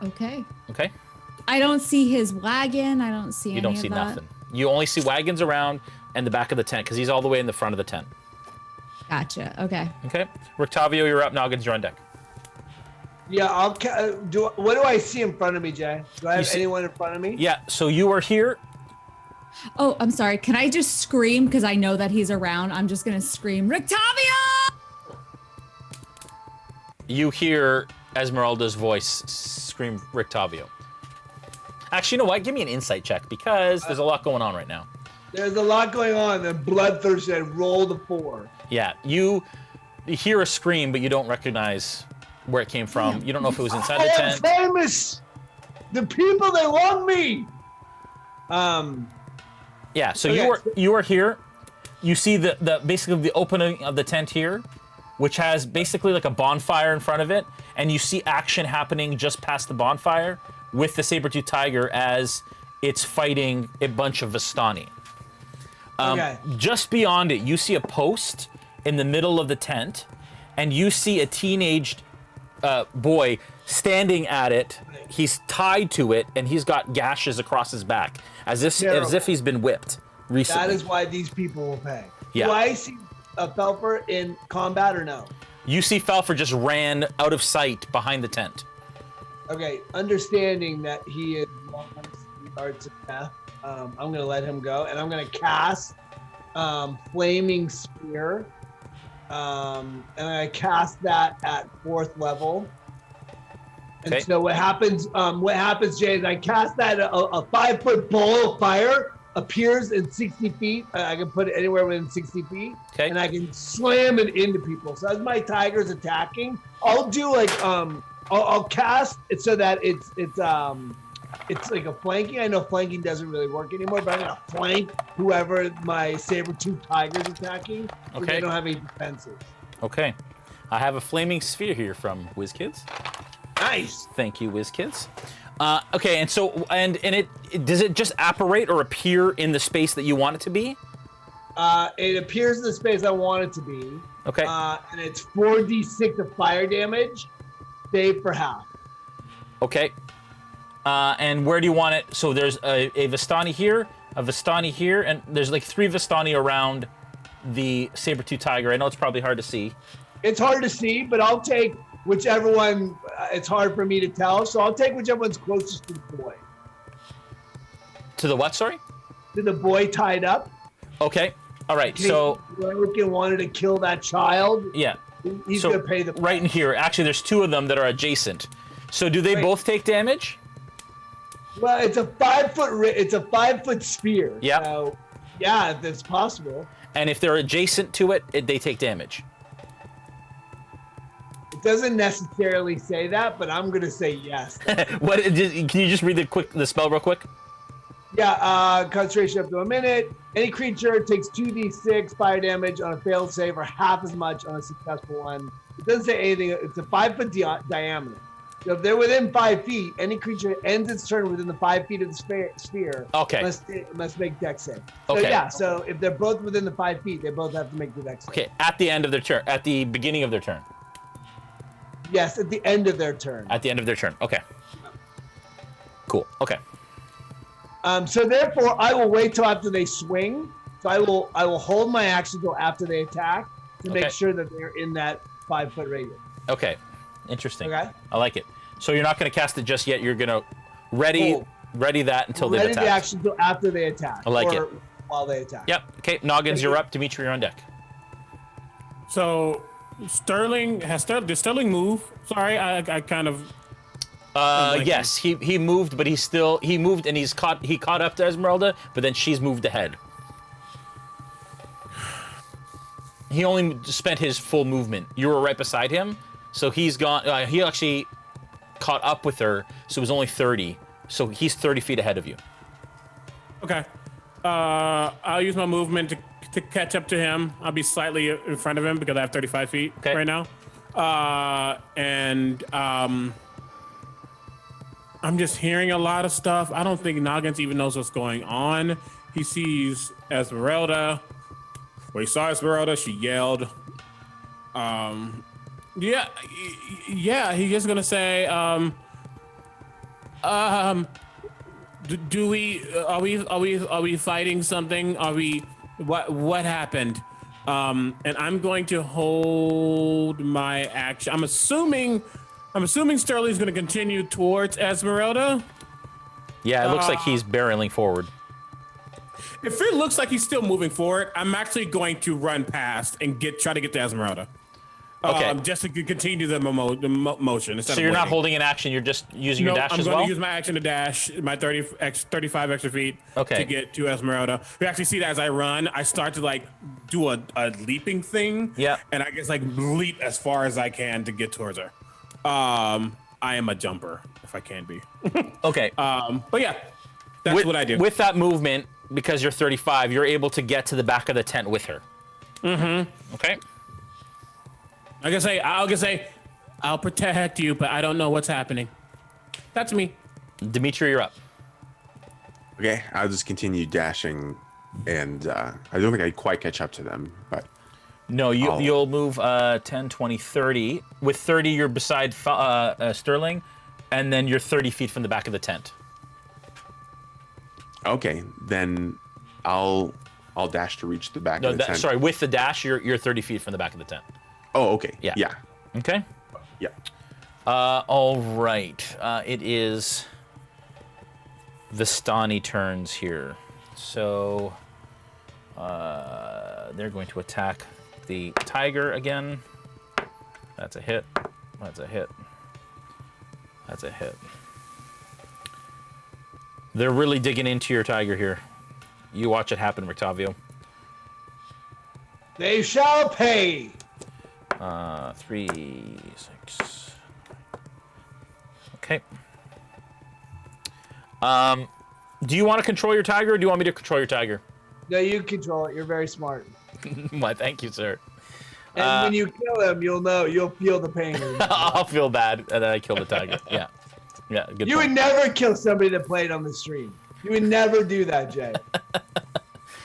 M: Okay.
E: Okay.
M: I don't see his wagon. I don't see any of that.
E: You don't see nothing. You only see wagons around and the back of the tent because he's all the way in the front of the tent.
M: Gotcha. Okay.
E: Okay. Rictavio, you're up. Noggins, you're on deck.
L: Yeah, what do I see in front of me, Jay? Do I have anyone in front of me?
E: Yeah, so you are here.
M: Oh, I'm sorry. Can I just scream because I know that he's around? I'm just gonna scream, Rictavio!
E: You hear Ezmerelda's voice scream Rictavio. Actually, you know what? Give me an insight check because there's a lot going on right now.
L: There's a lot going on. The bloodthirst said roll the 4.
E: Yeah, you hear a scream, but you don't recognize where it came from. You don't know if it was inside the tent.
L: I am famous. The people, they love me.
E: Yeah, so you are here. You see the basically the opening of the tent here, which has basically like a bonfire in front of it, and you see action happening just past the bonfire with the saber-tooth tiger as it's fighting a bunch of Vistani. Just beyond it, you see a post in the middle of the tent, and you see a teenage boy standing at it. He's tied to it, and he's got gashes across his back, as if he's been whipped recently.
L: That is why these people will pay.
E: Yeah.
L: Do I see Felfer in combat or no?
E: You see Felfer just ran out of sight behind the tent.
L: Okay, understanding that he is arts of death, I'm going to let him go, and I'm going to cast Flaming Spear, and I cast that at 4th level. And so what happens, Jay, is I cast that, a 5-foot ball of fire appears in 60 feet. I can put it anywhere within 60 feet, and I can slam it into people. So as my tiger's attacking, I'll do like, I'll cast it so that it's like a flanking. I know flanking doesn't really work anymore, but I'm gonna flank whoever my saber-tooth tiger's attacking. So they don't have any defenses.
E: Okay, I have a flaming sphere here from WizKids.
L: Nice.
E: Thank you, WizKids. Okay, and so and it does it just apparate or appear in the space that you want it to be?
L: It appears in the space I want it to be.
E: Okay.
L: And it's 4d6 of fire damage, save for half.
E: Okay. And where do you want it? So there's a Vistani here, a Vistani here, and there's like 3 Vistani around the saber-tooth tiger. I know it's probably hard to see.
L: It's hard to see, but I'll take whichever one. It's hard for me to tell, so I'll take whichever one's closest to the boy.
E: To the what? Sorry.
L: To the boy tied up.
E: Okay. All right. So
L: whoever wanted to kill that child.
E: Yeah.
L: He's gonna pay the price.
E: Right in here. Actually, there's 2 of them that are adjacent. So do they both take damage?
L: Well, it's a 5-foot. It's a 5-foot sphere.
E: Yeah.
L: So, yeah, if it's possible.
E: And if they're adjacent to it, they take damage.
L: It doesn't necessarily say that, but I'm gonna say yes.
E: What? Can you just read the spell real quick?
L: Yeah. Concentration up to a minute. Any creature takes 2d6 fire damage on a failed save, or half as much on a successful one. It doesn't say anything. It's a 5-foot diameter. So if they're within 5 feet, any creature ends its turn within the 5 feet of the sphere.
E: Okay.
L: Must make dex save. So
E: Okay.
L: yeah. So if they're both within the 5 feet, they both have to make the dex save.
E: Okay. At the end of their turn. At the beginning of their turn.
L: Yes, at the end of their turn.
E: At the end of their turn. Okay. Cool. Okay.
L: So therefore, I will wait till after they swing. So I will hold my action till after they attack to make sure that they're in that 5-foot radius.
E: Okay. Interesting.
L: Okay.
E: I like it. So you're not going to cast it just yet. You're going to ready that until they attack.
L: Ready the action till after they attack.
E: I like it.
L: While they attack.
E: Yep. Okay. Noggins, you're up. Dimitri, you're on deck.
H: So did Sterling move? Sorry, I kind of.
E: Yes, he moved, but he moved and he caught up to Ezmerelda, but then she's moved ahead. He only spent his full movement. You were right beside him, so he's gone. He actually caught up with her, so it was only 30. So he's 30 feet ahead of you.
H: Okay. I'll use my movement to catch up to him. I'll be slightly in front of him because I have 35 feet right now. I'm just hearing a lot of stuff. I don't think Noggins even knows what's going on. He sees Ezmerelda. Well, he saw Ezmerelda. She yelled. Yeah. He's just gonna say, Are we fighting something? What happened? And I'm going to hold my action. I'm assuming Sterling's going to continue towards Ezmerelda.
E: Yeah, it looks like he's barreling forward.
H: If it looks like he's still moving forward, I'm actually going to run past and try to get to Ezmerelda.
E: Okay.
H: Just to continue the motion.
E: So you're not holding an action, you're just using your dash as well?
H: I'm going to use my action to dash my 35 extra feet to get to Ezmerelda. You actually see that as I run, I start to do a leaping thing.
E: Yeah.
H: And I just leap as far as I can to get towards her. I am a jumper, if I can be.
E: Okay.
H: But yeah, that's what I do.
E: With that movement, because you're 35, you're able to get to the back of the tent with her.
H: Mm-hmm.
E: Okay.
H: I'm gonna say, I'll protect you, but I don't know what's happening. That's me.
E: Dimitri, you're up.
I: Okay, I'll just continue dashing, and I don't think I quite catch up to them, but...
E: No, you'll move 10, 20, 30. With 30, you're beside Sterling, and then you're 30 feet from the back of the tent.
I: Okay, then I'll dash to reach the back of the tent.
E: Sorry, with the dash, you're 30 feet from the back of the tent.
I: Oh, okay.
E: Yeah. Okay.
I: Yeah.
E: All right. It is Vistani turns here. So they're going to attack the tiger again. That's a hit. That's a hit. That's a hit. They're really digging into your tiger here. You watch it happen, Rictavio.
L: They shall pay.
E: 3, 6. Okay. Do you want to control your tiger, or do you want me to control your tiger?
L: No, you control it. You're very smart.
E: Why, thank you, sir.
L: And when you kill him, you'll feel the pain.
E: I'll feel bad that I killed the tiger. Yeah. Yeah, good
L: You
E: point.
L: would never kill somebody that played on the stream. You would never do that, Jay.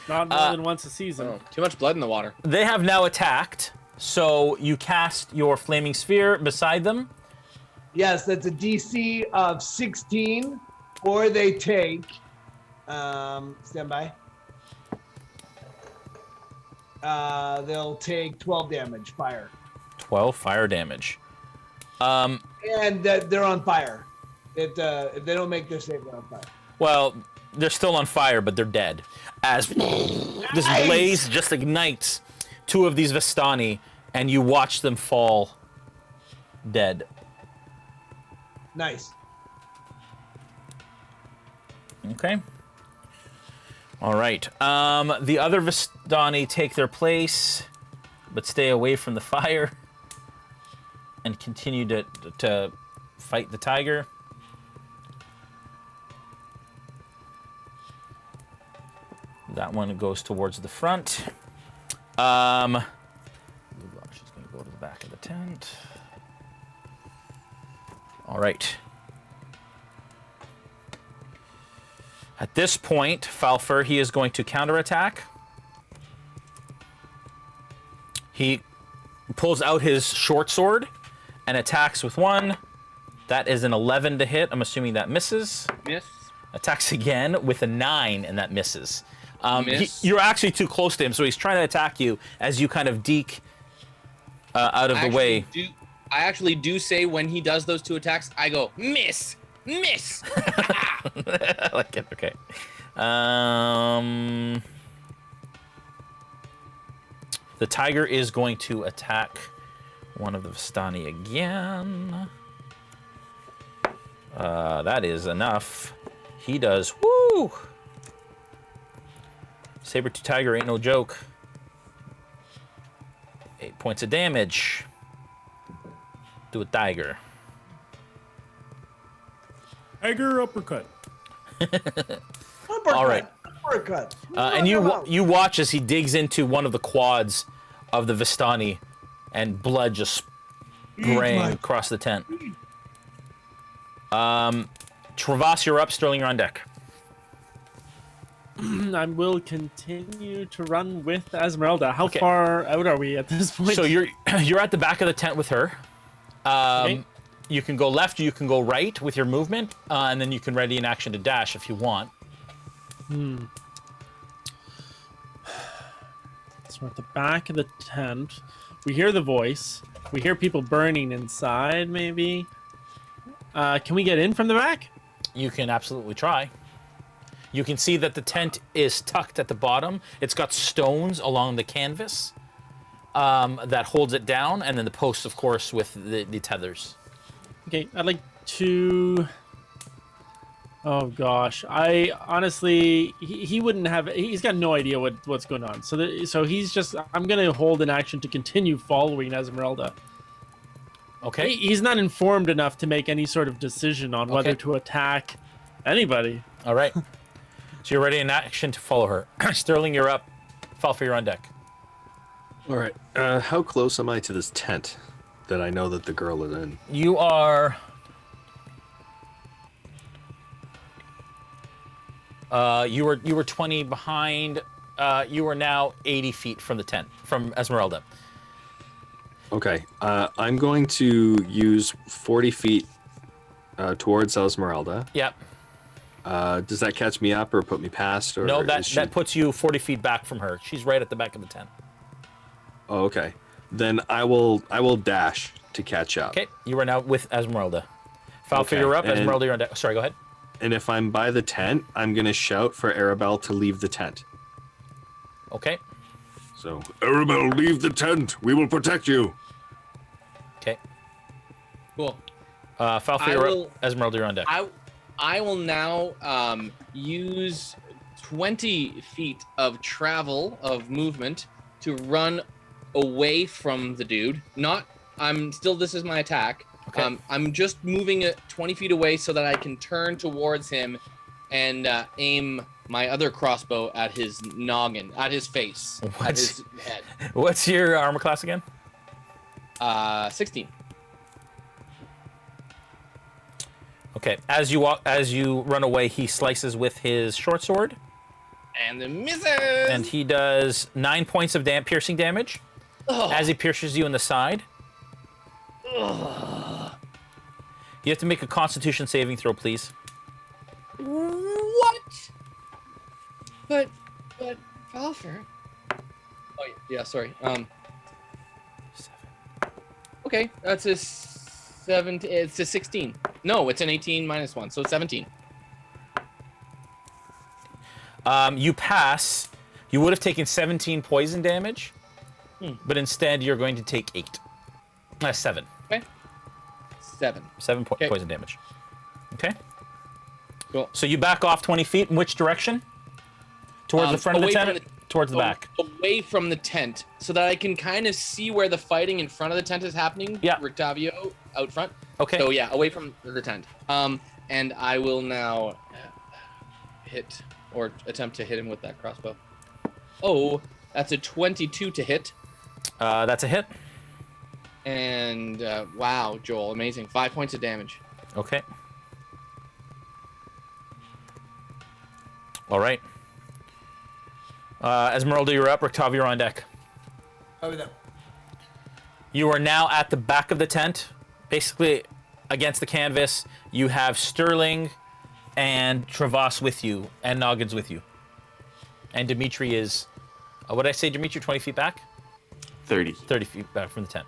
G: Not more than once a season.
F: Oh, too much blood in the water.
E: They have now attacked, so you cast your flaming sphere beside them.
L: Yes, that's a DC of 16, or they take. Stand by. They'll take 12 damage, fire.
E: 12 fire damage.
L: And they're on fire. If they don't make their save, they're on fire.
E: Well, they're still on fire, but they're dead. As this blaze just ignites two of these Vistani, and you watch them fall dead.
L: Nice.
E: Okay. All right. The other Vistani take their place, but stay away from the fire and continue to fight the tiger. That one goes towards the front. She's going to go to the back of the tent. All right. At this point, Falfer, he is going to counterattack. He pulls out his short sword and attacks with one. That is an 11 to hit. I'm assuming that misses.
F: Miss.
E: Attacks again with a 9, and that misses.
F: Miss.
E: You're actually too close to him, so he's trying to attack you as you kind of deke out of the way.
F: I actually do say when he does those two attacks, I go, miss, miss.
E: I like it. Okay. The tiger is going to attack one of the Vistani again. That is enough. He does. Woo! Saber-tooth tiger ain't no joke. 8 points of damage to a tiger.
H: Tiger uppercut.
E: All right.
L: Uppercut.
E: And you watch as he digs into one of the quads of the Vistani, and blood just spraying across the tent. Travas, you're up. Sterling, you're on deck.
G: I will continue to run with Ezmerelda. How far out are we at this point?
E: So you're at the back of the tent with her. You can go left, you can go right with your movement, and then you can ready an action to dash if you want.
G: So we're at the back of the tent. We hear the voice. We hear people burning inside, maybe. Can we get in from the back?
E: You can absolutely try. You can see that the tent is tucked at the bottom. It's got stones along the canvas that holds it down, and then the posts, of course, with the tethers.
G: Okay, I'd like to... Oh gosh, I honestly, he wouldn't have. He's got no idea what's going on. So he's just. I'm gonna hold an action to continue following Ezmerelda.
E: Okay.
G: He's not informed enough to make any sort of decision on whether to attack anybody.
E: All right. So you're ready in action to follow her. Sterling, you're up. Falfer, you're on deck.
C: All right. How close am I to this tent that I know that the girl is in?
E: You are. You were 20 behind. You are now 80 feet from the tent, from Ezmerelda.
C: Okay. I'm going to use 40 feet towards Ezmerelda.
E: Yep.
C: Does that catch me up or put me past? Or
E: No, that puts you 40 feet back from her. She's right at the back of the tent.
C: Oh, okay. Then I will dash to catch up.
E: Okay, you are now with Ezmerelda. Falfa, you're up. Ezmerelda, you're on deck. Sorry, go ahead.
C: And if I'm by the tent, I'm going to shout for Arabelle to leave the tent.
E: Okay.
K: So, Arabelle, leave the tent. We will protect you.
E: Okay.
F: Cool.
E: Falfa, you're up. Ezmerelda, you're on deck.
F: I will now use 20 feet of travel, of movement, to run away from the dude. This is my attack. Okay. I'm just moving it 20 feet away so that I can turn towards him and aim my other crossbow at his noggin, at his face, at his head.
E: What's your armor class again?
F: 16.
E: Okay, as you run away, he slices with his short sword.
F: And it misses!
E: And he does 9 points of piercing damage as he pierces you in the side. You have to make a Constitution saving throw, please.
F: What? But, Falfer. Oh yeah, sorry.
E: 7.
F: Okay, that's a 17. It's a 16. No, it's an 18 minus 1, so it's 17.
E: You pass. You would have taken 17 poison damage, but instead you're going to take 8. 7.
F: Okay. 7.
E: 7 poison damage. Okay.
F: Cool.
E: So you back off 20 feet. In which direction? Towards the front of the tent? Towards the back.
F: Away from the tent, so that I can kind of see where the fighting in front of the tent is happening.
E: Yeah.
F: Rictavio out front.
E: Okay.
F: So yeah, away from the tent. And I will now hit or attempt to hit him with that crossbow. Oh, that's a 22 to hit.
E: That's a hit.
F: And wow, Joel, amazing. 5 points of damage.
E: Okay. All right. Ezmerelda, you're up. Rictavio, you're on deck.
L: Over there.
E: You are now at the back of the tent, basically against the canvas. You have Sterling and Travas with you, and Noggins with you. And Dimitri is, what did I say, Dimitri, 20 feet back?
I: 30.
E: 30 feet back from the tent.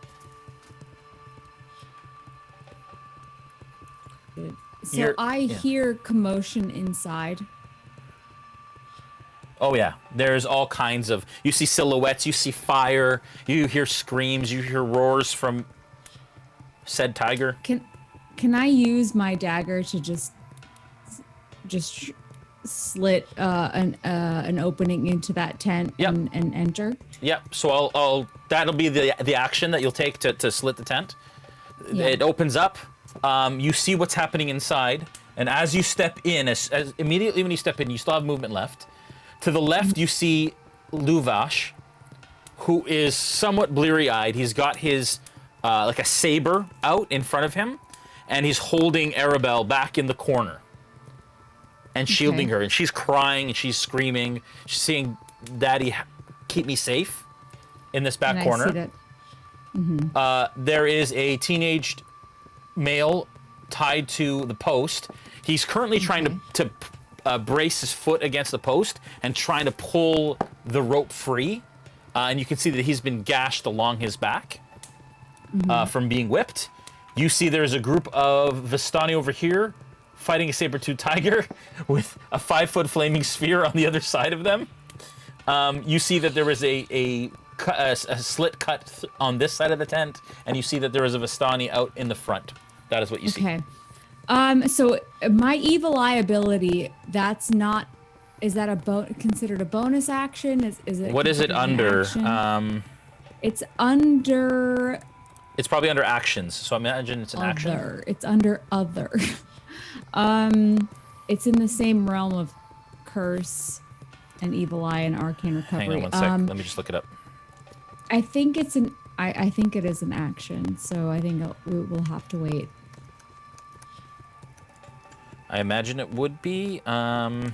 M: So I hear commotion inside.
E: Oh yeah, there's all kinds of, you see silhouettes, you see fire, you hear screams, you hear roars from said tiger.
M: Can I use my dagger to just slit an opening into that tent and enter?
E: Yep. So I'll that'll be the action that you'll take to slit the tent. Yeah. It opens up. You see what's happening inside, and as you step in, as immediately when you step in, you still have movement left. To the left, you see Luvash, who is somewhat bleary-eyed. He's got his like a saber out in front of him, and he's holding Arabelle back in the corner and shielding her. And she's crying and she's screaming. She's saying, "Daddy, keep me safe," in this back corner.
M: I see that.
E: There is a teenaged male tied to the post. He's currently trying to brace his foot against the post and trying to pull the rope free. And you can see that he's been gashed along his back from being whipped. You see there's a group of Vistani over here fighting a saber-toothed tiger with a 5-foot flaming sphere on the other side of them. You see that there is a slit cut on this side of the tent, and you see that there is a Vistani out in the front. That is what you see.
M: Okay. So my evil eye ability, that's not, is that considered a bonus action? Is it?
E: What is it under?
M: It's under.
E: It's probably under actions. So I imagine it's an action.
M: It's under other. It's in the same realm of curse and evil eye and arcane recovery.
E: Hang on one sec. Let me just look it up.
M: I think it's an. I think it is an action, so I think we'll have to wait.
E: I imagine it would be. I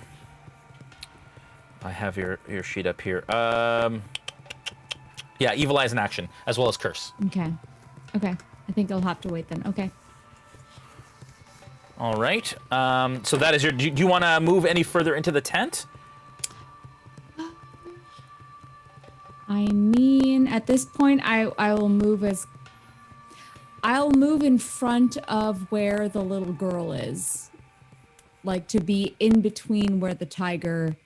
E: have your sheet up here. Yeah, Evil Eye is an action, as well as Curse.
M: Okay. Okay. I think I'll have to wait then. Okay.
E: All right. So that is your... Do you want to move any further into the tent?
M: I mean, at this point, I will move as... I'll move in front of where the little girl is. Like, to be in between where the tiger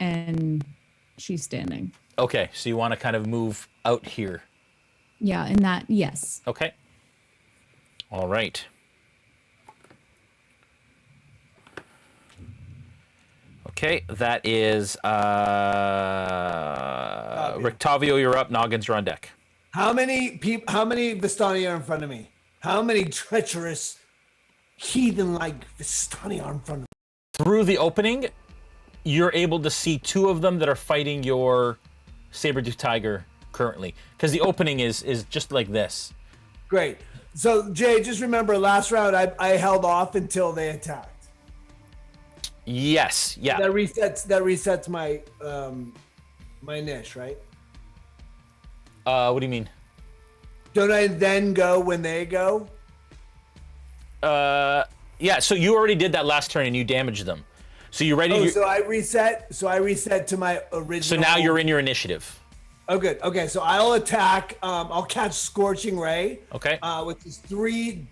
M: and she's standing.
E: Okay, so you want to kind of move out here.
M: Yeah, in that, yes.
E: Okay. All right. Okay, that is Rictavio, you're up. Noggins, you're on deck.
L: How many Vistani are in front of me? How many treacherous heathen-like Vistani are in front of me?
E: Through the opening, you're able to see two of them that are fighting your saber-toothed tiger currently, because the opening is just like this.
L: Great. So Jay, just remember last round I held off until they attacked.
E: Yes. Yeah.
L: That resets my my niche, right?
E: What do you mean?
L: Don't I then go when they go?
E: Yeah. So you already did that last turn and you damaged them. So you ready?
L: Oh, so I reset. So I reset to my original.
E: So now you're in your initiative.
L: Oh, good. Okay, so I'll attack. I'll catch Scorching Ray.
E: Okay.
L: Which is 3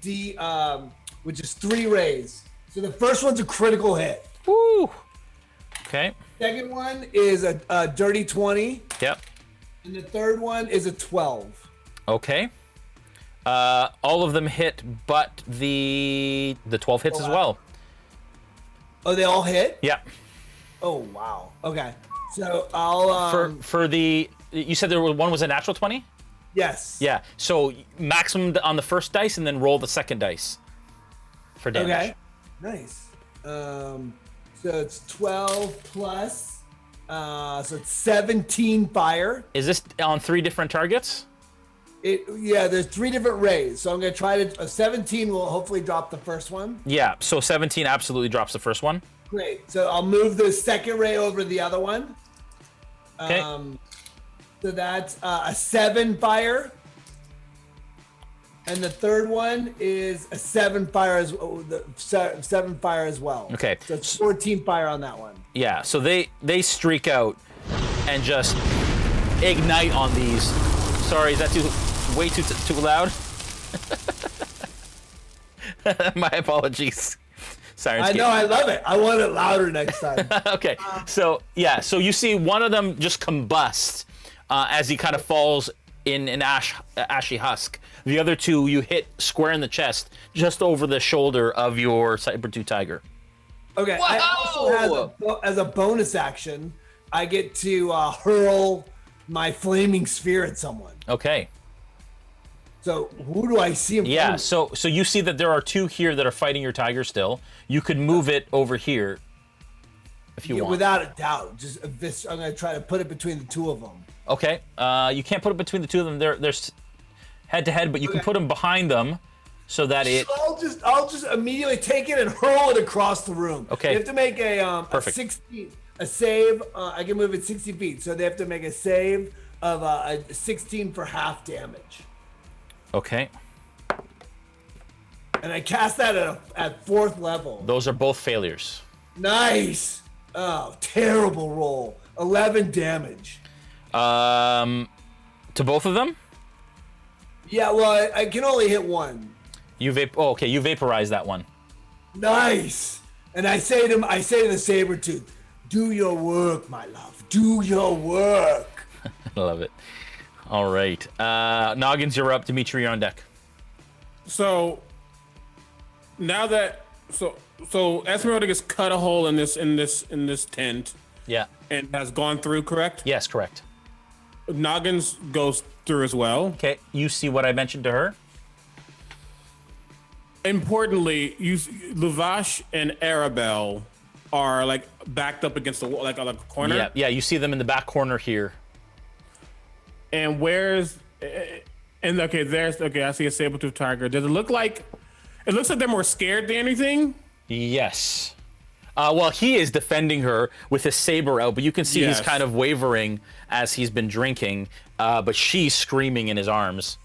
L: rays. So the first one's a critical hit.
E: Woo. Okay.
L: Second one is a dirty 20.
E: Yep.
L: And the third one is a 12.
E: Okay. All of them hit, but the 12 hits as well.
L: Oh, they all hit?
E: Yeah.
L: Oh, wow. Okay. So I'll
E: for the you said one was a natural 20?
L: Yes.
E: Yeah. So maximum on the first dice and then roll the second dice for damage.
L: Okay. Nice. So it's 12 plus so it's 17 fire.
E: Is this on 3 different targets?
L: Yeah, there's 3 different rays. So I'm going to try to 17 will hopefully drop the first one.
E: Yeah, so 17 absolutely drops the first one.
L: Great. So I'll move the second ray over the other one.
E: Okay.
L: So that's a 7 fire. And the third one is a 7 fire as well.
E: Okay.
L: So it's 14 fire on that one.
E: Yeah, so they streak out and just ignite on these. Sorry, is that way too loud? My apologies.
L: I know, I love it. I want it louder next time.
E: Okay, so yeah, so you see one of them just combust as he kind of falls in an ashy husk. The other 2 you hit square in the chest, just over the shoulder of your saber-tooth tiger.
L: Okay, I also as a bonus action, I get to hurl my flaming spear at someone.
E: Okay.
L: So who do I see in front of me?
E: So you see that there are 2 here that are fighting your tiger still. You could move it over here if you want.
L: Without a doubt. Just I'm going to try to put it between the 2 of them.
E: Okay. You can't put it between the 2 of them. They're head to head, but you can put them behind them so that it.
L: I'll just immediately take it and hurl it across the room.
E: Okay.
L: You have to make a save. I can move it 60 feet, so they have to make a save of a 16 for half damage.
E: Okay.
L: And I cast that at 4th level.
E: Those are both failures.
L: Nice. Oh, terrible roll. 11 damage.
E: To both of them?
L: Yeah, well, I can only hit one.
E: You you vaporize that one.
L: Nice. And I say to the saber-tooth, do your work, my love. Do your work.
E: I love it. All right. Noggins, you're up. Dimitri, you're on deck.
H: So now that Ezmerelda gets cut a hole in this tent.
E: Yeah.
H: And has gone through, correct?
E: Yes, correct.
H: Noggins goes through as well.
E: Okay. You see what I mentioned to her?
H: Importantly, Luvash and Arabelle are like backed up against the wall, like a corner.
E: Yeah. You see them in the back corner here.
H: And where's and okay, there's okay. I see a saber-toothed tiger. Does it look like? It looks like they're more scared than anything.
E: Yes. Well, he is defending her with his saber out, but you can see he's kind of wavering as he's been drinking. But she's screaming in his arms.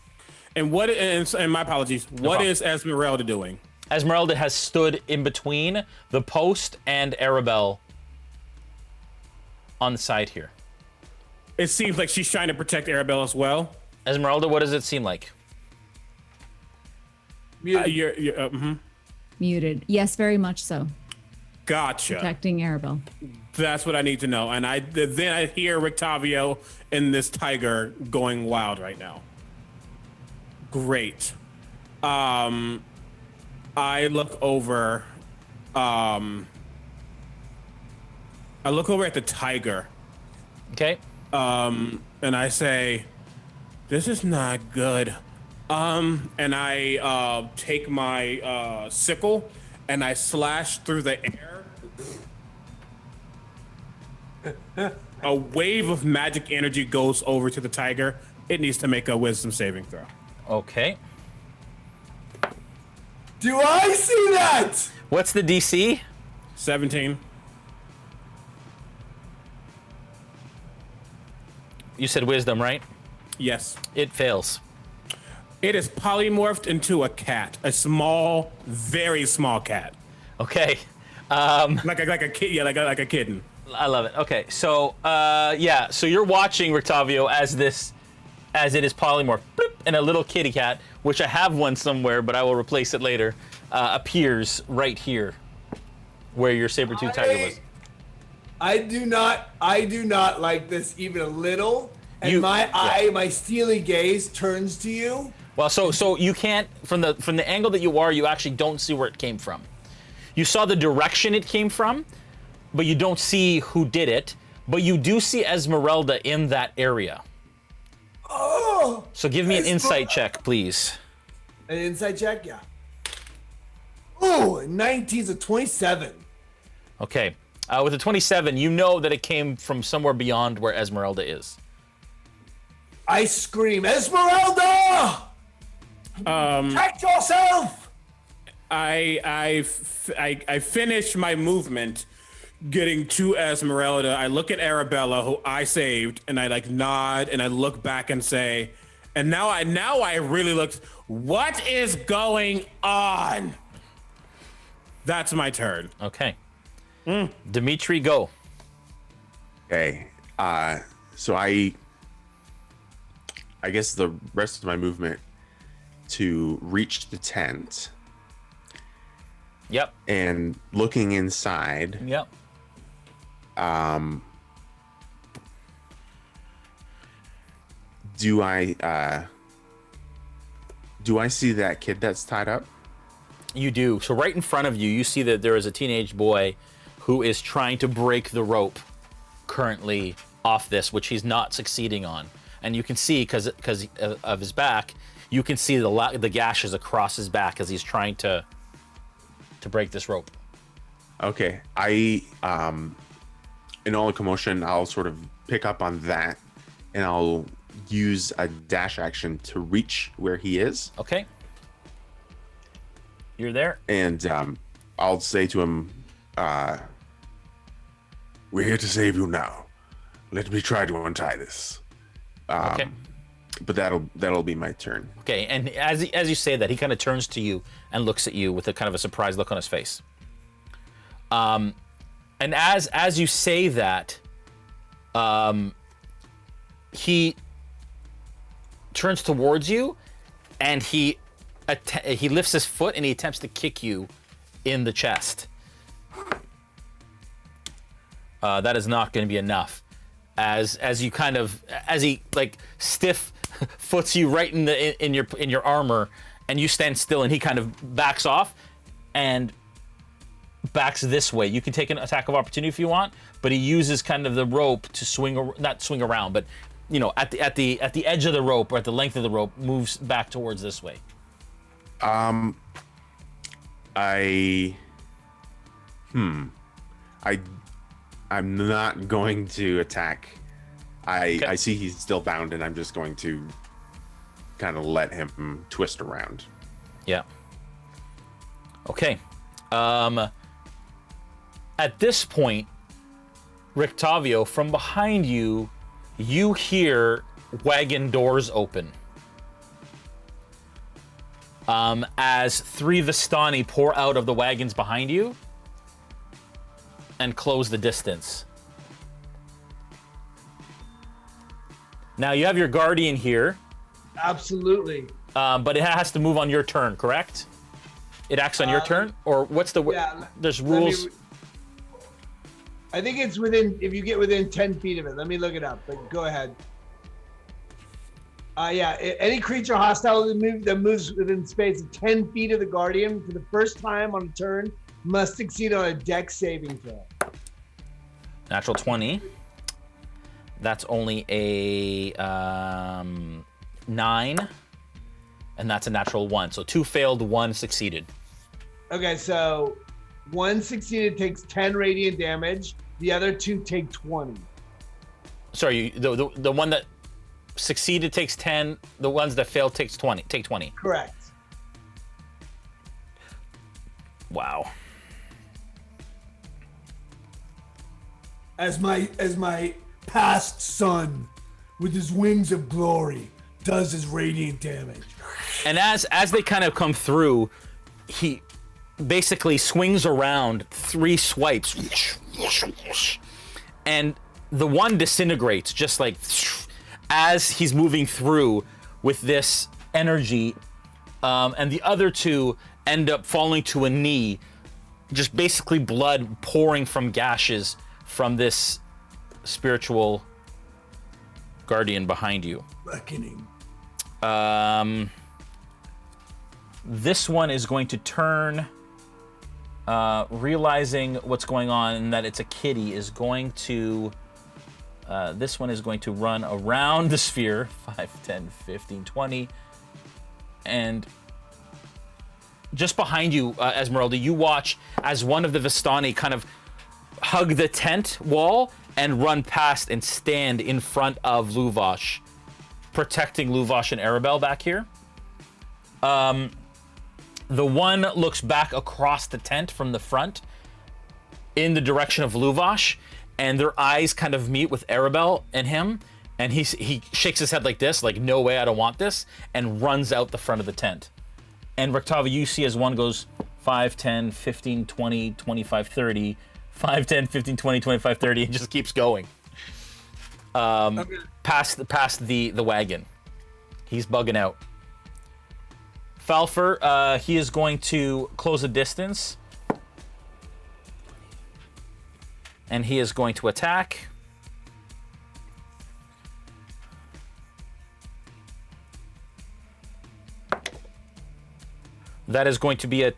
H: And what? And my apologies. What is Ezmerelda doing?
E: Ezmerelda has stood in between the post and Arabelle on the side here.
H: It seems like she's trying to protect Arabelle as well.
E: Ezmerelda, what does it seem like?
J: Muted. Yes, very much so.
H: Gotcha.
J: Protecting Arabelle.
H: That's what I need to know. And then I hear Rictavio and this tiger going wild right now. Great. I look over. I look over at the tiger.
E: Okay.
H: And I say, "This is not good." And I take my sickle and I slash through the air. A wave of magic energy goes over to the tiger. It needs to make a wisdom saving throw.
E: Okay.
L: Do I see that?
E: What's the DC?
H: 17.
E: You said wisdom, right?
H: Yes.
E: It fails.
H: It is polymorphed into a cat, a small, very small cat.
E: Okay.
H: Like a kid, yeah, like a kitten.
E: I love it. Okay, so so you're watching Rictavio as it is polymorphed, bloop, and a little kitty cat, which I have one somewhere, but I will replace it later, appears right here, where your saber-tooth tiger was.
L: I do not like this even a little. And my steely gaze turns to you.
E: Well, so you can't from the angle that you are, you actually don't see where it came from. You saw the direction it came from, but you don't see who did it. But you do see Ezmerelda in that area.
L: Oh!
E: So give me an insight check, please.
L: An insight check, yeah. Oh, 19's a 27.
E: Okay. With a 27, you know that it came from somewhere beyond where Ezmerelda is.
L: I scream, Ezmerelda! Protect yourself!
H: I finish my movement getting to Ezmerelda. I look at Arabella, who I saved, and I like nod and I look back and say, and now I really looked, what is going on? That's my turn.
E: Okay. Dimitri, go.
I: Okay. So I guess the rest of my movement to reach the tent.
E: Yep.
I: And looking inside.
E: Yep.
I: Do I see that kid that's tied up?
E: You do. So right in front of you, you see that there is a teenage boy who is trying to break the rope currently off this, which he's not succeeding on. And you can see, because of his back, you can see the gashes across his back as he's trying to break this rope.
I: Okay. In all the commotion, I'll sort of pick up on that, and I'll use a dash action to reach where he is.
E: Okay. You're there.
I: And I'll say to him, we're here to save you now. Let me try to untie this.
E: Okay.
I: But that'll be my turn.
E: Okay, and as you say that, he kind of turns to you and looks at you with a kind of a surprised look on his face. And as you say that, he turns towards you, and he lifts his foot and he attempts to kick you in the chest. That is not going to be enough. As he like stiff foots you right in your armor, and you stand still, and he kind of backs off and backs this way. You can take an attack of opportunity if you want, but he uses kind of the rope to not swing around, but at the edge of the rope, or at the length of the rope, moves back towards this way.
I: I'm not going to attack I see he's still bound, and I'm just going to kind of let him twist around.
E: Yeah. Okay. At this point, Rictavio, from behind you, you hear wagon doors open. As 3 Vistani pour out of the wagons behind you and close the distance. Now you have your guardian here.
L: Absolutely.
E: But it has to move on your turn, correct? It acts on your turn? Or what's the...
L: Yeah,
E: there's rules...
L: I think it's within, if you get within 10 feet of it. Let me look it up, but go ahead. Yeah, any creature hostile that moves within space of 10 feet of the Guardian for the first time on a turn must succeed on a Dex saving throw.
E: Natural 20. That's only a 9. And that's a natural 1. So 2 failed, 1 succeeded.
L: Okay, so 1 succeeded takes 10 radiant damage. The other 2 take 20.
E: Sorry, the one that succeeded takes 10. The ones that failed take 20.
L: Correct.
E: Wow.
L: As my past son, with his wings of glory, does his radiant damage.
E: And as they kind of come through, he basically swings around 3 swipes, and the one disintegrates just like as he's moving through with this energy, and the other 2 end up falling to a knee, just basically blood pouring from gashes from this spiritual guardian behind you.
L: Reckoning.
E: This one is going to turn, realizing what's going on and that it's a kitty, is going to, this one is going to run around the sphere, 5, 10, 15, 20, and just behind you, Ezmerelda, you watch as one of the Vistani kind of hug the tent wall and run past and stand in front of Luvash, protecting Luvash and Arabelle back here. The one looks back across the tent from the front in the direction of Luvash, and their eyes kind of meet with Arabelle and him, and he shakes his head like this, like, no way, I don't want this, and runs out the front of the tent. And Rictavio, you see as one goes 5, 10, 15, 20, 25, 30, 5, 10, 15, 20, 25, 30, and just keeps going. Past the wagon. He's bugging out. Falfer, he is going to close the distance. And he is going to attack. That is going to be a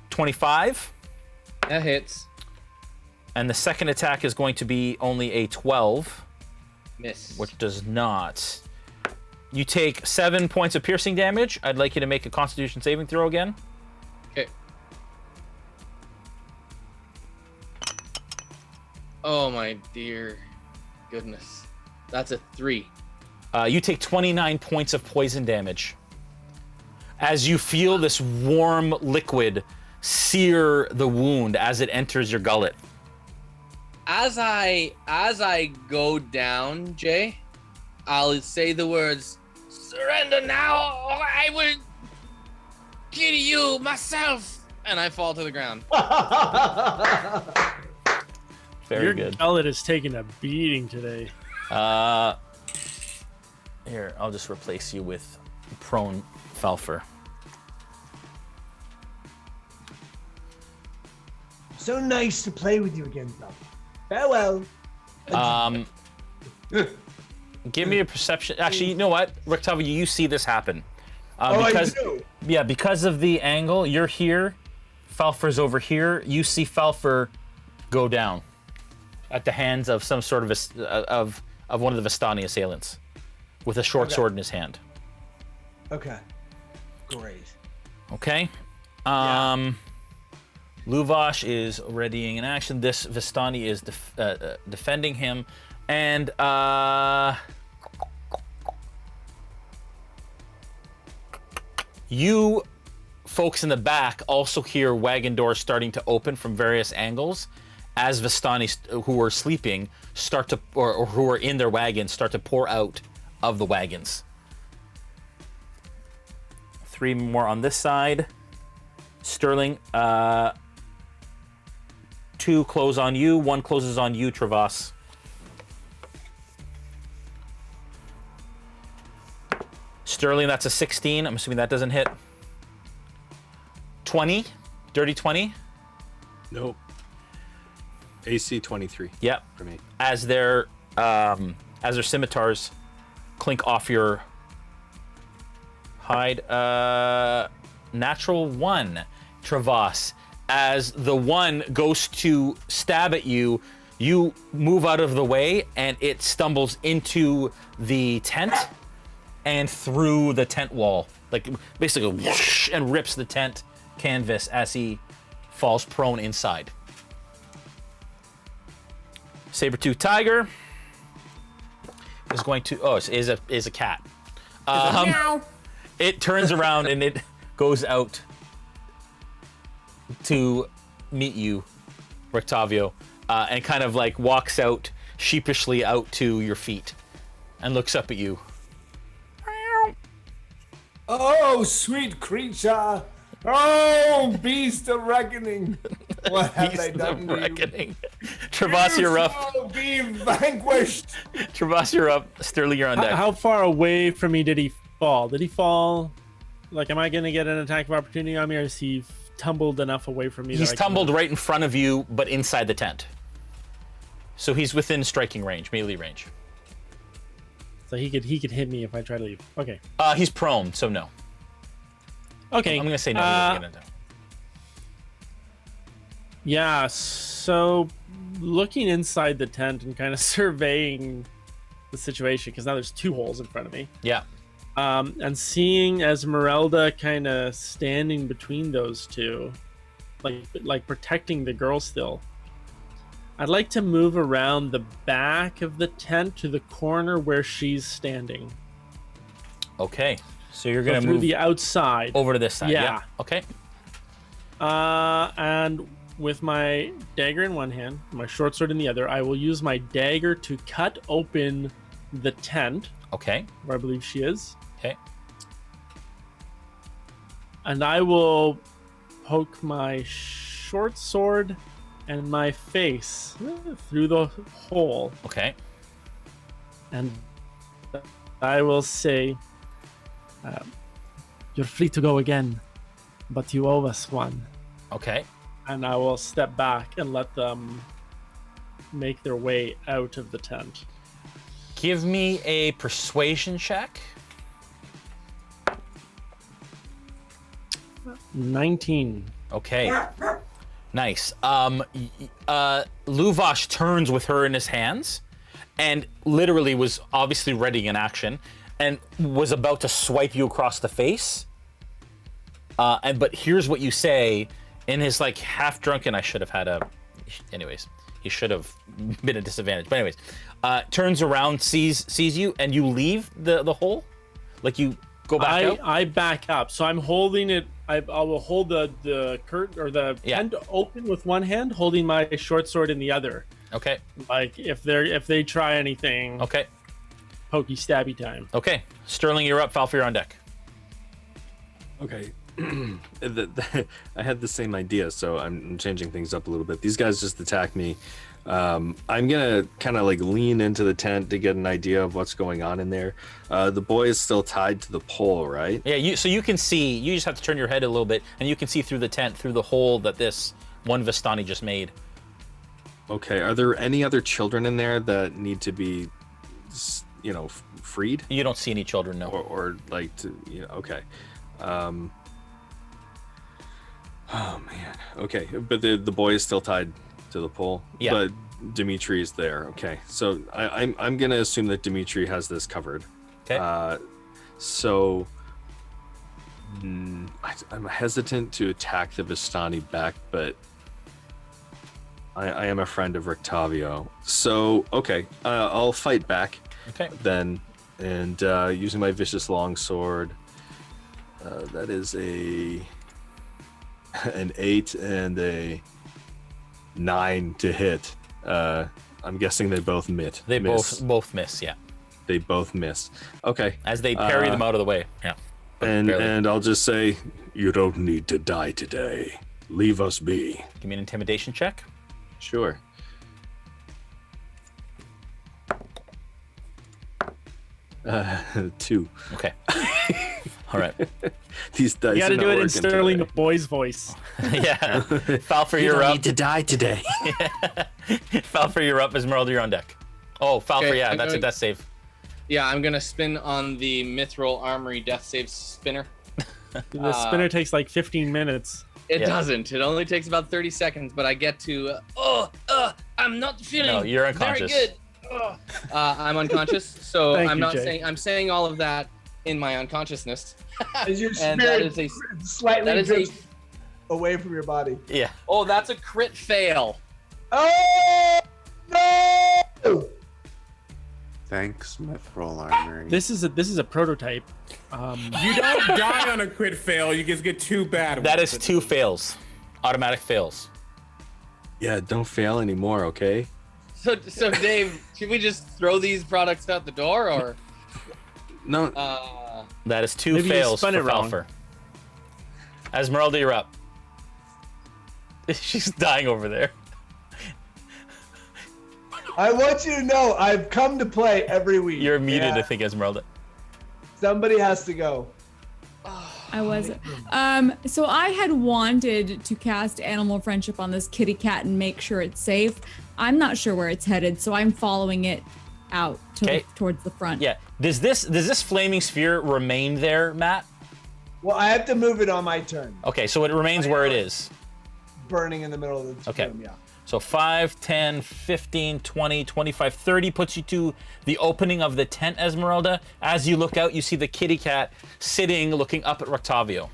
E: 25.
F: That hits.
E: And the second attack is going to be only a 12.
F: Miss.
E: Which does not. You take 7 points of piercing damage. I'd like you to make a Constitution saving throw again.
F: Okay. Oh my dear goodness. That's a 3.
E: You take 29 points of poison damage. As you feel this warm liquid sear the wound as it enters your gullet.
F: As I go down, Jay, I'll say the words, "Surrender now, or I will kill you myself," and I fall to the ground.
E: Very good.
G: Your gullet is taking a beating today.
E: Here, I'll just replace you with prone Falfer.
L: So nice to play with you again, though. Farewell.
E: Give me a perception. Actually, you know what, Rictavio, you see this happen.
L: Because, I do?
E: Yeah, because of the angle, you're here. Falfer's over here. You see Falfer go down at the hands of some sort of one of the Vistani assailants with a short sword in his hand.
L: Okay. Great.
E: Okay. Luvash is readying an action. This Vistani is defending him, And you folks in the back also hear wagon doors starting to open from various angles as Vistani who are sleeping start to, or who are in their wagons, start to pour out of the wagons. 3 more on this side. Sterling, 2 close on you, 1 closes on you, Travas. Sterling, that's a 16. I'm assuming that doesn't hit. 20, dirty 20.
C: Nope. AC 23.
E: Yep.
C: For me.
E: As their scimitars clink off your hide. Natural 1, Travas. As the 1 goes to stab at you, you move out of the way and it stumbles into the tent and through the tent wall. Like basically whoosh, and rips the tent canvas as he falls prone inside. Saber-tooth tiger is going to, is a cat. It turns around and it goes out to meet you, Rictavio, and kind of like walks out sheepishly out to your feet and looks up at you.
N: Oh, sweet creature! Oh, beast of reckoning! What have they done to you?
E: Travas, you're up.
N: Oh, be vanquished!
E: Travas, you're up. Sterling, you're on deck.
G: How far away from me did he fall? Did he fall? Like, am I going to get an attack of opportunity on me, or is he tumbled enough away from me?
E: He's tumbled right in front of you, but inside the tent. So he's within striking range, melee range.
G: So he could hit me if I try to leave. Okay.
E: He's prone, so no.
G: Okay.
E: I'm gonna say no. He doesn't get into.
G: Yeah. So looking inside the tent and kind of surveying the situation, because now there's 2 holes in front of me.
E: Yeah.
G: And seeing Ezmerelda kind of standing between those 2, like protecting the girl still. I'd like to move around the back of the tent to the corner where she's standing.
E: Okay. So you're gonna
G: through
E: move
G: the outside
E: over to this side. Yeah. Okay.
G: And with my dagger in one hand, my short sword in the other, I will use my dagger to cut open the tent.
E: Okay.
G: Where I believe she is.
E: Okay.
G: And I will poke my short sword and my face through the hole.
E: Okay.
G: And I will say, you're free to go again, but you owe us one.
E: Okay.
G: And I will step back and let them make their way out of the tent.
E: Give me a persuasion check.
G: 19.
E: Okay. Nice. Luvash turns with her in his hands and literally was obviously ready in action and was about to swipe you across the face. But here's what you say in his like half drunken, I should have had a, anyways, he should have been a disadvantage. But anyways, turns around, sees you, and you leave the hole? Like you go back out?
G: I back up. So I'm holding it. I will hold the curtain or the tent open with one hand, holding my short sword in the other.
E: Okay.
G: Like if they try anything.
E: Okay.
G: Pokey stabby time.
E: Okay. Sterling, you're up. Falfir on deck.
C: Okay. I had the same idea, so I'm changing things up a little bit. These guys just attacked me. I'm gonna kind of like lean into the tent to get an idea of what's going on in there. The boy is still tied to the pole, right?
E: Yeah, so you can see, you just have to turn your head a little bit and you can see through the tent, through the hole that this one Vistani just made.
C: Okay, are there any other children in there that need to be, freed?
E: You don't see any children, no.
C: Or like, okay. Oh man, okay, but the boy is still tied to the pole.
E: Yeah. But
C: Dimitri is there. Okay, so I'm gonna assume that Dimitri has this covered.
E: Okay.
C: So I'm hesitant to attack the Vistani back, but I am a friend of Rictavio. So, okay, I'll fight back.
E: Okay.
C: Then, and using my vicious longsword, that is an 8 and a 9 to hit. I'm guessing they both miss.
E: They both miss, yeah.
C: They both miss. Okay.
E: As they parry them out of the way, yeah.
C: And I'll just say, you don't need to die today. Leave us be.
E: Give me an intimidation check.
C: Sure. Two.
E: Okay. All right.
C: These dice.
G: You got to
C: are
G: do
C: not
G: it in
C: working
G: Sterling
C: today.
G: boy's voice.
E: Yeah. Falfer,
C: You
E: you're
C: don't
E: up.
C: need to die today.
E: Falfer, you're up. Esmeralda, you're on deck. Oh, Falfer,
F: Okay,
E: yeah,
F: I'm
E: that's a
F: going-
E: death save.
F: Yeah, I'm gonna spin on the Mithril Armory Death Save spinner.
G: The spinner takes like 15 minutes.
F: It doesn't. It only takes about 30 seconds, but I get to. I'm not feeling.
E: No, you're unconscious.
F: Very good. I'm unconscious, so
G: Thank
F: I'm
G: you,
F: not
G: Jay.
F: saying. I'm saying all of that in my unconsciousness.
L: As your
F: And
L: spirit
F: that is a
L: slightly
F: that is
L: drifts away from your body.
E: Yeah.
F: Oh, that's a crit fail.
L: Oh no!
I: Thanks, Mithril Armory.
G: This is a prototype.
H: You don't die on a crit fail. You just get 2 bad ones.
E: That is 2 fails. Automatic fails.
C: Yeah, don't fail anymore, okay?
F: So Dave, should we just throw these products out the door, or?
C: No.
E: That is 2
G: Maybe you
E: fails
G: spun
E: for
G: it wrong.
E: Falfer. Esmeralda, you're up. She's dying over there.
L: I want you to know I've come to play every week.
E: You're muted,
L: Yeah.
E: I think, Esmeralda.
L: Somebody has to go.
M: I was. So I had wanted to cast Animal Friendship on this kitty cat and make sure it's safe. I'm not sure where it's headed, so I'm following it out towards the front.
E: Yeah. Does this flaming sphere remain there, Matt?
L: Well, I have to move it on my turn.
E: Okay, so it remains where it is.
L: Burning in the middle of the
E: Okay.
L: room, yeah.
E: So 5, 10, 15, 20, 25, 30 puts you to the opening of the tent, Ezmerelda. As you look out, you see the kitty cat sitting, looking up at Rictavio.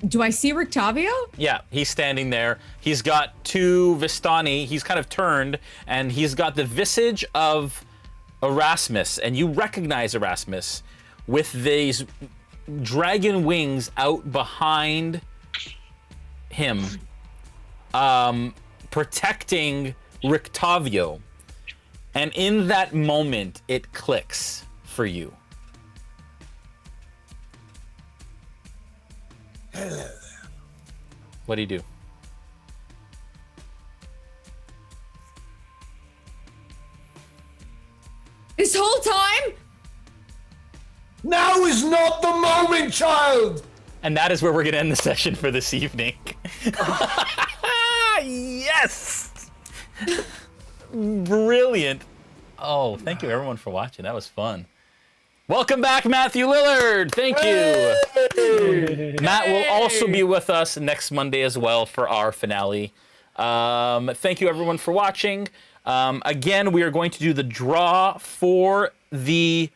M: Do I see Rictavio?
E: Yeah, he's standing there. He's got 2 Vistani. He's kind of turned, and he's got the visage of Erasmus, and you recognize Erasmus with these dragon wings out behind him, protecting Rictavio. And in that moment, it clicks for you.
N: Hello.
E: What do you do?
M: This whole time?
N: Now is not the moment, child!
E: And that is where we're going to end the session for this evening. Yes! Brilliant. Oh, thank you everyone for watching. That was fun. Welcome back, Matthew Lillard. Thank you. Matt will also be with us next Monday as well for our finale. Thank you everyone for watching. Again, we are going to do the draw for the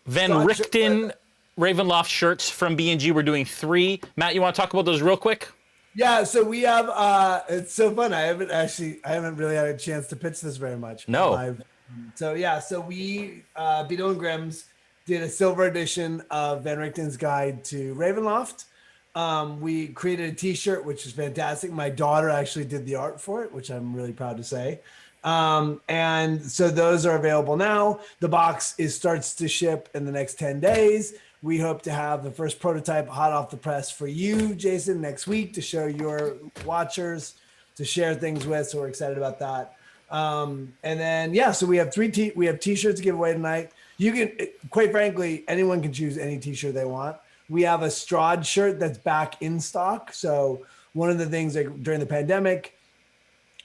E: Van Richten Ravenloft shirts from B&G. We're doing 3. Matt, you want to talk about those real quick?
L: Yeah, so we have it's so fun. I haven't really had a chance to pitch this very much.
E: No.
L: Live. So we Beetle and Grimm's did a silver edition of Van Richten's Guide to Ravenloft. We created a t-shirt, which is fantastic. My daughter actually did the art for it, which I'm really proud to say. And so those are available now. The box starts to ship in the next 10 days. We hope to have the first prototype hot off the press for you, Jason, next week to show your watchers, to share things with. So we're excited about that. And then, so we have we have t-shirts to give away tonight. You can, quite frankly, anyone can choose any t-shirt they want. We have a Strahd shirt that's back in stock. So one of the things during the pandemic,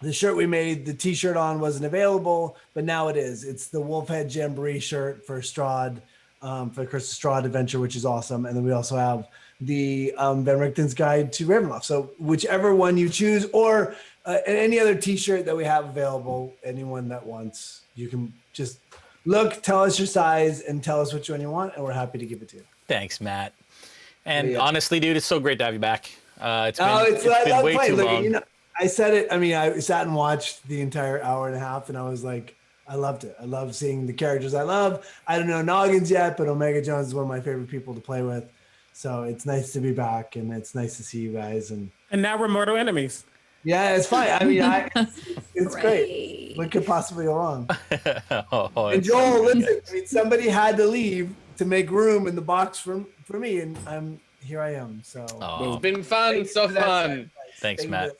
L: the shirt we made, the t-shirt on wasn't available, but now it is. It's the Wolfhead Jamboree shirt for Strahd, for Chris Strahd adventure, which is awesome. And then we also have the Van Richten's Guide to Ravenloft. So whichever one you choose, or any other t-shirt that we have available, anyone that wants, you can just look, tell us your size, and tell us which one you want, and we're happy to give it to you.
E: Thanks, Matt. And honestly, dude, it's so great to have you back. It's been way too long.
N: You know, I said it. I mean, I sat and watched the entire hour and a half, and I was like, I loved it. I love seeing the characters I love. I don't know Noggins yet, but Omega Jones is one of my favorite people to play with. So it's nice to be back, and it's nice to see you guys. And
H: now we're mortal enemies.
N: Yeah, it's fine. I mean, it's great. What could possibly go wrong? And Joel, listen, I mean, somebody had to leave to make room in the box for me, and here I am. So
F: it's been fun, so fun.
E: Thanks, Matt.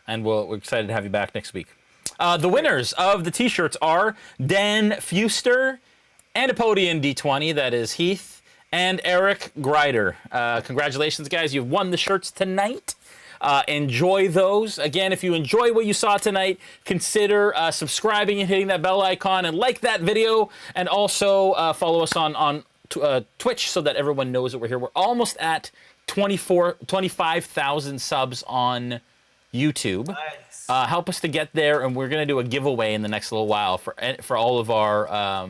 E: And we're excited to have you back next week. The winners of the T-shirts are Dan Fuster, Antipodian D20, that is Heath, and Eric Grider. Congratulations, guys. You've won the shirts tonight. Enjoy those. Again, if you enjoy what you saw tonight, consider subscribing and hitting that bell icon and like that video. And also follow us on Twitch so that everyone knows that we're here. We're almost at 25,000 subs on YouTube. Nice. Help us to get there, and we're going to do a giveaway in the next little while for all of our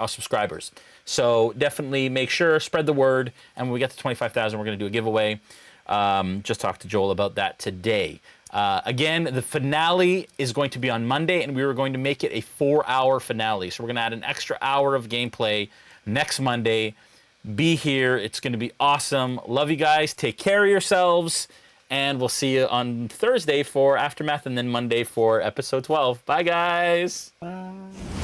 E: subscribers. So definitely make sure, spread the word, and when we get to 25,000, we're going to do a giveaway. Just talked to Joel about that today. Again, the finale is going to be on Monday, and we were going to make it a 4-hour finale. So we're going to add an extra hour of gameplay next Monday. Be here. It's going to be awesome. Love you guys. Take care of yourselves. And we'll see you on Thursday for Aftermath, and then Monday for episode 12. Bye, guys.
N: Bye.